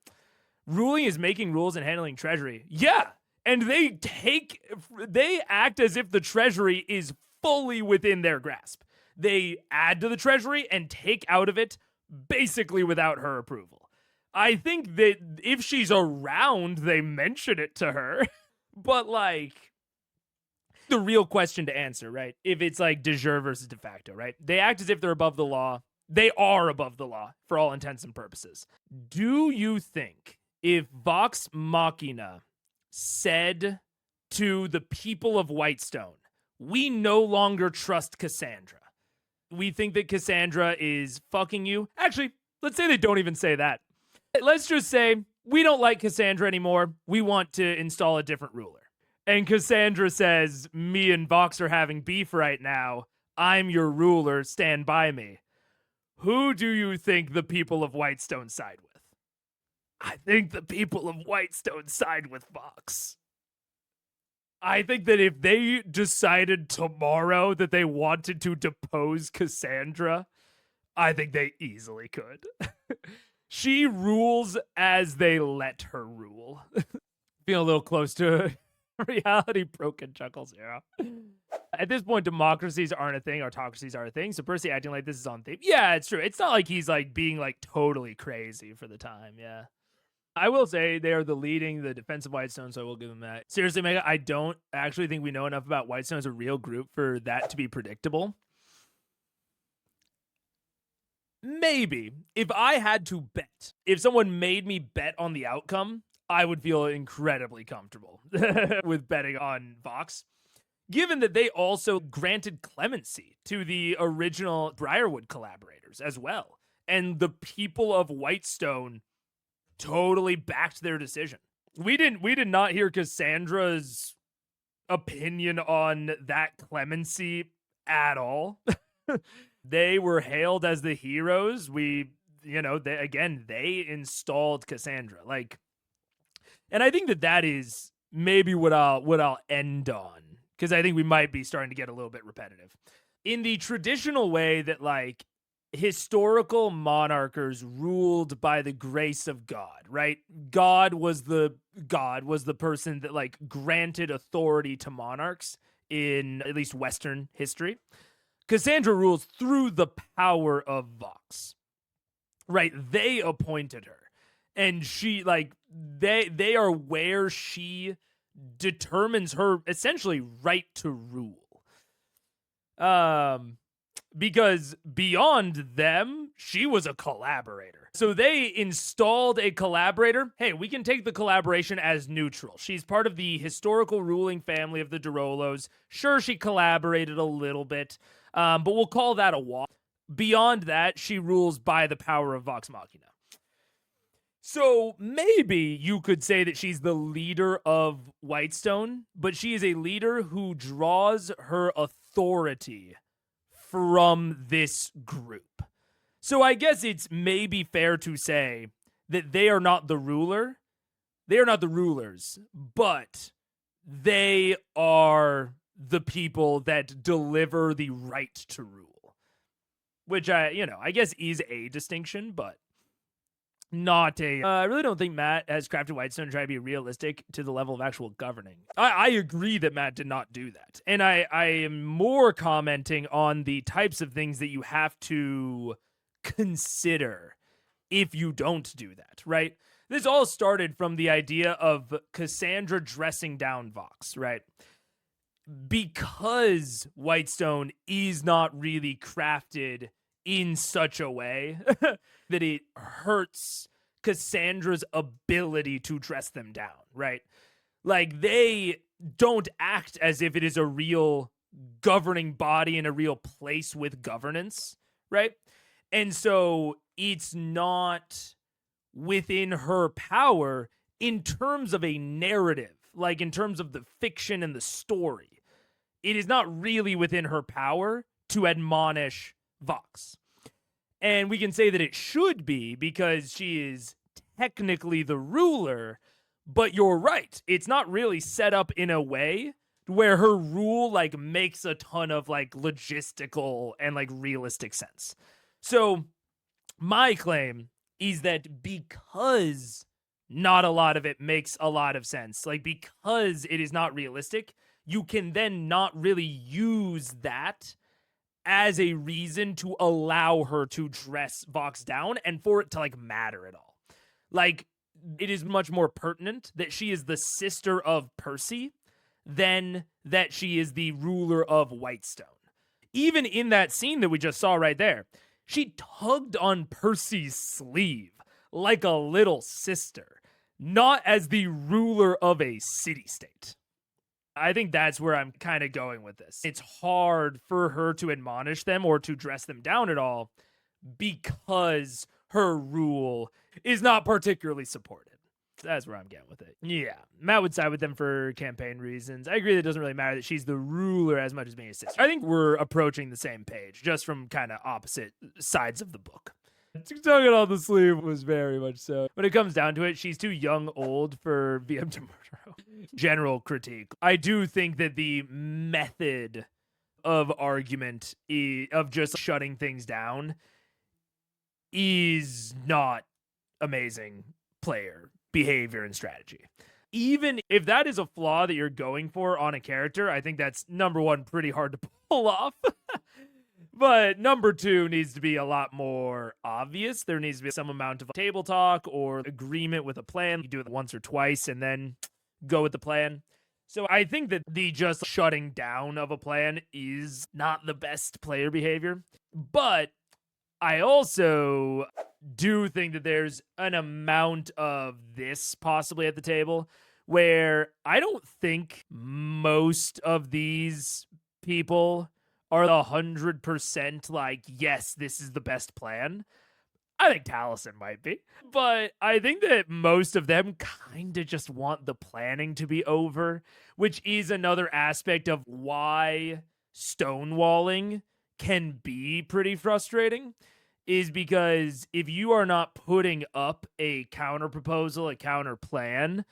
Ruling is making rules and handling treasury. Yeah. And they act as if the treasury is fully within their grasp. They add to the treasury and take out of it basically without her approval. I think that if she's around, they mention it to her. But, like, the real question to answer, right? If it's like de jure versus de facto, right? They act as if they're above the law. They are above the law for all intents and purposes. Do you think if Vox Machina said to the people of Whitestone, we no longer trust Cassandra. We think that Cassandra is fucking you. Actually, let's say they don't even say that. Let's just say, we don't like Cassandra anymore. We want to install a different ruler. And Cassandra says, me and Vox are having beef right now. I'm your ruler. Stand by me. Who do you think the people of Whitestone side with? I think the people of Whitestone side with Vox. I think that if they decided tomorrow that they wanted to depose Cassandra, I think they easily could. She rules as they let her rule. Feel a little close to reality broken chuckles here. At this point, democracies aren't a thing, autocracies are a thing. So Percy acting like this is on theme. Yeah, it's true. It's not like he's like being like totally crazy for the time. Yeah. I will say they are the defensive Whitestone, so I will give them that. Seriously, Mega, I don't actually think we know enough about Whitestone as a real group for that to be predictable. Maybe. If I had to bet, if someone made me bet on the outcome, I would feel incredibly comfortable with betting on Vox. Given that they also granted clemency to the original Briarwood collaborators as well. And the people of Whitestone totally backed their decision. We did not hear Cassandra's opinion on that clemency at all. They were hailed as the heroes. They installed Cassandra. Like, and I think that is maybe what I'll end on, because I think we might be starting to get a little bit repetitive. In the traditional way that, like, historical monarchers ruled by the grace of God, right? God was the person that like granted authority to monarchs in at least Western history. Cassandra rules through the power of Vox, right? They appointed her, and she like they are where she determines her essentially right to rule. Because beyond them, she was a collaborator. So they installed a collaborator. Hey, we can take the collaboration as neutral. She's part of the historical ruling family of the Durolos. Sure, she collaborated a little bit, but we'll call that a walk. Beyond that, she rules by the power of Vox Machina. So maybe you could say that she's the leader of Whitestone, but she is a leader who draws her authority from this group. So I guess it's maybe fair to say that they are not the ruler. They are not the rulers, but they are the people that deliver the right to rule. Which I guess is a distinction, but not a... I really don't think Matt has crafted Whitestone to try to be realistic to the level of actual governing. I agree that Matt did not do that. And I am more commenting on the types of things that you have to consider if you don't do that, right? This all started from the idea of Cassandra dressing down Vox, right? Because Whitestone is not really crafted in such a way that it hurts Cassandra's ability to dress them down, right? Like, they don't act as if it is a real governing body in a real place with governance, right? And so it's not within her power in terms of a narrative, like in terms of the fiction and the story. It is not really within her power to admonish Vox. And we can say that it should be because she is technically the ruler, but you're right. It's not really set up in a way where her rule like makes a ton of like logistical and like realistic sense. So my claim is that because not a lot of it makes a lot of sense, like because it is not realistic, you can then not really use that as a reason to allow her to dress Vox down and for it to like matter at all. Like, it is much more pertinent that she is the sister of Percy than that she is the ruler of Whitestone. Even in that scene that we just saw right there, she tugged on Percy's sleeve like a little sister, not as the ruler of a city-state. I think that's where I'm kind of going with this. It's hard for her to admonish them or to dress them down at all because her rule is not particularly supported. That's where I'm getting with it. Yeah, Matt would side with them for campaign reasons. I agree that it doesn't really matter that she's the ruler as much as being a sister. I think we're approaching the same page, just from kind of opposite sides of the book. Tugging on the sleeve was very much so. When it comes down to it, she's too young old for VM to murder. General critique. I do think that the method of argument of just shutting things down is not amazing player behavior and strategy. Even if that is a flaw that you're going for on a character, I think that's number one, pretty hard to pull off. But number two needs to be a lot more obvious. There needs to be some amount of table talk or agreement with a plan. You do it once or twice and then go with the plan. So I think that the just shutting down of a plan is not the best player behavior. But I also do think that there's an amount of this possibly at the table where I don't think most of these people are 100% like, yes, this is the best plan. I think Taliesin might be. But I think that most of them kind of just want the planning to be over, which is another aspect of why stonewalling can be pretty frustrating, is because if you are not putting up a counter proposal, a counter plan,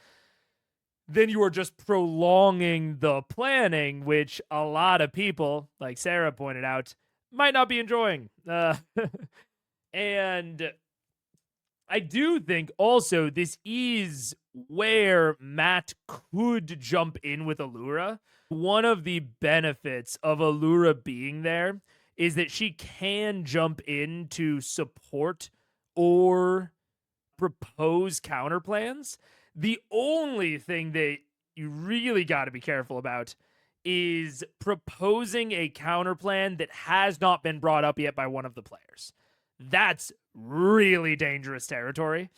then you are just prolonging the planning, which a lot of people, like Sarah pointed out, might not be enjoying. And I do think also this is where Matt could jump in with Allura. One of the benefits of Allura being there is that she can jump in to support or propose counter plans. The only thing that you really got to be careful about is proposing a counter plan that has not been brought up yet by one of the players. That's really dangerous territory.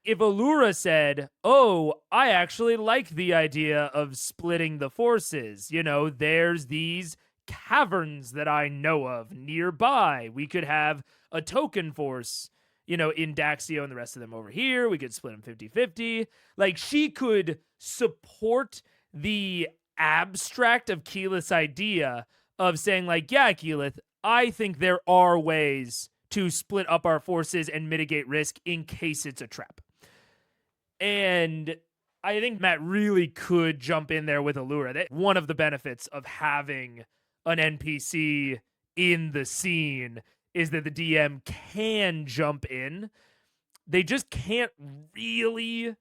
If Allura said, oh, I actually like the idea of splitting the forces, you know, there's these caverns that I know of nearby. We could have a token force, you know, in Daxio and the rest of them over here. We could split them 50-50. Like, she could support the abstract of Keyleth's idea of saying, like, yeah, Keyleth, I think there are ways to split up our forces and mitigate risk in case it's a trap. And I think Matt really could jump in there with Allura. That one of the benefits of having an NPC in the scene is that the DM can jump in. They just can't really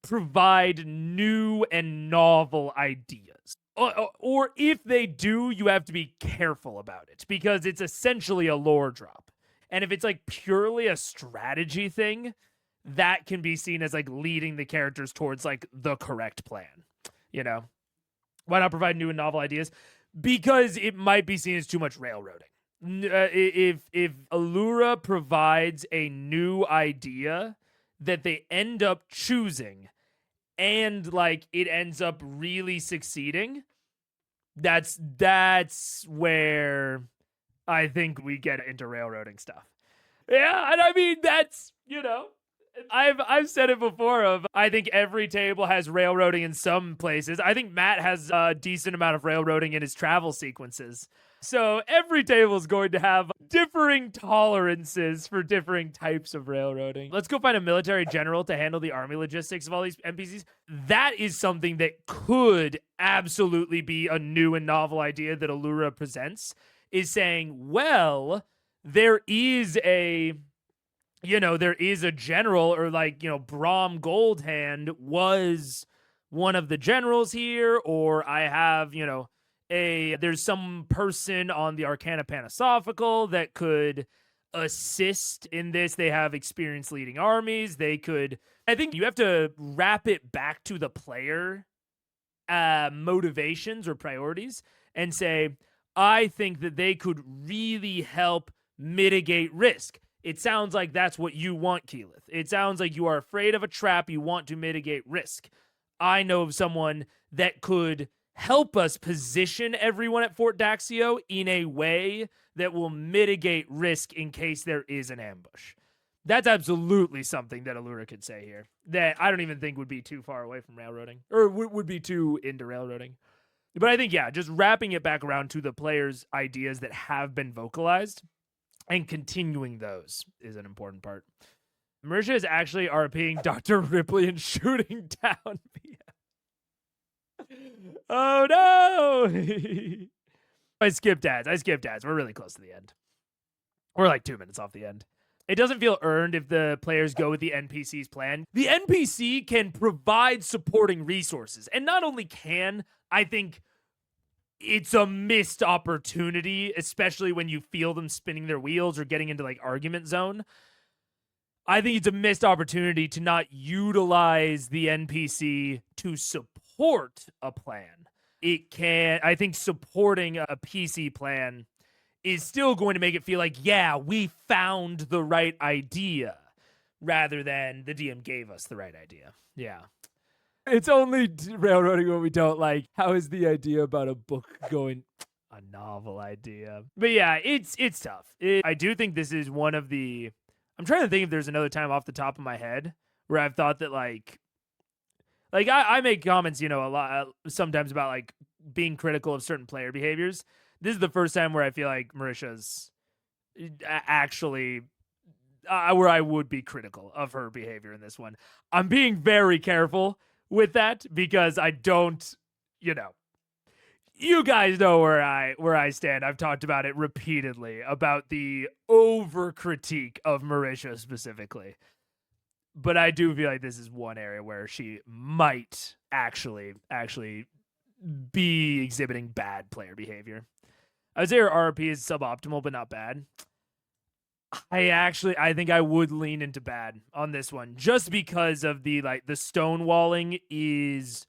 provide new and novel ideas. Or if they do, you have to be careful about it because it's essentially a lore drop. And if it's like purely a strategy thing, that can be seen as like leading the characters towards like the correct plan. You know, why not provide new and novel ideas? Because it might be seen as too much railroading. If Allura provides a new idea that they end up choosing and like it ends up really succeeding, that's where I think we get into railroading stuff. Yeah, and I mean that's, you know, I've said it before of I think every table has railroading in some places. I think Matt has a decent amount of railroading in his travel sequences. So every table is going to have differing tolerances for differing types of railroading. Let's go find a military general to handle the army logistics of all these NPCs. That is something that could absolutely be a new and novel idea that Allura presents, is saying, well, there is a general, or like, you know, Brahm Goldhand was one of the generals here, or I have, you know, there's some person on the Arcana Panasophical that could assist in this. They have experience leading armies. They could, I think you have to wrap it back to the player motivations or priorities and say, I think that they could really help mitigate risk. It sounds like that's what you want, Keyleth. It sounds like you are afraid of a trap. You want to mitigate risk. I know of someone that could help us position everyone at Fort Daxio in a way that will mitigate risk in case there is an ambush. That's absolutely something that Allura could say here that I don't even think would be too far away from railroading, or would be too into railroading. But I think, yeah, just wrapping it back around to the players' ideas that have been vocalized and continuing those is an important part. Marisha is actually RPing Dr. Ripley and shooting down Mia. Oh no! I skipped ads. We're really close to the end. We're like 2 minutes off the end. It doesn't feel earned if the players go with the NPC's plan. The NPC can provide supporting resources. And not only can, I think it's a missed opportunity, especially when you feel them spinning their wheels or getting into like argument zone. I think it's a missed opportunity to not utilize the NPC to support a plan. I think supporting a PC plan is still going to make it feel like, yeah, we found the right idea, rather than the DM gave us the right idea. Yeah. It's only railroading when we don't like, how is the idea about a book going? A novel idea. But yeah, it's tough. I do think this is one of the, I'm trying to think if there's another time off the top of my head where I've thought that like I make comments, you know, a lot sometimes about like being critical of certain player behaviors. This is the first time where I feel like Marisha's actually where I would be critical of her behavior in this one. I'm being very careful with that because I don't, you know, you guys know where I stand. I've talked about it repeatedly about the over critique of Marisha specifically. But I do feel like this is one area where she might actually be exhibiting bad player behavior. I would say her RP is suboptimal, but not bad. I think I would lean into bad on this one, just because of the stonewalling is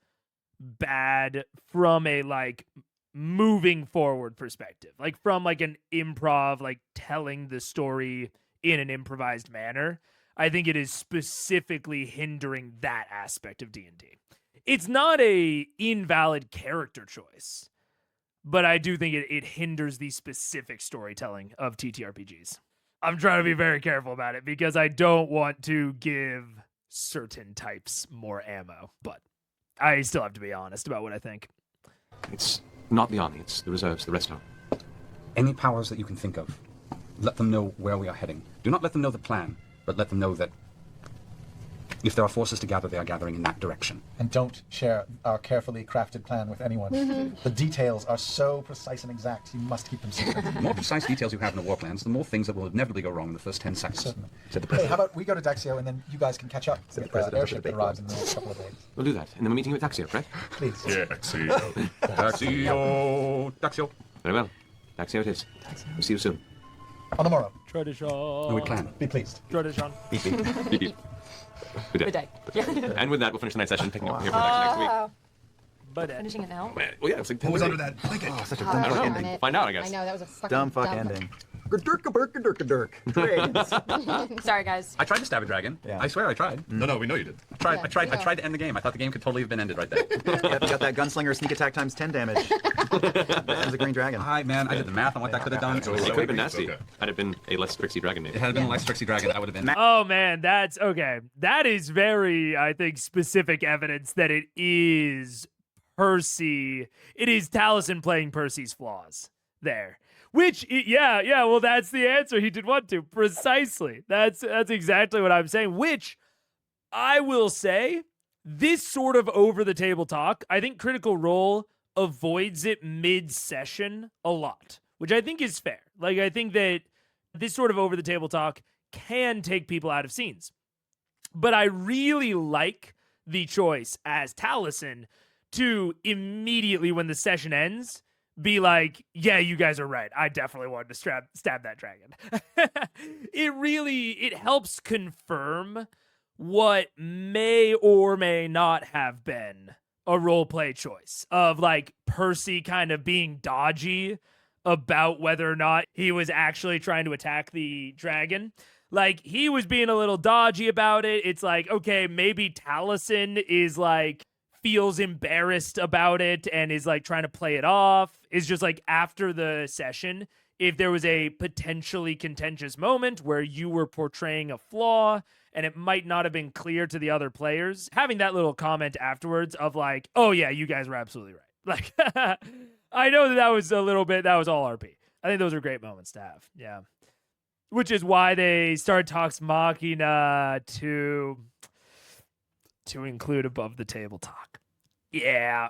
bad from a moving forward perspective, from an improv, telling the story in an improvised manner. I think it is specifically hindering that aspect of D&D. It's not a invalid character choice, but I do think it hinders the specific storytelling of TTRPGs. I'm trying to be very careful about it because I don't want to give certain types more ammo, but I still have to be honest about what I think. It's not the army, it's the reserves, the rest are. Any powers that you can think of, let them know where we are heading. Do not let them know the plan, but let them know that if there are forces to gather, they are gathering in that direction. And don't share our carefully crafted plan with anyone. The details are so precise and exact, you must keep them secret. The more precise details you have in a war plan, the more things that will inevitably go wrong in the first 10 seconds. Certainly. Said the Hey, president. how about we go to Daxio and then you guys can catch up with the airship that arrives in the next couple of days. We'll do that. And then we're meeting with Daxio, correct? Please. Yeah, Daxio. Daxio. Very well. Daxio it is. We'll see you soon. On the morrow. Tradition. No, we plan. Be pleased. Tradition. Beep, beep. Beep, beep. Good day. And with that, we'll finish the night session, picking up here for next week. But Finishing it now? Well, yeah, it's like What was under that? Oh, such a I dumb don't ending. know. Find out, I guess. I know, that was a fucking Dumb fuck ending. Dirk. Great. Sorry, guys. I tried to stab a dragon. Yeah. I swear I tried. No, we know you did. I tried to end the game. I thought the game could totally have been ended right there. Yep, got that gunslinger sneak attack times 10 damage. That was a green dragon. I did the math on what that could have done. It could have been nasty. Okay. Had it been a less tricksy dragon, maybe. It had been a less tricksy dragon, I would have been. Oh man, that's okay. That is very, I think, specific evidence that it is Percy. It is Taliesin playing Percy's flaws there. Which, well, that's the answer. He did want to. Precisely. That's exactly what I'm saying. Which, I will say, this sort of over-the-table talk, I think Critical Role avoids it mid-session a lot, which I think is fair. I think that this sort of over-the-table talk can take people out of scenes. But I really like the choice as Taliesin to immediately, when the session ends, be like, yeah, you guys are right. I definitely wanted to stab that dragon. It helps confirm what may or may not have been a roleplay choice of Percy kind of being dodgy about whether or not he was actually trying to attack the dragon. He was being a little dodgy about it. It's okay, maybe Taliesin is feels embarrassed about it and is trying to play it off. Is just after the session, if there was a potentially contentious moment where you were portraying a flaw and it might not have been clear to the other players, having that little comment afterwards of oh yeah, you guys were absolutely right. I know that was a little bit, that was all RP. I think those are great moments to have. Yeah. Which is why they started Talks Machina to include above the table talk. Yeah.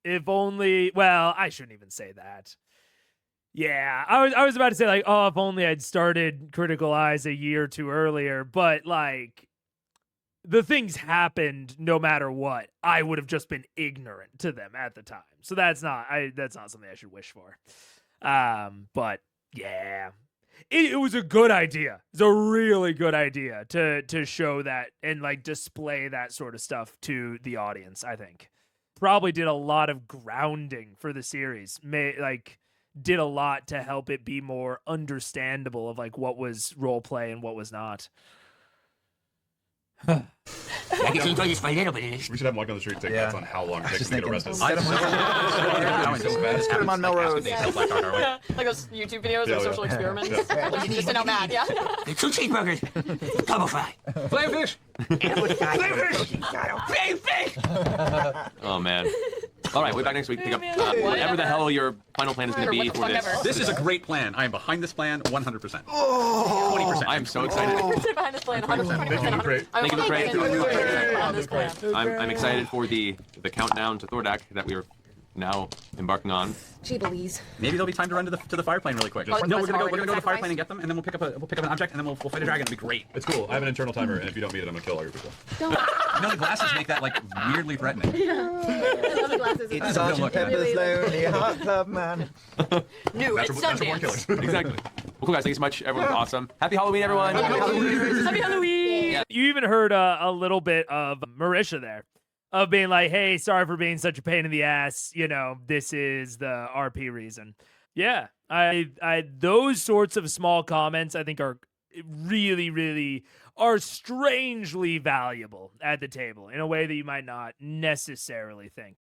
If only, well, I shouldn't even say that. Yeah, I was about to say if only I'd started Critical Eyes a year or two earlier, but the things happened no matter what. I would have just been ignorant to them at the time. So that's not something I should wish for. But yeah. It was a good idea. It's a really good idea to show that and display that sort of stuff to the audience, I think. Probably did a lot of grounding for the series. Did a lot to help it be more understandable of what was role play and what was not. I get to enjoy this for a little bit at least. We should have Mike on the street take bets on how long it takes to get arrested. Put him on Melrose. Yeah, those YouTube videos or social experiments. Just to know Matt, yeah. 2 cheeseburgers, double fry. Flame fish! Flame fish! Oh, man. All right, we'll be back next week. Pick up whatever the hell your final plan is going to be for this. This is a great plan. I am behind this plan 100%. 20%. I am so excited. Behind this plan, 100%. Thank you, Craig. I'm I'm excited for the countdown to Thordak that we are now embarking on. Gee, Belize. Maybe there'll be time to run to the fire plane really quick. Oh, No, it's we're gonna already go to the fire sacrificed? plane and get them, and then we'll pick up an object, and then we'll fight a dragon. It'll be great. It's cool. I have an internal timer, and if you don't meet it, I'm gonna kill all your people. Don't. No, the glasses make that like weirdly threatening. I love the glasses. It's Don't Sergeant look at it. Pepper's Lonely Heart Club, man. New Natural born killers. Exactly. Well, cool guys, thank you so much. Everyone's awesome. Happy Halloween, everyone. Happy Halloween! You even heard a little bit of Marisha there, of being like, hey, sorry for being such a pain in the ass. You know, this is the RP reason. Yeah, I those sorts of small comments I think are really, really are strangely valuable at the table in a way that you might not necessarily think.